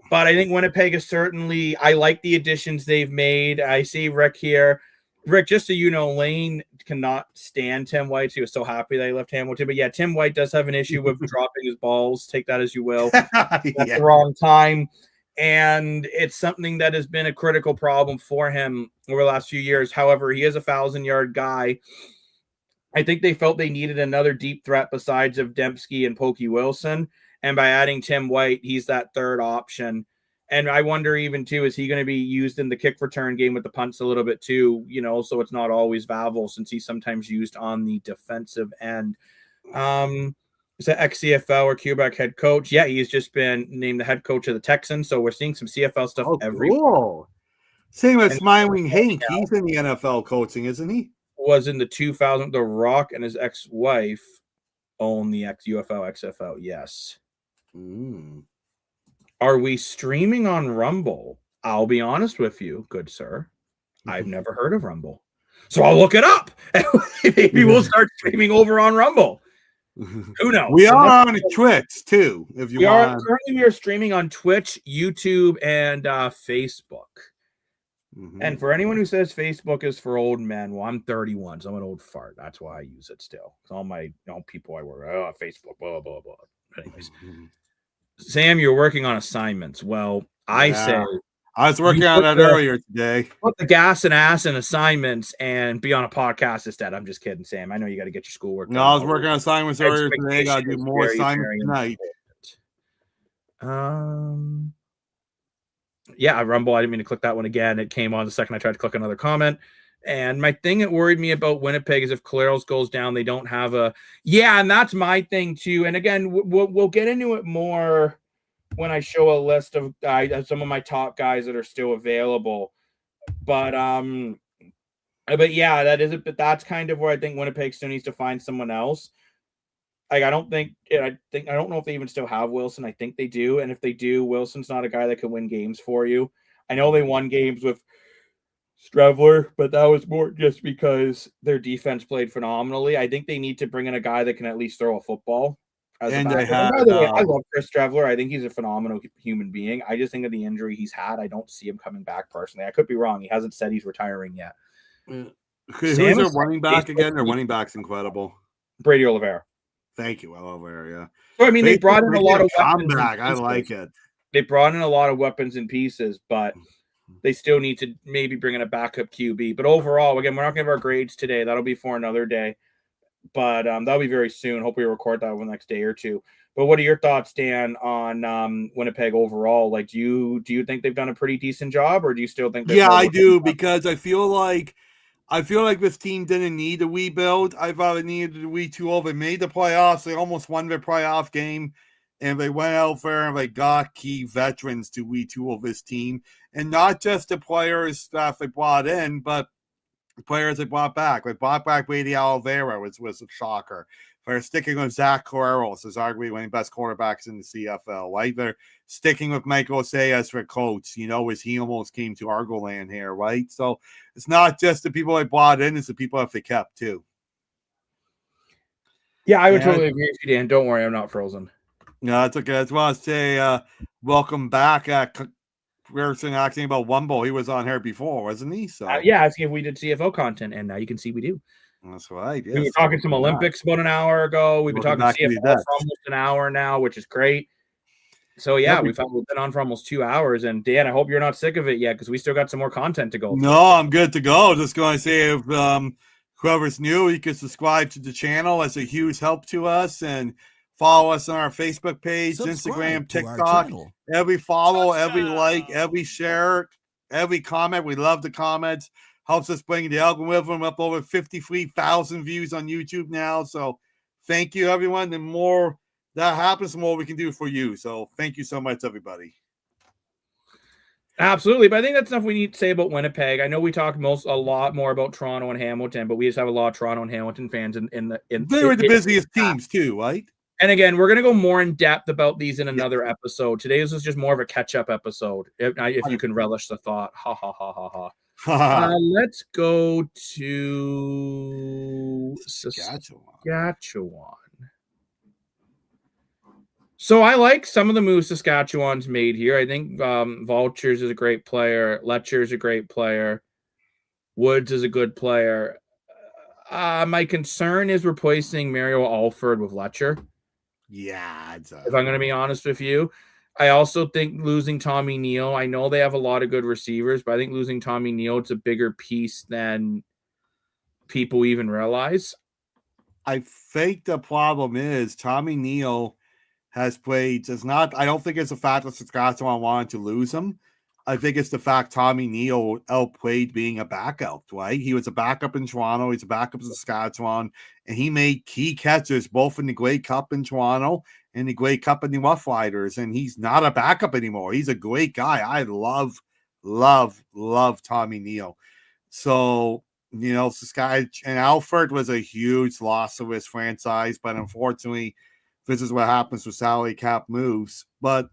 But I think Winnipeg is certainly, I like the additions they've made. I see Rick here. Rick, just so you know, Lane cannot stand Tim White. He was so happy that he left Hamilton. But yeah, Tim White does have an issue with dropping his balls. Take that as you will. At the wrong time. And it's something that has been a critical problem for him over the last few years. However, he is a 1,000-yard guy. I think they felt they needed another deep threat besides of Dembski and Pokey Wilson. And by adding Tim White, he's that third option. And I wonder even, too, is he going to be used in the kick return game with the punts a little bit, too? You know, so it's not always Vavel since he's sometimes used on the defensive end. Is that ex-CFL or Quebec head coach? Yeah, he's just been named the head coach of the Texans. So we're seeing some CFL stuff every week. Same as Smiling Hank. He's in the NFL coaching, isn't he? Was in the 2000. The Rock and his ex-wife own the UFL XFL. Yes. Are we streaming on Rumble? I'll be honest with you, good sir. I've never heard of Rumble. So I'll look it up. Maybe we'll start streaming over on Rumble. Who knows? We are on Twitch too. If you want. Currently, we are streaming on Twitch, YouTube, and Facebook. And for anyone who says Facebook is for old men, well, I'm 31, so I'm an old fart. That's why I use it still. All my people I work, Facebook, blah blah blah. Anyways, Sam, you're working on assignments. Well, I say I was working on that earlier today. Put the gas and ass in assignments and be on a podcast instead. I'm just kidding, Sam. I know you got to get your schoolwork done. No, I was working on assignments earlier today. I got to do more assignments tonight. Yeah, Rumble. I didn't mean to click that one again. It came on the second I tried to click another comment. And my thing that worried me about Winnipeg is if Collaros goes down, they don't have a – yeah, and that's my thing too. And again, we'll get into it more when I show a list of guys, some of my top guys that are still available. But yeah, that is it. But that's kind of where I think Winnipeg still needs to find someone else. Like, I don't know if they even still have Wilson. I think they do. And if they do, Wilson's not a guy that can win games for you. I know they won games with Strevler, but that was more just because their defense played phenomenally. I think they need to bring in a guy that can at least throw a football. By the way, I love Chris Strevler. I think he's a phenomenal human being. I just think of the injury he's had. I don't see him coming back personally. I could be wrong. He hasn't said he's retiring yet. Who's their running back again? Their running back's incredible. Brady Oliveira. Thank you, Oliveira. Yeah. So I mean, they brought in a lot of weapons. I like it. They brought in a lot of weapons and pieces, but they still need to maybe bring in a backup QB. But overall, again, we're not going to have our grades today. That'll be for another day. but that'll be very soon. Hope we record that over the next day or two. But what are your thoughts, Dan, on Winnipeg overall? Like, do you think they've done a pretty decent job, or do you still think? Yeah, I do, because I feel like this team didn't need a rebuild. I thought it needed to retool. They made the playoffs. They almost won their playoff game, and they went out there and they got key veterans to retool this team, and not just the players that they brought in, but the players they brought back. They brought back Brady Oliveira, which was a shocker. They're sticking with Zach Collaros as arguably one of the best quarterbacks in the CFL, right? They're sticking with Michael Osei as their coach, as he almost came to Argoland here, right? So it's not just the people they brought in, it's the people that they kept too. Yeah, I would totally agree with you, Dan. Don't worry, I'm not frozen. No, that's okay. I just want to say welcome back. We were asking about Wumbo. He was on here before, wasn't he? So yeah, asking if we did CFL content, and now you can see we do. That's right. Yes. We were talking some Olympics about an hour ago. We've been talking CFL for almost an hour now, which is great. So yeah, we've been on for almost 2 hours. And Dan, I hope you're not sick of it yet, because we still got some more content to go through. No, I'm good to go. Just going to say, if whoever's new, you can subscribe to the channel. That's a huge help to us, and follow us on our Facebook page, Instagram, TikTok. Every follow, every like, every share, every comment. We love the comments. Helps us bring the algorithm up over 53,000 views on YouTube now. So thank you, everyone. The more that happens, the more we can do for you. So thank you so much, everybody. Absolutely. But I think that's enough we need to say about Winnipeg. I know we talked a lot more about Toronto and Hamilton, but we just have a lot of Toronto and Hamilton fans they were the busiest teams too, right? And again, we're going to go more in depth about these in another episode. Today's was just more of a catch-up episode, if you can relish the thought. Ha, ha, ha, ha, ha. Let's go to Saskatchewan. So I like some of the moves Saskatchewan's made here. I think Vultures is a great player. Letcher is a great player. Woods is a good player. My concern is replacing Mario Alford with Letcher. Yeah. If I'm going to be honest with you. I also think losing Tommy Neal, I know they have a lot of good receivers, but I think losing Tommy Neal, it's a bigger piece than people even realize. I think the problem is Tommy Neal has played. I don't think it's the fact that Saskatchewan wanted to lose him. I think it's the fact Tommy Neal outplayed being a backup, right? He was a backup in Toronto. He's a backup in Saskatchewan, and he made key catches both in the Grey Cup in Toronto and the Grey Cup in the Rough Riders, and he's not a backup anymore. He's a great guy. I love Tommy Neal. So, Saskatchewan and Alford was a huge loss to his franchise, but unfortunately, this is what happens with salary cap moves. But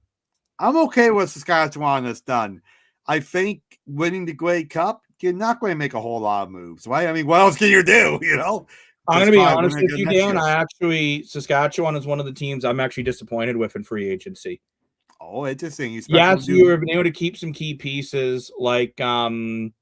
I'm okay with what Saskatchewan has done. I think winning the Grey Cup, you're not going to make a whole lot of moves, right? I mean, what else can you do, I'm going to be honest with you, Dan. Saskatchewan is one of the teams I'm actually disappointed with in free agency. Oh, interesting. Yes, you were able to keep some key pieces like Olette,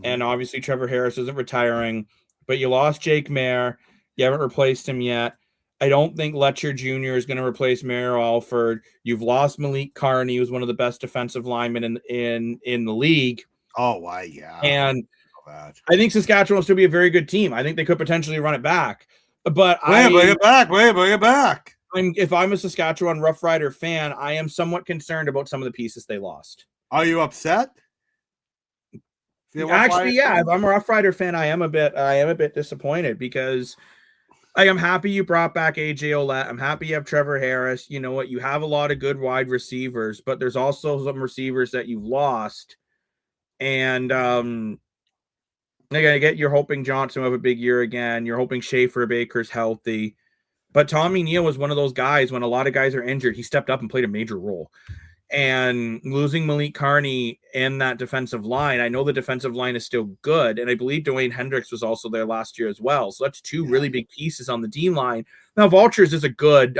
and obviously Trevor Harris isn't retiring, but you lost Jake Mayer. You haven't replaced him yet. I don't think Letcher Jr. is going to replace Mario Alford. You've lost Malik Carney, who's one of the best defensive linemen in the league. Oh, why? Yeah. And I think Saskatchewan will still be a very good team. I think they could potentially run it back. But bring it back. If I'm a Saskatchewan Rough Rider fan, I am somewhat concerned about some of the pieces they lost. Are you upset? Actually, yeah. If I'm a Rough Rider fan, I am a bit disappointed, because I'm happy you brought back AJ Olette. I'm happy you have Trevor Harris. You know what? You have a lot of good wide receivers, but there's also some receivers that you've lost. And you're hoping Johnson will have a big year again. You're hoping Schaefer Baker's healthy. But Tommy Neal was one of those guys, when a lot of guys are injured, he stepped up and played a major role. And losing Malik Carney in that defensive line, I know the defensive line is still good, and I believe Dwayne Hendricks was also there last year as well. So that's two really big pieces on the D line. Now, Vultures is a good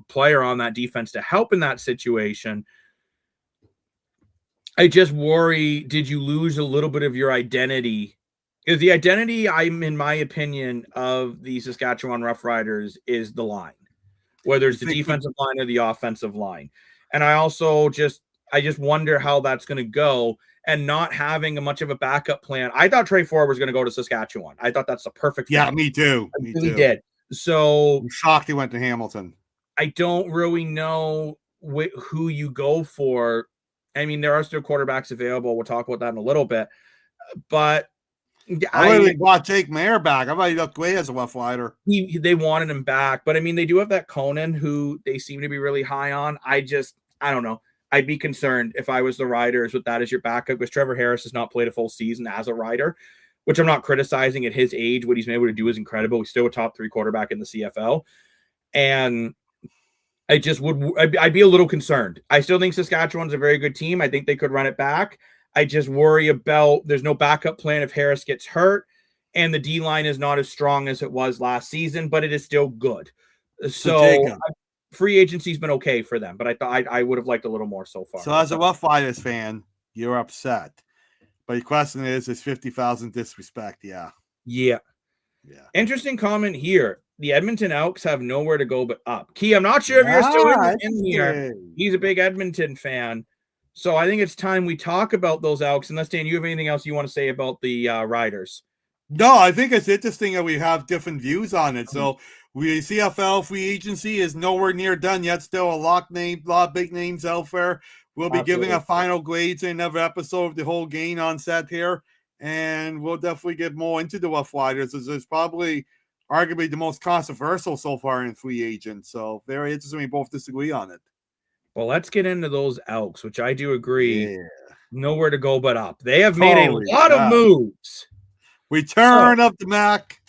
player on that defense to help in that situation. I just worry, did you lose a little bit of your identity? Because the identity, in my opinion, of the Saskatchewan Roughriders is the line, whether it's the defensive line or the offensive line. And I just wonder how that's going to go. and not having much of a backup plan. I thought Trey Ford was going to go to Saskatchewan. I thought that's the perfect fit. Yeah, me too. I really did. So I'm shocked he went to Hamilton. I don't really know who you go for. I mean, there are still quarterbacks available. We'll talk about that in a little bit. But I really brought Jake Mayer back. I thought he looked great as a Rough Rider. They wanted him back. But I mean, they do have that Conan who they seem to be really high on. I don't know. I'd be concerned if I was the Riders with that as your backup, because Trevor Harris has not played a full season as a Rider, which I'm not criticizing at his age. What he's been able to do is incredible. He's still a top 3 quarterback in the CFL. And I just I'd be a little concerned. I still think Saskatchewan's a very good team. I think they could run it back. I just worry about there's no backup plan if Harris gets hurt, and the D-line is not as strong as it was last season, but it is still good. So free agency's been okay for them, but I thought I would have liked a little more so far. So as a Rough Riders fan, you're upset. But the question is 50,000 disrespect? Yeah. Interesting comment here. The Edmonton Elks have nowhere to go but up. Key, I'm not sure if you're still in here. He's a big Edmonton fan. So I think it's time we talk about those Elks. Unless, Dan, you have anything else you want to say about the Riders? No, I think it's interesting that we have different views on it. So CFL free agency is nowhere near done yet. Still a lot of big names out there. We'll be giving a final grades in another episode of the whole game on set here. And we'll definitely get more into the Rough Riders. It's probably arguably the most controversial so far in free agents. So very interesting. We both disagree on it. Well, let's get into those Elks, which I do agree. Nowhere to go but up. They have made a lot of moves. Return of the Mac.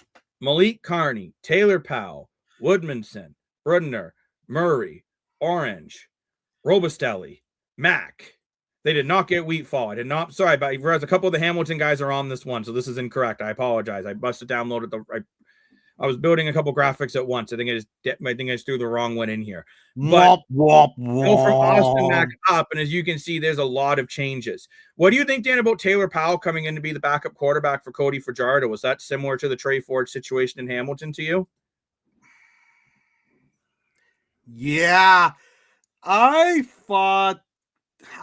Malik Carney, Taylor Powell, Woodmanson, Brudner, Murray, Orange, Robustelli, Mac. They did not get Wheatfall. I did not. Sorry, but a couple of the Hamilton guys are on this one, so this is incorrect. I apologize. I must have downloaded I was building a couple graphics at once. I think I just threw the wrong one in here. But go from Austin Mack up, and as you can see, there's a lot of changes. What do you think, Dan, about Taylor Powell coming in to be the backup quarterback for Cody Fajardo? Was that similar to the Trey Ford situation in Hamilton to you? Yeah, I thought.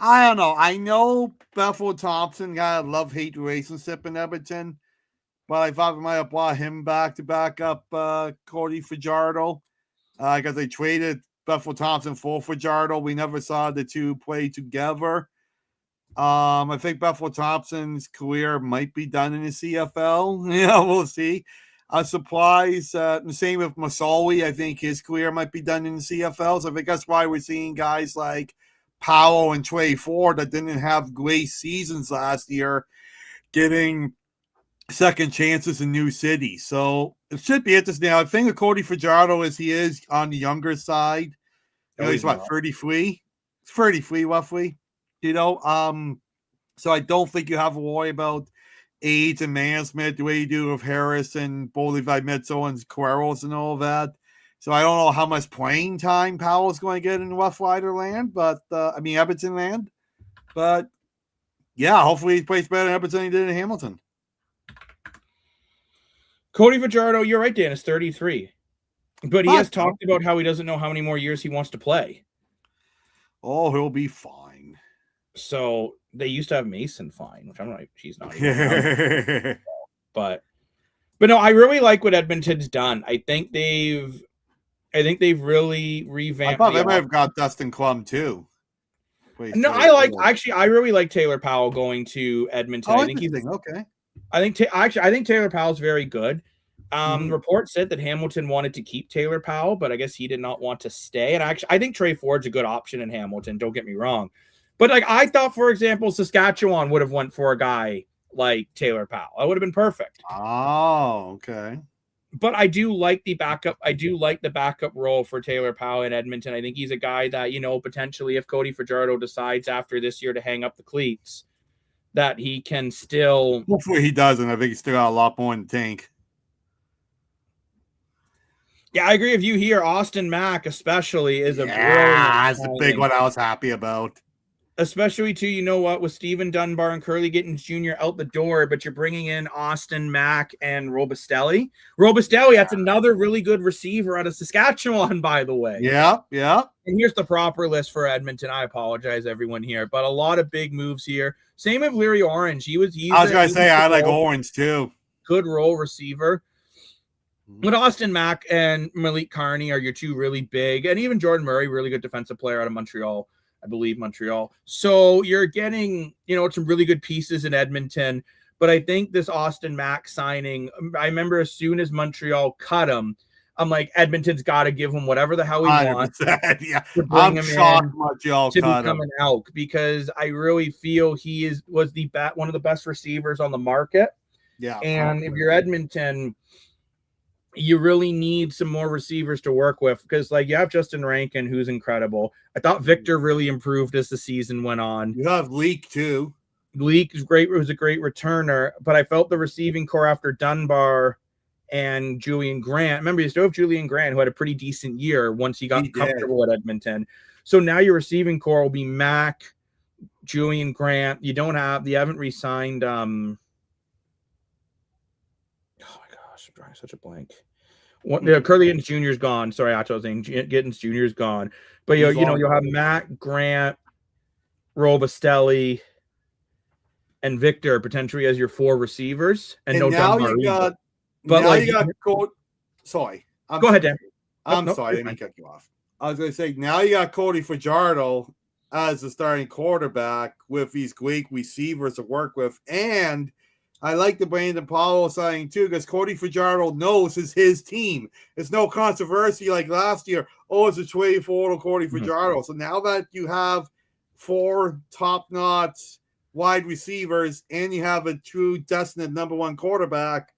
I don't know. I know Bethel Thompson got a love-hate relationship in Edmonton, but I thought we might have brought him back to back up Cody Fajardo because they traded Bethel Thompson for Fajardo. We never saw the two play together. I think Bethel Thompson's career might be done in the CFL. Yeah, we'll see. Supplies, the same with Masawi. I think his career might be done in the CFL. So I think that's why we're seeing guys like Powell and Trey Ford that didn't have great seasons last year getting second chances in new cities. So it should be interesting. I think with Cody Fajardo as he is on the younger side, he's what, 33? 33 roughly, so I don't think you have to worry about age and management the way you do with Harris and Bolivar Mitchell and Quarles and all that. So I don't know how much playing time Powell is going to get in Rough Rider land, but Edmonton land. But yeah, hopefully he plays better in Edmonton than he did in Hamilton. Cody Fajardo, you're right, Dan, is 33. But he has talked about how he doesn't know how many more years he wants to play. Oh, he'll be fine. So they used to have Mason fine, which I'm not, she's not even but no, I really like what Edmonton's done. I think they've really revamped. I thought they might have got Dustin Clum too. No, I really like Taylor Powell going to Edmonton. Oh, I think he's okay. I think Taylor Powell's very good. Reports said that Hamilton wanted to keep Taylor Powell, but I guess he did not want to stay. And I think Trey Ford's a good option in Hamilton. Don't get me wrong, but I thought, for example, Saskatchewan would have went for a guy like Taylor Powell. That would have been perfect. Oh, okay. But I do like the backup. I do like the backup role for Taylor Powell in Edmonton. I think he's a guy that, potentially if Cody Fajardo decides after this year to hang up the cleats, that he can still. Hopefully he doesn't. I think he's still got a lot more in the tank. Yeah, I agree with you here. Austin Mack, especially, is a brilliant. That's the big one I was happy about. Especially too, you know what, with Steven Dunbar and Curly Gittins Jr. out the door, but you're bringing in Austin Mack and Robustelli. That's another really good receiver out of Saskatchewan, by the way. Yeah. And here's the proper list for Edmonton. I apologize, everyone here, but a lot of big moves here. Same with Leary Orange. I was going to say, I like Orange too. Good role receiver. But Austin Mack and Malik Carney are your two really big, and even Jordan Murray, really good defensive player out of Montreal. I believe Montreal. So you're getting, some really good pieces in Edmonton. But I think this Austin Mack signing, I remember as soon as Montreal cut him, I'm like, Edmonton's got to give him whatever the hell he wants. Yeah, I'm shocked Montreal to cut become him. An elk, because I really feel he was one of the best receivers on the market. Yeah, and if you're Edmonton, you really need some more receivers to work with, because you have Justin Rankin, who's incredible. I thought Victor really improved as the season went on. You have Leak too. Leak is great. Was a great returner, but I felt the receiving core after Dunbar and Julian Grant. Remember, you still have Julian Grant, who had a pretty decent year once he got comfortable at Edmonton. So now your receiving core will be Mack, Julian Grant. You haven't re-signed. Oh my gosh, I'm drawing such a blank. Curly Gittins Jr. is gone. Sorry, I was saying Gittins Jr. is gone. But you'll have Matt, Grant, Robustelli, and Victor potentially as your four receivers. And no now Dunbar. You got. But now you got Cody. Sorry. Go ahead, Dan. I'm sorry. Let me cut you off. I was going to say, now you got Cody Fajardo as the starting quarterback with these great receivers to work with. And I like the Brandon Powell signing too, because Cody Fajardo knows it's his team. It's no controversy like last year. Oh, it's a trade for Cody Fajardo. So now that you have four top-notch wide receivers and you have a true destined number one quarterback,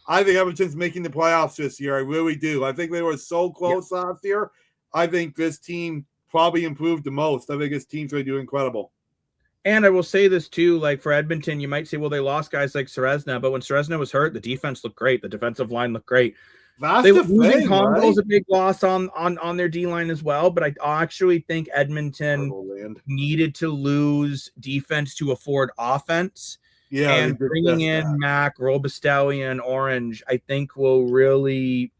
I think Edmonton's making the playoffs this year. I really do. I think they were so close last year. I think this team probably improved the most. I think this team's going to do incredible. And I will say this too, for Edmonton, you might say, well, they lost guys like Serezna, but when Serezna was hurt, the defense looked great. The defensive line looked great. Losing Congo is a big loss on their D-line as well, but I actually think Edmonton needed to lose defense to afford offense. Yeah, and bringing in Mack, Robustelli, and Orange, I think will really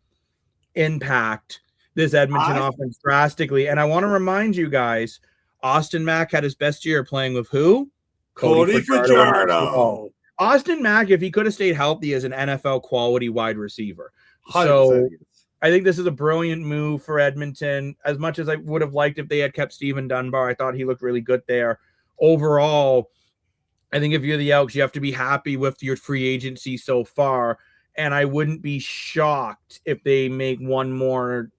impact this Edmonton offense drastically. And I want to remind you guys, Austin Mack had his best year playing with who? Cody Fajardo. Austin Mack, if he could have stayed healthy, is an NFL quality wide receiver. So I think this is a brilliant move for Edmonton. As much as I would have liked if they had kept Steven Dunbar, I thought he looked really good there. Overall, I think if you're the Elks, you have to be happy with your free agency so far. And I wouldn't be shocked if they make one more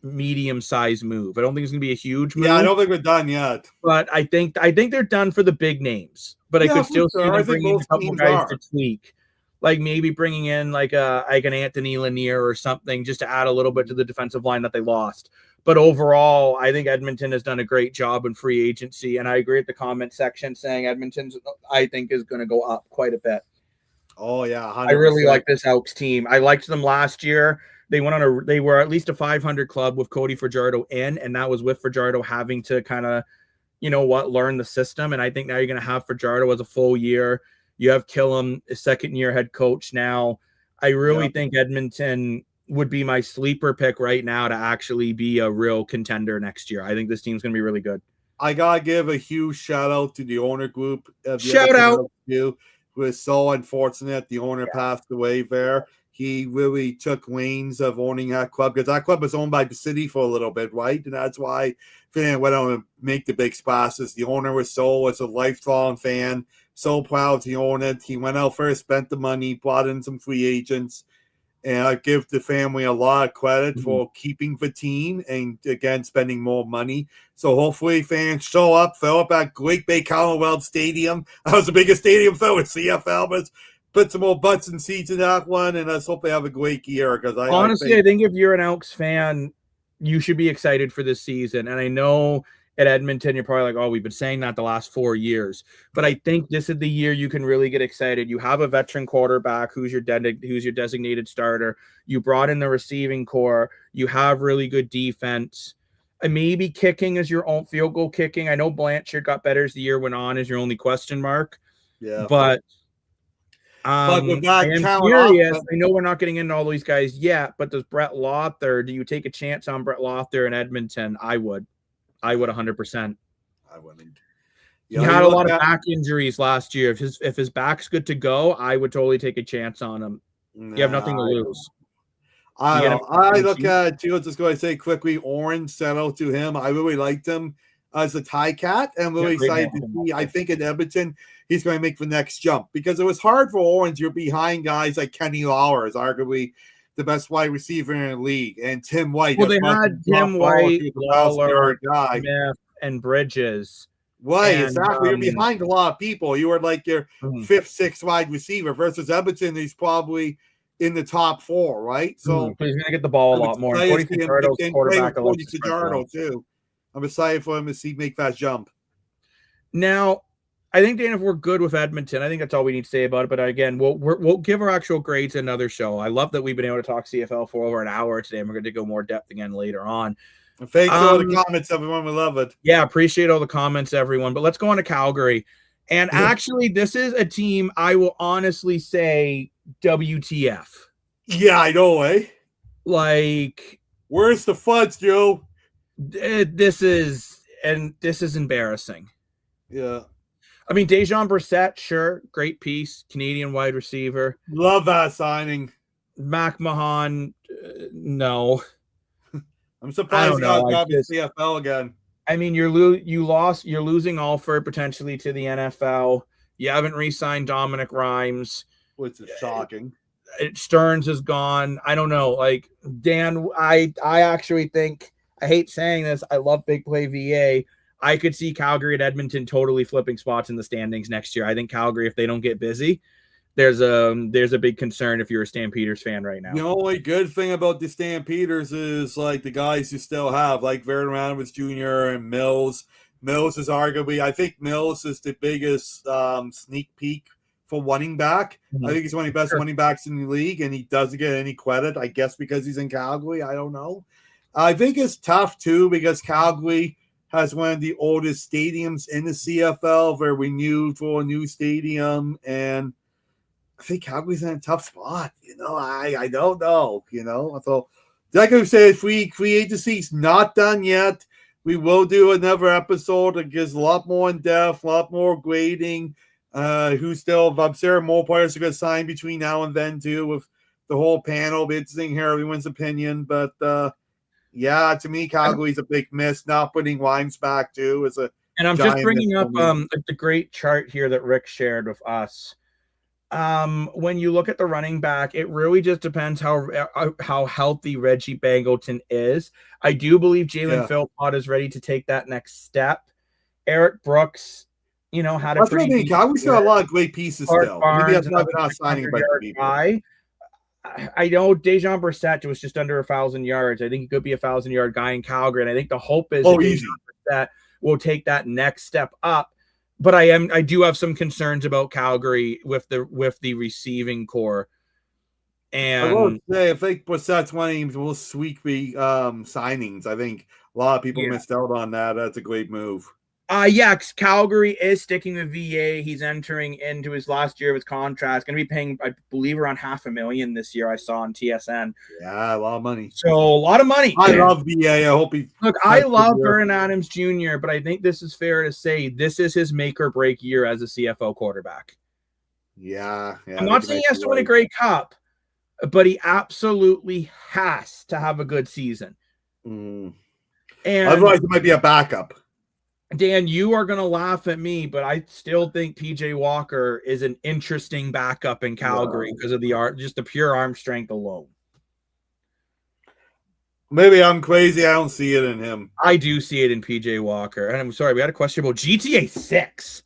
medium-sized move. I don't think it's going to be a huge move. Yeah, I don't think we're done yet. But I think they're done for the big names. But I could still see them bringing in a couple guys to tweak. Maybe bringing in an Anthony Lanier or something just to add a little bit to the defensive line that they lost. But overall, I think Edmonton has done a great job in free agency. And I agree with the comment section saying Edmonton's, I think, is going to go up quite a bit. Oh, yeah. 100%. I really like this Elks team. I liked them last year. They were at least a 500 club with Cody Fajardo in, and that was with Fajardo having to kind of, learn the system. And I think now you're going to have Fajardo as a full year. You have Killam, a second-year head coach now. I really think Edmonton would be my sleeper pick right now to actually be a real contender next year. I think this team's going to be really good. I got to give a huge shout-out to the owner group. Shout out! Who was so unfortunate. The owner passed away there. He really took reins of owning that club, because that club was owned by the city for a little bit, right? And that's why Finn went on to make the big splashes. The owner was a lifelong fan, so proud to own it. He went out first, spent the money, brought in some free agents, and I give the family a lot of credit for keeping the team and, again, spending more money. So hopefully fans show up, fill up at Great Bay Commonwealth Stadium. That was the biggest stadium filled with CFL, but put some more butts and seats in that one, and let's hope they have a great year. Because I think if you're an Elks fan, you should be excited for this season. And I know at Edmonton, you're probably like, oh, we've been saying that the last 4 years. But I think this is the year you can really get excited. You have a veteran quarterback who's your designated starter. You brought in the receiving core. You have really good defense. Maybe kicking is your own field goal kicking. I know Blanchard got better as the year went on, is your only question mark. Yeah. But with I that am talent curious. offense- I know we're not getting into all these guys yet, but does Brett Lothar, do you take a chance on Brett Lothar in Edmonton? I would 100%. I wouldn't. He had a lot of back injuries last year. If his back's good to go, I would totally take a chance on him. You have nothing to lose. I don't know. I look at too. Just going to say quickly, Orange settled to him. I really liked him as a tie cat, and really excited to see. I think in Edmonton, he's going to make the next jump because it was hard for Orange. You're behind guys like Kenny Lawler, is arguably the best wide receiver in the league, and Tim White. Well, they had Tim White, Lawler, guy. Smith, and Bridges. Right, exactly. You're behind a lot of people. You are like your fifth, sixth wide receiver versus Edmonton. He's probably in the top 4, right? So he's going to get the ball a lot more. Cody Fajardo's quarterback. Cody Fajardo too. I'm excited for him to see make that jump. Now, I think, Dan, if we're good with Edmonton, I think that's all we need to say about it. But again, we'll give our actual grades another show. I love that we've been able to talk CFL for over an hour today, and we're going to go more depth again later on. And thanks for all the comments, everyone. We love it. Yeah, appreciate all the comments, everyone. But let's go on to Calgary. And actually, this is a team I will honestly say WTF. Yeah, I know, eh? Like, where's the fudge, Joe? This is embarrassing. Yeah. I mean, Dejan Brissett, sure, great piece, Canadian wide receiver. Love that signing. Mac Mahan, no. I'm surprised he got the CFL again. I mean, you're losing Alford potentially to the NFL. You haven't re-signed Dominic Rhymes, which is shocking. Stearns is gone. I don't know. Like, Dan, I actually think, I hate saying this, I love Big Play VA. I could see Calgary and Edmonton totally flipping spots in the standings next year. I think Calgary, if they don't get busy, there's a big concern if you're a Stampeders fan right now. The only good thing about the Stampeders is like the guys you still have, like Vernon Jr. and Mills. Mills is arguably, I think Mills is the biggest sneak peek for running back. I think he's one of the best running backs in the league, and he doesn't get any credit, I guess, because he's in Calgary. I don't know. I think it's tough too because Calgary has one of the oldest stadiums in the CFL. They're renewed for a new stadium, and I think Calgary's in a tough spot. I don't know. So like I said, free agency's not done yet. We will do another episode that gives a lot more in depth, a lot more grading. I'm sure more players are going to sign between now and then too, with the whole panel. It's interesting to hear everyone's opinion, but yeah, to me, Calgary's a big miss. Not putting Limes back too is a. And I'm just bringing up the great chart here that Rick shared with us. When you look at the running back, it really just depends how healthy Reggie Bangleton is. I do believe Jalen Philpott is ready to take that next step. Eric Brooks, had a pretty. Calgary's got a lot of great pieces still. Maybe that's why they're not signing guy. I know Dejan Brissett was just under 1,000 yards. I think he could be 1,000-yard guy in Calgary, and I think the hope is that will take that next step up. But I do have some concerns about Calgary with the receiving core. And I will say, I think Brissett's one of the most sweepy signings. I think a lot of people missed out on that. That's a great move. Calgary is sticking with VA. He's entering into his last year of his contract. He's going to be paying, I believe, around $500,000 this year. I saw on TSN. Yeah, a lot of money. So a lot of money. I love VA. I hope he. Look, I love Vernon Adams Jr., but I think this is fair to say this is his make or break year as a CFL quarterback. Yeah. I'm not saying he has to win a Grey Cup, but he absolutely has to have a good season. And otherwise, it might be a backup. Dan, you are going to laugh at me, but I still think PJ Walker is an interesting backup in Calgary because of the pure arm strength alone. Maybe I'm crazy. I don't see it in him. I do see it in PJ Walker. And I'm sorry, we had a question about GTA 6.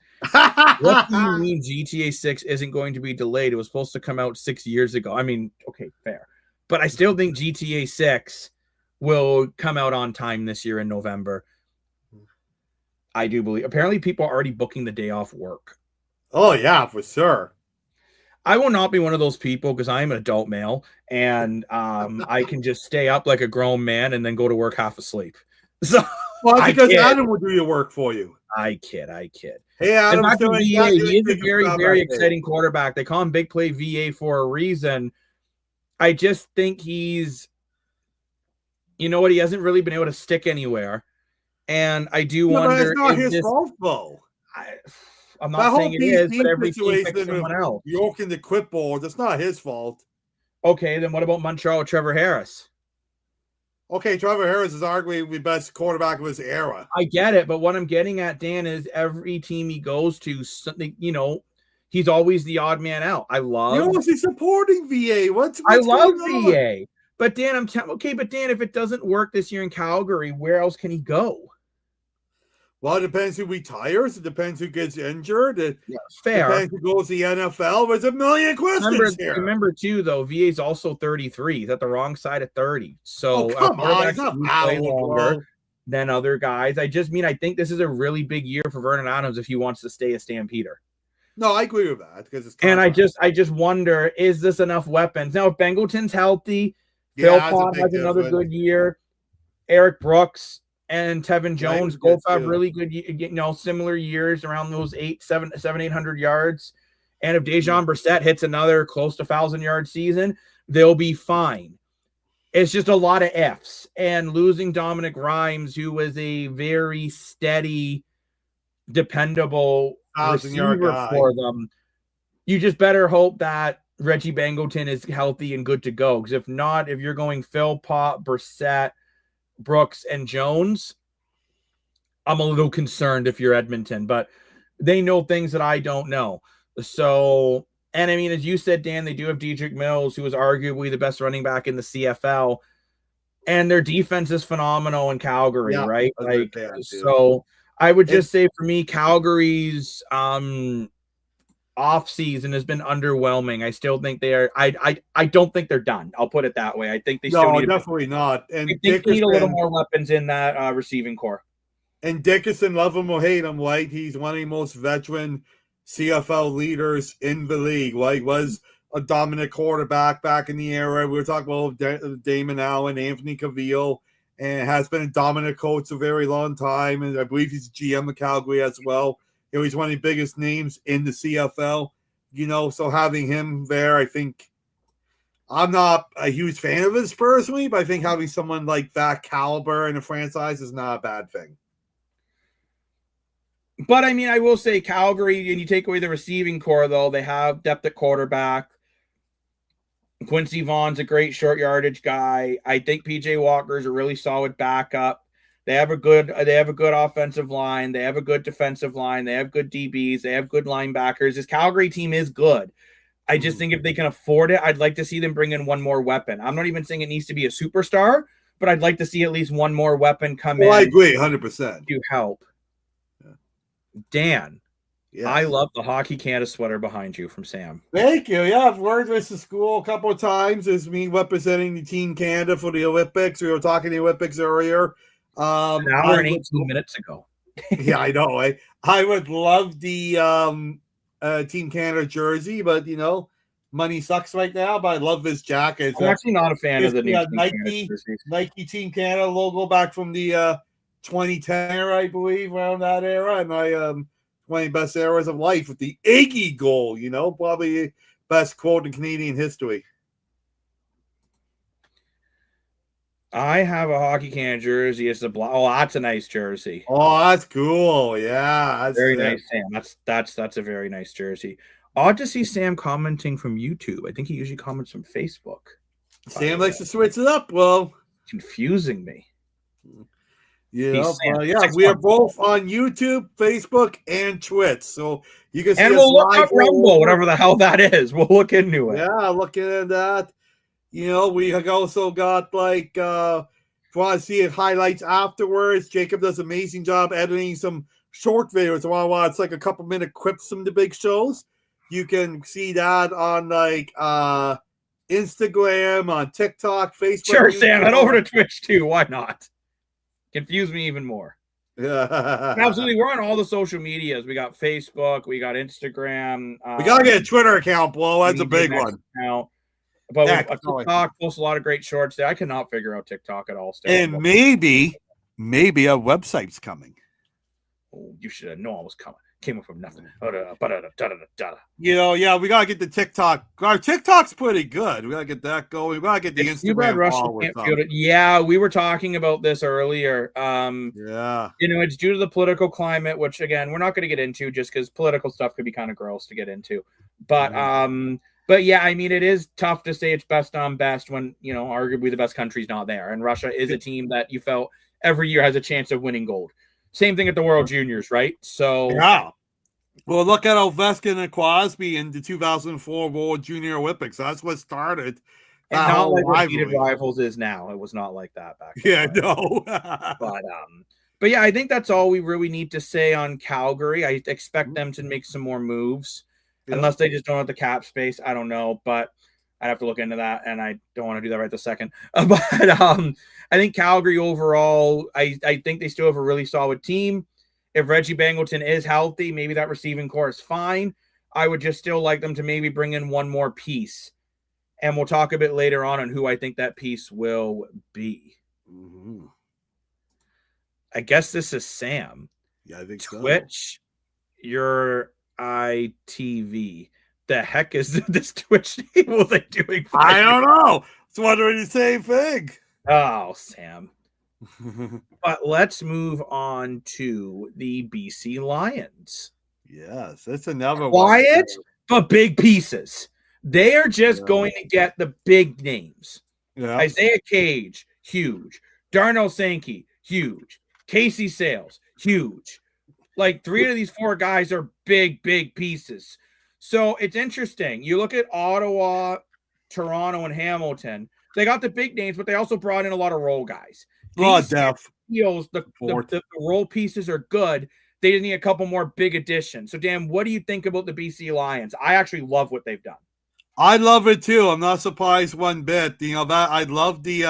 What do you mean GTA 6 isn't going to be delayed? It was supposed to come out 6 years ago. I mean, okay, fair. But I still think GTA 6 will come out on time this year in November. I do believe. Apparently, people are already booking the day off work. Oh, yeah, for sure. I will not be one of those people because I am an adult male, and I can just stay up like a grown man and then go to work half asleep. So Well, I because kid. Adam will do your work for you. I kid. Hey, And Adam, back to VA, he is a very, very exciting quarterback. They call him Big Play VA for a reason. I just think he's, you know what, he hasn't really been able to stick anywhere. And I do wonder. But it's not his fault, though. I'm not saying it is, but every team picks situation someone else. York in the clipboard, that's not his fault. Okay, then what about Montreal with Trevor Harris? Okay, Trevor Harris is arguably the best quarterback of his era. I get it, but what I'm getting at, Dan, is every team he goes to, something, you know, he's always the odd man out. I love. You're obviously supporting VA. What's I love going VA, on? but Dan, okay, but Dan, if it doesn't work this year in Calgary, where else can he go? Well, it depends who retires. It depends who gets injured. It fair. Depends who goes to the NFL. There's a million questions here. Remember, too, though, VA's also 33. He's at the wrong side of 30. So come on, he's not play longer than other guys. I think this is a really big year for Vernon Adams if he wants to stay a Stampeder. No, I agree with that because it's. And I just wonder, is this enough weapons now? If Bengleton's healthy, Phil Pott has another good year. Eric Brooks and Tevin Jones both have really good, similar years around those 800 yards. And if Dejon Brissett hits another close to 1,000-yard season, they'll be fine. It's just a lot of F's. And losing Dominic Rhymes, who was a very steady, dependable receiver for them, you just better hope that Reggie Bangleton is healthy and good to go. Because if not, if you're going Phil Pott, Brissett, Brooks, and Jones, I'm a little concerned if you're Edmonton, but they know things that I don't know. So, and I mean, as you said, Dan, they do have Dedrick Mills, who is arguably the best running back in the CFL, and their defense is phenomenal in Calgary, right? So I would just say for me, Calgary's off season has been underwhelming. I still think they are. I don't think they're done. I'll put it that way. I think they still need definitely not. And I think they need a little more weapons in that receiving core. And Dickerson, love him or hate him, right? He's one of the most veteran CFL leaders in the league. Right? Was a dominant quarterback back in the era. We were talking about Damon Allen, Anthony Cavill, and has been a dominant coach a very long time. And I believe he's GM of Calgary as well. He's one of the biggest names in the CFL, so having him there, I think I'm not a huge fan of this personally, but I think having someone like that caliber in a franchise is not a bad thing. But I mean, I will say Calgary, and you take away the receiving core, though, they have depth at quarterback. Quincy Vaughn's a great short yardage guy. I think PJ Walker's a really solid backup. They have a good offensive line. They have a good defensive line. They have good DBs. They have good linebackers. This Calgary team is good. I just think if they can afford it, I'd like to see them bring in one more weapon. I'm not even saying it needs to be a superstar, but I'd like to see at least one more weapon come in. I agree, 100%. To help. Yeah. Dan, yes. I love the Hockey Canada sweater behind you from Sam. Thank you. Yeah, I've worked with the school a couple of times as me representing the Team Canada for the Olympics. We were talking the Olympics earlier. An hour and 18 minutes ago. Yeah, I know. I would love the Team Canada jersey, but money sucks right now. But I love this jacket. I'm actually not a fan of the new Nike Team Canada logo back from the 2010 era, I believe, around that era, and one of the best eras of life with the Iggy goal. Probably best quote in Canadian history. I have a Hockey Canada jersey. It's that's a nice jersey. Oh, that's cool. Yeah, that's very nice, Sam. That's a very nice jersey. Odd to see Sam commenting from YouTube. I think he usually comments from Facebook. Sam likes to switch it up. Well, confusing me. We are both on YouTube, Facebook, and Twitch. So you can see we'll look up Rumble, whatever the hell that is. We'll look into it. Yeah, look into that. We also got if you want to see it highlights afterwards, Jacob does an amazing job editing some short videos. It's like a couple minute clips from the big shows. You can see that on Instagram, on TikTok, Facebook. Sure, YouTube. Sam, head over to Twitch too. Why not? Confuse me even more. Yeah. Absolutely. We're on all the social medias. We got Facebook, we got Instagram. We gotta get a Twitter account, Blow. That's a big one. But TikTok posts a lot of great shorts there. I cannot figure out TikTok at all. Still. And maybe Maybe a website's coming. Oh, you should have known I was coming. Came up from nothing. Da-da-da-da-da-da-da. Yeah, we gotta get the TikTok. Our TikTok's pretty good. We gotta get that going. We gotta get the It's too bad Instagram Russia followers can't up. field it. Yeah, we were talking about this earlier. Yeah. It's due to the political climate, which again we're not going to get into, just because political stuff could be kind of gross to get into. But yeah, I mean, it is tough to say it's best on best when arguably the best country's not there, and Russia is a team that you felt every year has a chance of winning gold. Same thing at the World Juniors, right? So yeah. Well, look at Ovechkin and Crosby in the 2004 World Junior Olympics. That's what started. And not like what heated rivals is now. It was not like that back then. Yeah, no. But yeah, I think that's all we really need to say on Calgary. I expect them to make some more moves, unless they just don't have the cap space. I don't know, but I'd have to look into that, and I don't want to do that right this second. But I think Calgary overall, I think they still have a really solid team. If Reggie Bangleton is healthy, maybe that receiving core is fine. I would just still like them to maybe bring in one more piece. And we'll talk a bit later on who I think that piece will be. Mm-hmm. I guess this is Sam. Yeah, I think Twitch, your ITV. The heck is this Twitch table they doing? I don't know. It's wondering the same thing. Oh, Sam. But let's move on to the BC Lions. Yes, that's another quiet but big pieces. They are just going to get the big names. Yeah. Isaiah Cage, huge. Darnell Sankey, huge. Casey Sales, huge. Like 3 of these 4 guys are big pieces. So it's interesting. You look at Ottawa, Toronto, and Hamilton. They got the big names, but they also brought in a lot of role guys. The role pieces are good. They just need a couple more big additions. So, Dan, what do you think about the BC Lions? I actually love what they've done. I love it too. I'm not surprised one bit. That I love the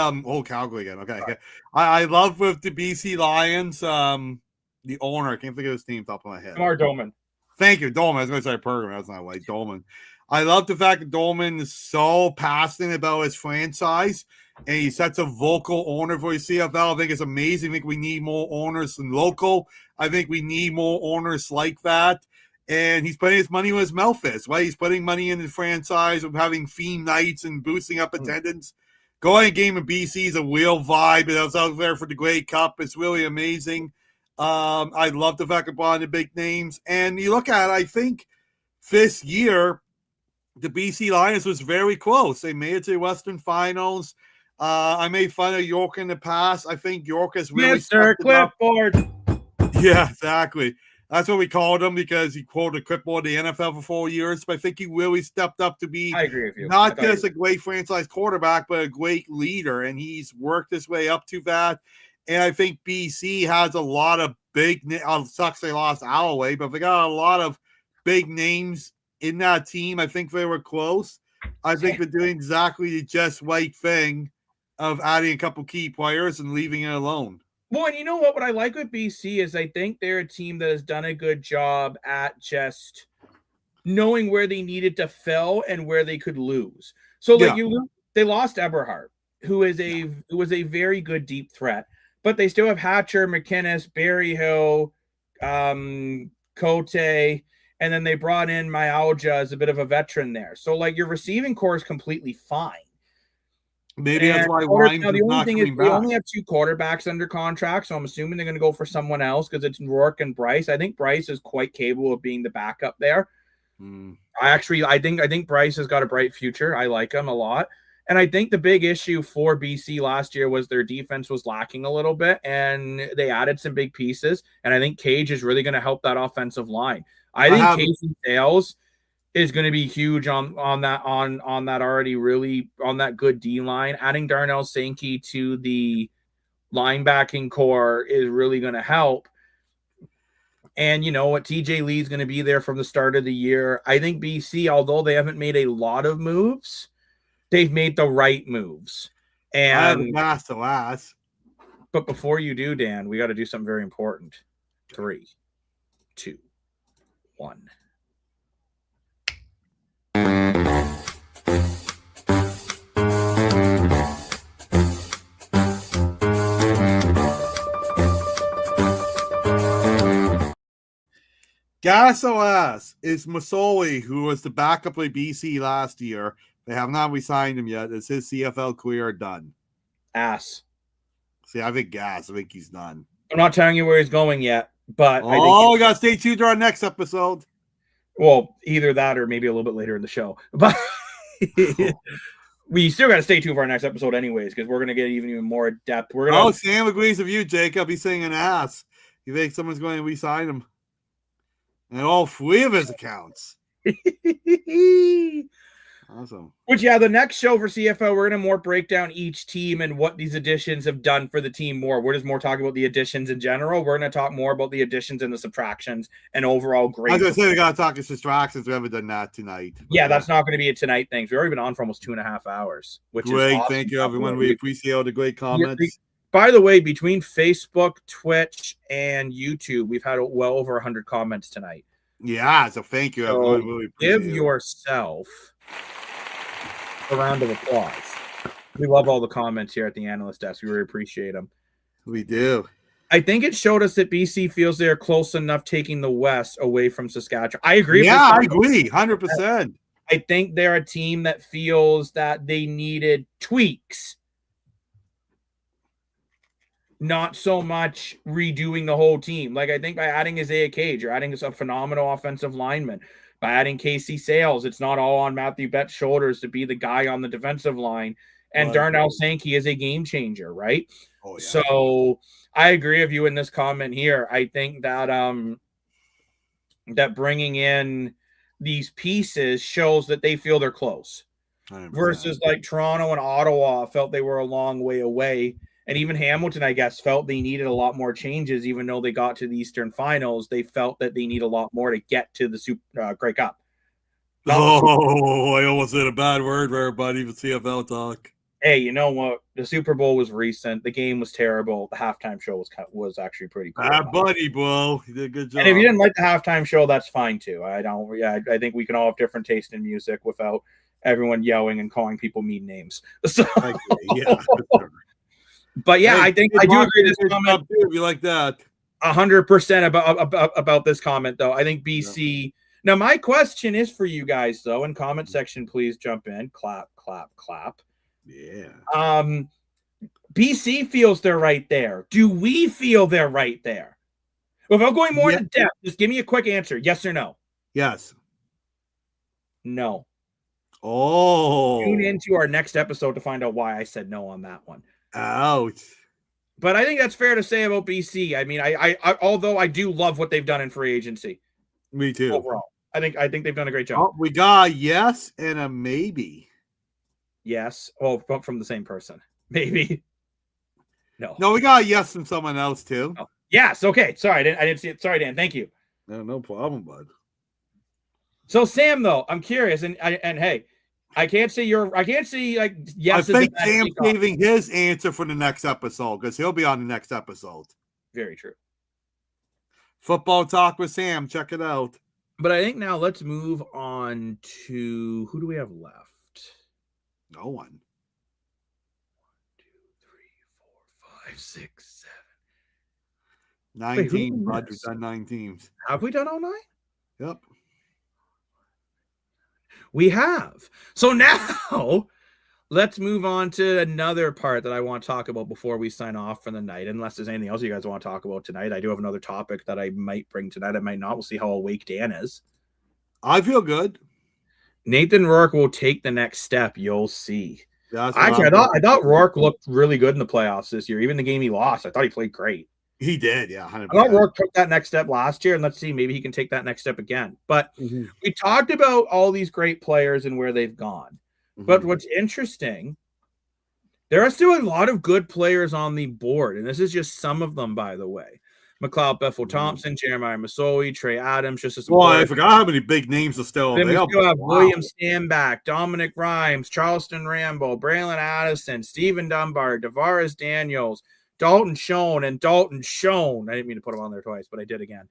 Calgary again. Okay. Right. I love with the BC Lions, the owner. I can't think of his name top of my head. Mark Dolman. Thank you, Dolman. I was going to say Pergram. That's not right. Dolman. I love the fact that Dolman is so passionate about his franchise, and he's such a vocal owner for his CFL. I think it's amazing. I think we need more owners than local. I think we need more owners like that. And he's putting his money where his mouth is, right? He's putting money in the franchise of having theme nights and boosting up attendance. Going a game in BC is a real vibe. I was out there for the Grey Cup. It's really amazing. I love the fact of buying the big names. And you look at it, I think this year, the BC Lions was very close. They made it to the Western Finals. I made fun of York in the past. I think York has really Mr. Clipboard. Yeah, exactly. That's what we called him because he quoted clipboard in the NFL for 4 years. But I think he really stepped up to be I agree with you. Not just a great franchise quarterback, but a great leader. And he's worked his way up to that. And I think BC has a lot of big – sucks they lost Alloway, but they got a lot of big names in that team. I think they were close. I think they're doing exactly the just right thing of adding a couple key players and leaving it alone. Well, and you know what I like with BC is I think they're a team that has done a good job at just knowing where they needed to fill and where they could lose. So they lost Eberhardt, who was a very good deep threat, but they still have Hatcher, McInnes, Berryhill, Cote, and then they brought in Myalja as a bit of a veteran there. So your receiving core is completely fine. Maybe that's why the only thing is they only have 2 quarterbacks under contract, so I'm assuming they're going to go for someone else because it's Rourke and Bryce. I think Bryce is quite capable of being the backup there. I think Bryce has got a bright future. I like him a lot. And I think the big issue for BC last year was their defense was lacking a little bit, and they added some big pieces. And I think Cage is really going to help that offensive line. I think Casey Sales is going to be huge on that already really on that good D line. Adding Darnell Sankey to the linebacking core is really going to help. And you know what? TJ Lee is going to be there from the start of the year. I think BC, although they haven't made a lot of moves, they've made the right moves. And last. But before you do, Dan, we got to do something very important. 3, 2, 1. GasOS is Masoli, who was the backup by BC last year. They have not re-signed him yet. Is his CFL career done? Ass. See, I think Gas. I think he's done. I'm not telling you where he's going yet, but I Oh, think we got to stay tuned to our next episode. well, either that or maybe a little bit later in the show. But we still got to stay tuned for our next episode anyways, because we're going to get even more depth. We're going to Sam agrees with you, Jacob. He's saying an ass. You think someone's going to re-sign him? And all 3 of his accounts. Awesome. Which, yeah, the next show for CFL, we're going to more break down each team and what these additions have done for the team more. We're just more talking about the additions in general. We're going to talk more about the additions and the subtractions and overall grade. As I say, we got to talk subtractions. We haven't done that tonight. Yeah, that's not going to be a tonight thing. We've already been on for almost 2.5 hours, which great. is awesome. Thank you, everyone. We appreciate all the great comments. By the way, between Facebook, Twitch, and YouTube, we've had well over 100 comments tonight. Yeah, so thank you, everyone. So really give yourself a round of applause. We love all the comments here at the Analyst Desk. We really appreciate them. We do. I think it showed us that BC feels they are close enough taking the West away from Saskatchewan. I agree. Yeah, I agree. 100%. I think they're a team that feels that they needed tweaks. Not so much redoing the whole team. Like, I think by adding Isaiah Cage, you're adding a phenomenal offensive lineman. By adding Casey Sales, it's not all on Matthew Bett's shoulders to be the guy on the defensive line. And Darnell Sankey is a game changer, right? Oh, yeah. So I agree with you in this comment here. I think that that bringing in these pieces shows that they feel they're close. 100%. Versus like Toronto and Ottawa felt they were a long way away. And even Hamilton, I guess, felt they needed a lot more changes. Even though they got to the Eastern Finals, they felt that they need a lot more to get to the Grey Cup. I almost said a bad word there, buddy, with CFL talk. Hey, you know what? The Super Bowl was recent. The game was terrible. The halftime show was actually pretty cool. Buddy, bro. You did a good job. And if you didn't like the halftime show, that's fine, too. I think we can all have different taste in music without everyone yelling and calling people mean names. So, yeah. But yeah, I think I do agree this comment. You like that? 100% about this comment, though. I think BC. Yeah. Now, my question is for you guys, though. In comment section, please jump in. Clap, clap, clap. Yeah. BC feels they're right there. Do we feel they're right there? Without going more into depth, just give me a quick answer. Yes or no? Yes. No. Oh. Tune into our next episode to find out why I said no on that one. Ouch. But I think that's fair to say about BC. I mean, I although I do love what they've done in free agency. Me too. Overall, I think they've done a great job. Oh, we got a yes and a maybe. Yes. Oh, from the same person. Maybe. No, we got a yes from someone else too. Oh, yes. Okay. Sorry, I didn't see it. Sorry, Dan. Thank you. No problem, bud. So Sam, though, I'm curious, and hey. I can't say like yes. I think Sam's saving his answer for the next episode because he'll be on the next episode. Very true. Football Talk with Sam. Check it out. But I think now let's move on to who do we have left? No one. 1, 2, 3, 4, 5, 6, 7. 9 teams. Bud. We've done 9 teams. Have we done all 9? Yep. We have. So now let's move on to another part that I want to talk about before we sign off for the night. Unless there's anything else you guys want to talk about tonight. I do have another topic that I might bring tonight. I might not. We'll see how awake Dan is. I feel good. Nathan Rourke will take the next step. You'll see. Actually, I thought Rourke looked really good in the playoffs this year. Even the game he lost, I thought he played great. He did, yeah. 100%. I thought Rourke took that next step last year, and let's see, maybe he can take that next step again. But we talked about all these great players and where they've gone. But what's interesting, there are still a lot of good players on the board, and this is just some of them, by the way. McLeod Bethel-Thompson, Jeremiah Masoli, Trey Adams, just as I forgot how many big names are still available. We still have William Stanback, Dominic Rhymes, Charleston Rambo, Braylon Addison, Stephen Dunbar, Tavares Daniels, Dalton Schoen. I didn't mean to put him on there twice, but I did again.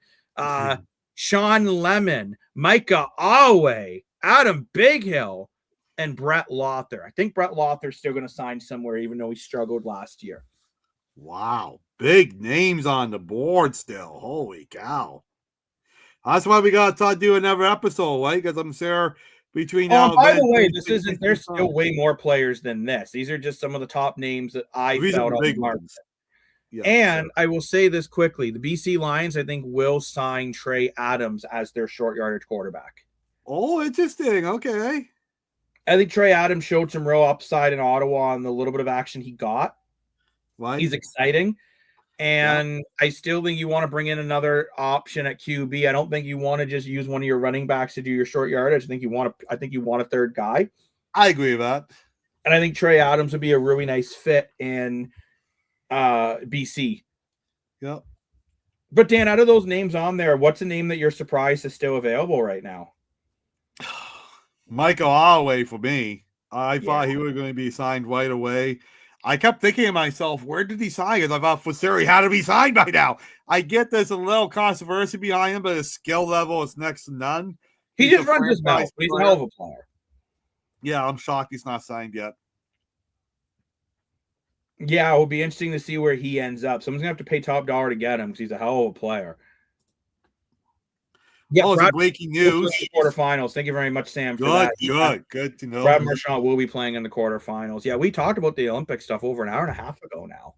Sean Lemon, Micah Alway, Adam Bighill, and Brett Lothar. I think Brett Lothar still going to sign somewhere, even though he struggled last year. Wow. Big names on the board still. Holy cow. That's why we got to do another episode, right? Because I'm sure between now and by then, the way, things may there's fun. still way more players than this. These are just some of the top names that I These are felt the on big the market. ones. Yeah, And I will say this quickly: the BC Lions, I think, will sign Trey Adams as their short yardage quarterback. Oh, interesting. Okay. I think Trey Adams showed some real upside in Ottawa on the little bit of action he got. Right. He's exciting. And I still think you want to bring in another option at QB. I don't think you want to just use one of your running backs to do your short yardage. I think you want a third guy. I agree with that. And I think Trey Adams would be a really nice fit in BC. Yep. But Dan, out of those names on there, what's a name that you're surprised is still available right now? Michael Holloway for me. I thought he was going to be signed right away. I kept thinking to myself, where did he sign? Because I thought Fusari had to be signed by now. I get there's a little controversy behind him, but his skill level is next to none. He just runs his mouth. He's a hell of a player. Yeah, I'm shocked he's not signed yet. Yeah, it will be interesting to see where he ends up. Someone's going to have to pay top dollar to get him because he's a hell of a player. Yeah, some breaking news. Quarterfinals. Thank you very much, Sam, for that. Good to know. Brad Marchand will be playing in the quarterfinals. Yeah, we talked about the Olympic stuff over an hour and a half ago now.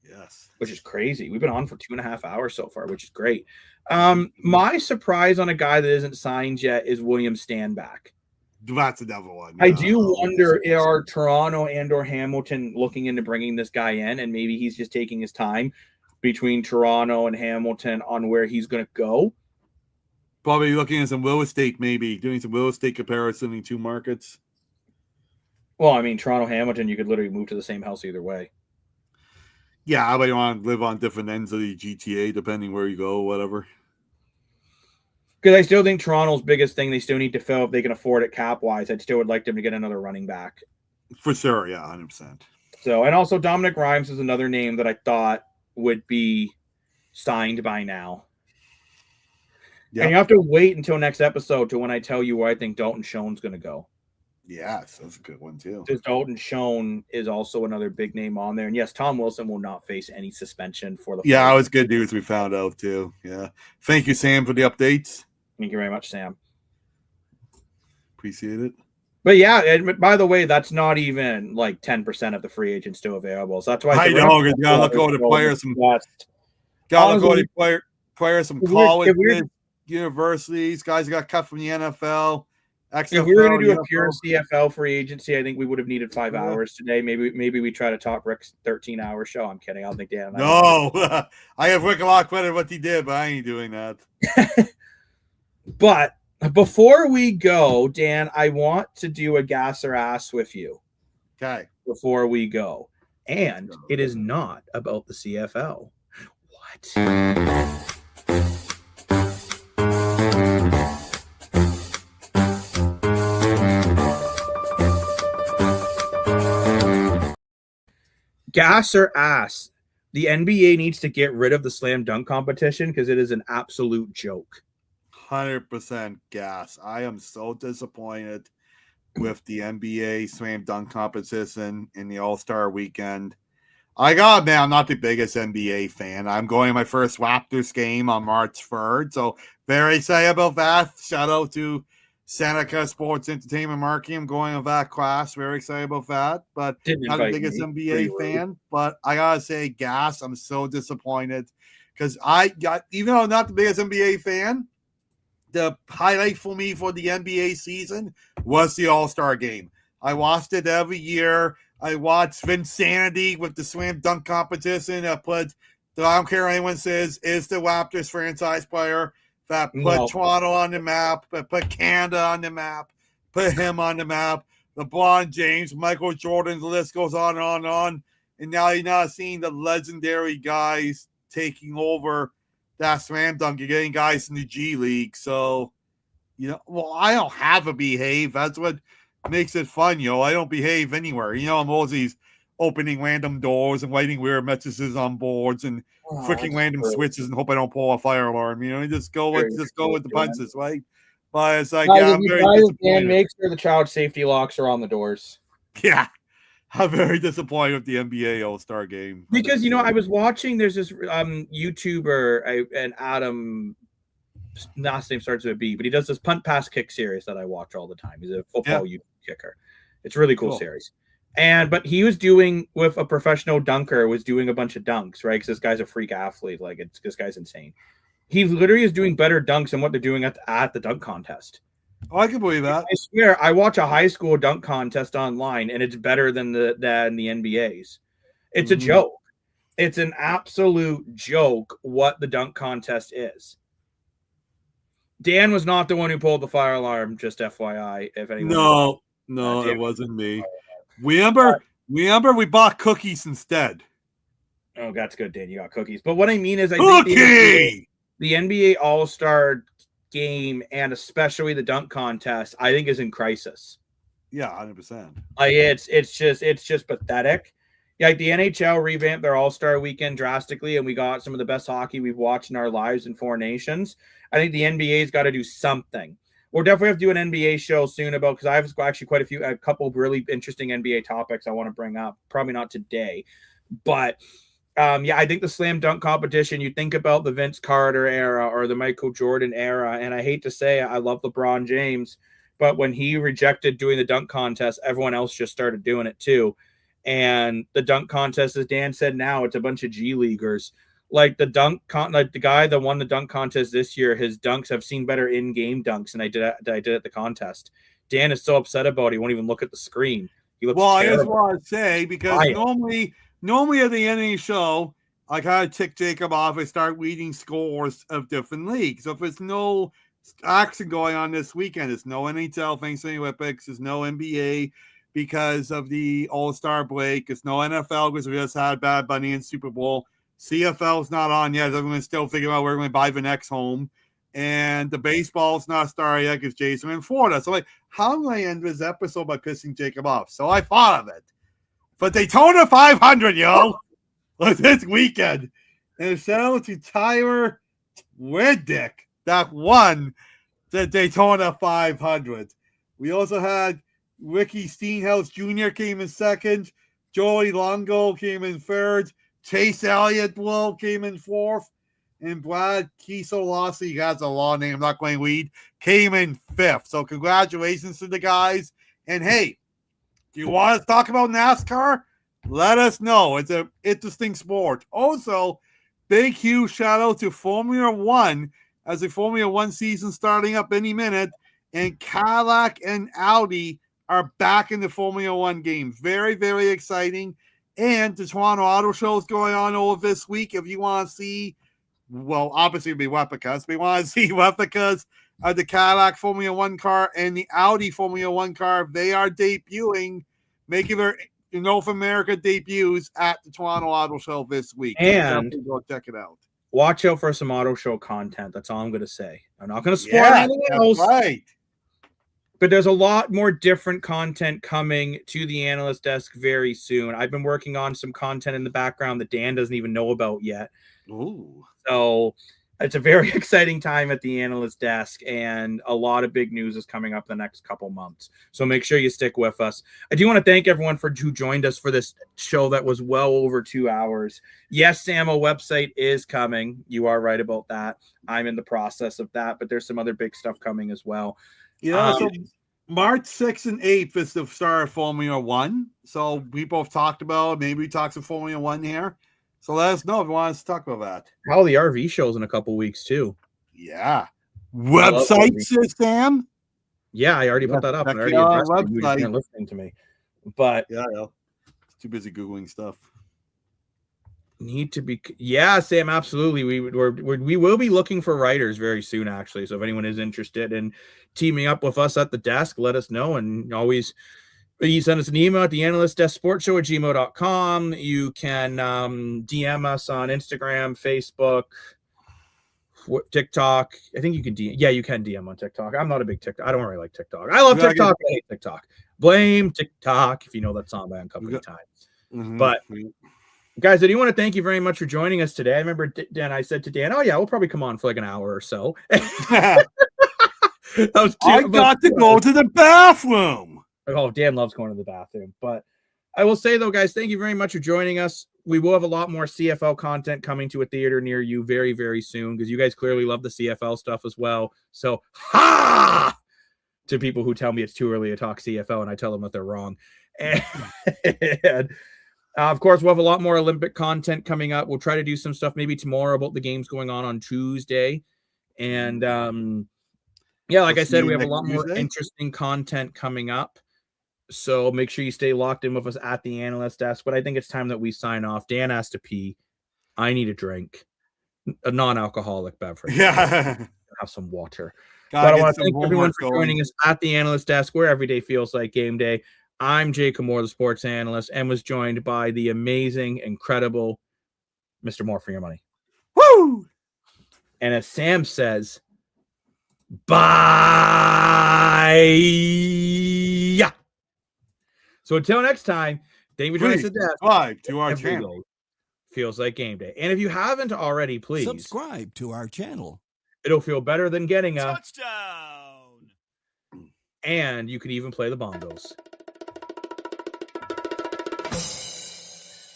Yes. Which is crazy. We've been on for 2.5 hours so far, which is great. My surprise on a guy that isn't signed yet is William Stanback. That's another one. I do wonder, are Toronto and or Hamilton looking into bringing this guy in, and maybe he's just taking his time between Toronto and Hamilton on where he's going to go? Probably looking at some real estate, maybe doing some real estate comparison in two markets. Well, I mean, Toronto, Hamilton, you could literally move to the same house either way. Yeah, but you want to live on different ends of the GTA, depending where you go, whatever. Because I still think Toronto's biggest thing they still need to fill if they can afford it cap-wise. I still would like them to get another running back. For sure, yeah, 100%. So, and also Dominic Rhymes is another name that I thought would be signed by now. Yep. And you have to wait until next episode to when I tell you where I think Dalton Schoen's going to go. Yes, that's a good one too. Because Dalton Schoen is also another big name on there. And yes, Tom Wilson will not face any suspension for the. Yeah, that was good news we found out too. Yeah. Thank you, Sam, for the updates. Thank you very much, Sam. Appreciate it. But yeah, and by the way, that's not even like 10% of the free agents still available. So that's why I know you gotta look over the players some players some colleges, universities, guys got cut from the NFL. XFL, if we were going to do a pure CFL free agency, I think we would have needed 5 hours today. Maybe we try to talk Rick's 13-hour show. I'm kidding. I don't think Dan. No, I have Rick a lot of credit what he did, but I ain't doing that. But before we go, Dan, I want to do a gas or ass with you. Okay. Before we go, and it is not about the CFL. What? Gas or ass? The NBA needs to get rid of the slam dunk competition because it is an absolute joke. 100% gas. I am so disappointed with the NBA slam dunk competition in the All-Star weekend. I got, man, I'm not the biggest NBA fan. I'm going to my first Raptors game on March 3rd, so very excited about that. Shout out to Seneca Sports Entertainment Marketing. I'm going to that class. Very excited about that. But not the biggest NBA fan. But I got to say, gas. I'm so disappointed because even though I'm not the biggest NBA fan, the highlight for me for the NBA season was the All-Star game. I watched it every year. I watched Vinsanity with the slam dunk competition. I don't care what anyone says, is the Raptors franchise player that put Toronto on the map, that put Canada on the map, put him on the map. LeBron James, Michael Jordan, the list goes on and on and on. And now you're not seeing the legendary guys taking over that slam dunk. You're getting guys in the G League. So, I don't have a behave. That's what makes it fun, I don't behave anywhere. I'm always opening random doors and writing weird messages on boards and freaking random switches and hope I don't pull a fire alarm. Just go with the punches, right? But it's like, I'm very disappointed. Make sure the child safety locks are on the doors. Yeah, I'm very disappointed with the NBA All-Star game because I was watching. There's this YouTuber and Adam last name starts with a B, but he does this punt pass kick series that I watch all the time. He's a football YouTube kicker. It's a really cool series. But he was doing with a professional dunker, was doing a bunch of dunks, right? Because this guy's a freak athlete. Like this guy's insane. He literally is doing better dunks than what they're doing at the dunk contest. Oh, I can believe that. I swear, I watch a high school dunk contest online, and it's better than the NBA's. It's a joke. It's an absolute joke what the dunk contest is. Dan was not the one who pulled the fire alarm, just FYI. If anyone No, it wasn't me. Remember we bought cookies instead. Oh, that's good, Dan. You got cookies. But what I mean is, I think the NBA All-Star game, and especially the dunk contest, I think is in crisis. Yeah, 100%. Like it's just pathetic. Yeah, like the NHL revamped their All-Star weekend drastically, and we got some of the best hockey we've watched in our lives in 4 nations. I think the NBA's got to do something. We'll definitely have to do an NBA show soon because I have actually a couple of really interesting NBA topics I want to bring up. Probably not today, but I think the slam dunk competition, you think about the Vince Carter era or the Michael Jordan era, and I hate to say I love LeBron James, but when he rejected doing the dunk contest, everyone else just started doing it too. And the dunk contest, as Dan said, now it's a bunch of G leaguers. Like the guy that won the dunk contest this year, his dunks have seen better in-game dunks than I did at the contest. Dan is so upset about it, he won't even look at the screen. He looks terrible. I just want to say, because normally at the end of the show, I kind of tick Jacob off and start reading scores of different leagues. So if there's no action going on this weekend, there's no NHL thanks to the Olympics, there's no NBA because of the All-Star break, there's no NFL because we just had Bad Bunny and Super Bowl. CFL's not on yet. Everyone's still figuring out where we're going to buy the next home. And the baseball's not started yet because Jason in Florida. So, how am I going to end this episode by pissing Jacob off? So I thought of it. But Daytona 500, yo, this weekend. And shout out to Tyler Reddick that won the Daytona 500. We also had Ricky Steenhouse Jr. came in second. Joey Longo came in third. Chase Elliott came in fourth, and Brad Keselowski, that's a long name, I'm not going to read, came in fifth. So congratulations to the guys. And hey, do you want to talk about NASCAR? Let us know. It's an interesting sport. Also, big, huge shout out to Formula One as the Formula One season starting up any minute, and Cadillac and Audi are back in the Formula One game. Very, very exciting. And the Toronto Auto Show is going on over this week. If you want to see, obviously it'll be replicas. But you want to see replicas of the Cadillac Formula One car and the Audi Formula One car. They are debuting, making their North America debuts at the Toronto Auto Show this week. And so go check it out. Watch out for some auto show content. That's all I'm going to say. I'm not going to spoil anything else. Right. But there's a lot more different content coming to the Analyst Desk very soon. I've been working on some content in the background that Dan doesn't even know about yet. Ooh. So it's a very exciting time at the Analyst Desk, and a lot of big news is coming up the next couple months. So make sure you stick with us. I do want to thank everyone who joined us for this show that was well over 2 hours. Yes, Sam, a website is coming. You are right about that. I'm in the process of that, but there's some other big stuff coming as well. Yeah, so March 6th and 8th is the start of Formula One. So we both talked about, maybe we talked some Formula One here. So let us know if you want us to talk about that. How the RV show's in a couple weeks too. Yeah. Websites, Sam? Yeah, I already put that up. Check I already website. You're listening to me. But yeah, too busy Googling stuff. Need to be, yeah, Sam, absolutely. We will be looking for writers very soon, actually. So if anyone is interested in teaming up with us at the desk, let us know. And always, you send us an email at the Analyst Desk Sports Show at gmail.com. You can DM us on Instagram, Facebook, TikTok. I think you can DM. Yeah, you can DM on TikTok. I'm not a big TikTok. I don't really like TikTok. I love TikTok. I hate TikTok. Blame TikTok, if you know that song by Uncovered Time. Mm-hmm. But guys, I do want to thank you very much for joining us today. I remember Dan, I said to Dan, oh yeah, we'll probably come on for like an hour or so. I got to go to the bathroom. Oh, Dan loves going to the bathroom. But I will say, though, guys, thank you very much for joining us. We will have a lot more CFL content coming to a theater near you very, very soon because you guys clearly love the CFL stuff as well. So, ha! To people who tell me it's too early to talk CFL, and I tell them that they're wrong. And of course, we'll have a lot more Olympic content coming up. We'll try to do some stuff maybe tomorrow about the games going on Tuesday. And yeah, like I said, we have a lot more interesting content coming up. So make sure you stay locked in with us at the Analyst Desk. But I think it's time that we sign off. Dan has to pee. I need a drink, a non-alcoholic beverage. Yeah. Have some water. But I want to thank everyone for joining us at the Analyst Desk, where every day feels like game day. I'm Jacob Moore, the sports analyst, and was joined by the amazing, incredible Mr. Moore for your money. Woo! And as Sam says, bye. So until next time, thank you for joining us at the desk. Subscribe to our channel. Feels like game day. And if you haven't already, please subscribe to our channel. It'll feel better than getting a touchdown. And you can even play the bongos.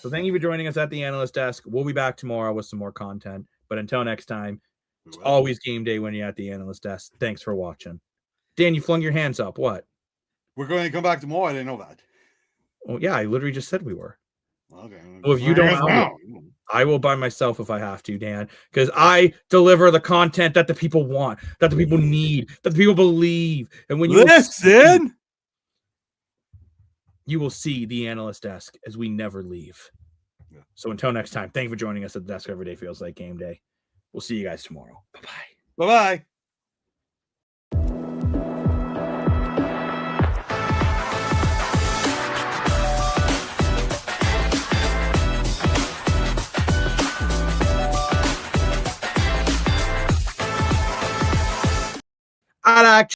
So thank you for joining us at the Analyst Desk. We'll be back tomorrow with some more content. But until next time, it's always game day when you're at the Analyst Desk. Thanks for watching. Dan, you flung your hands up. What? We're going to come back tomorrow. I didn't know that. Well, yeah, I literally just said we were. Okay. Well, if you don't, I will by myself if I have to, Dan, because I deliver the content that the people want, that the people need, that the people believe. And when you listen, you will see the Analyst Desk as we never leave. Yeah. So until next time, thank you for joining us at the desk. Every day feels like game day. We'll see you guys tomorrow. Bye-bye. Bye-bye. I like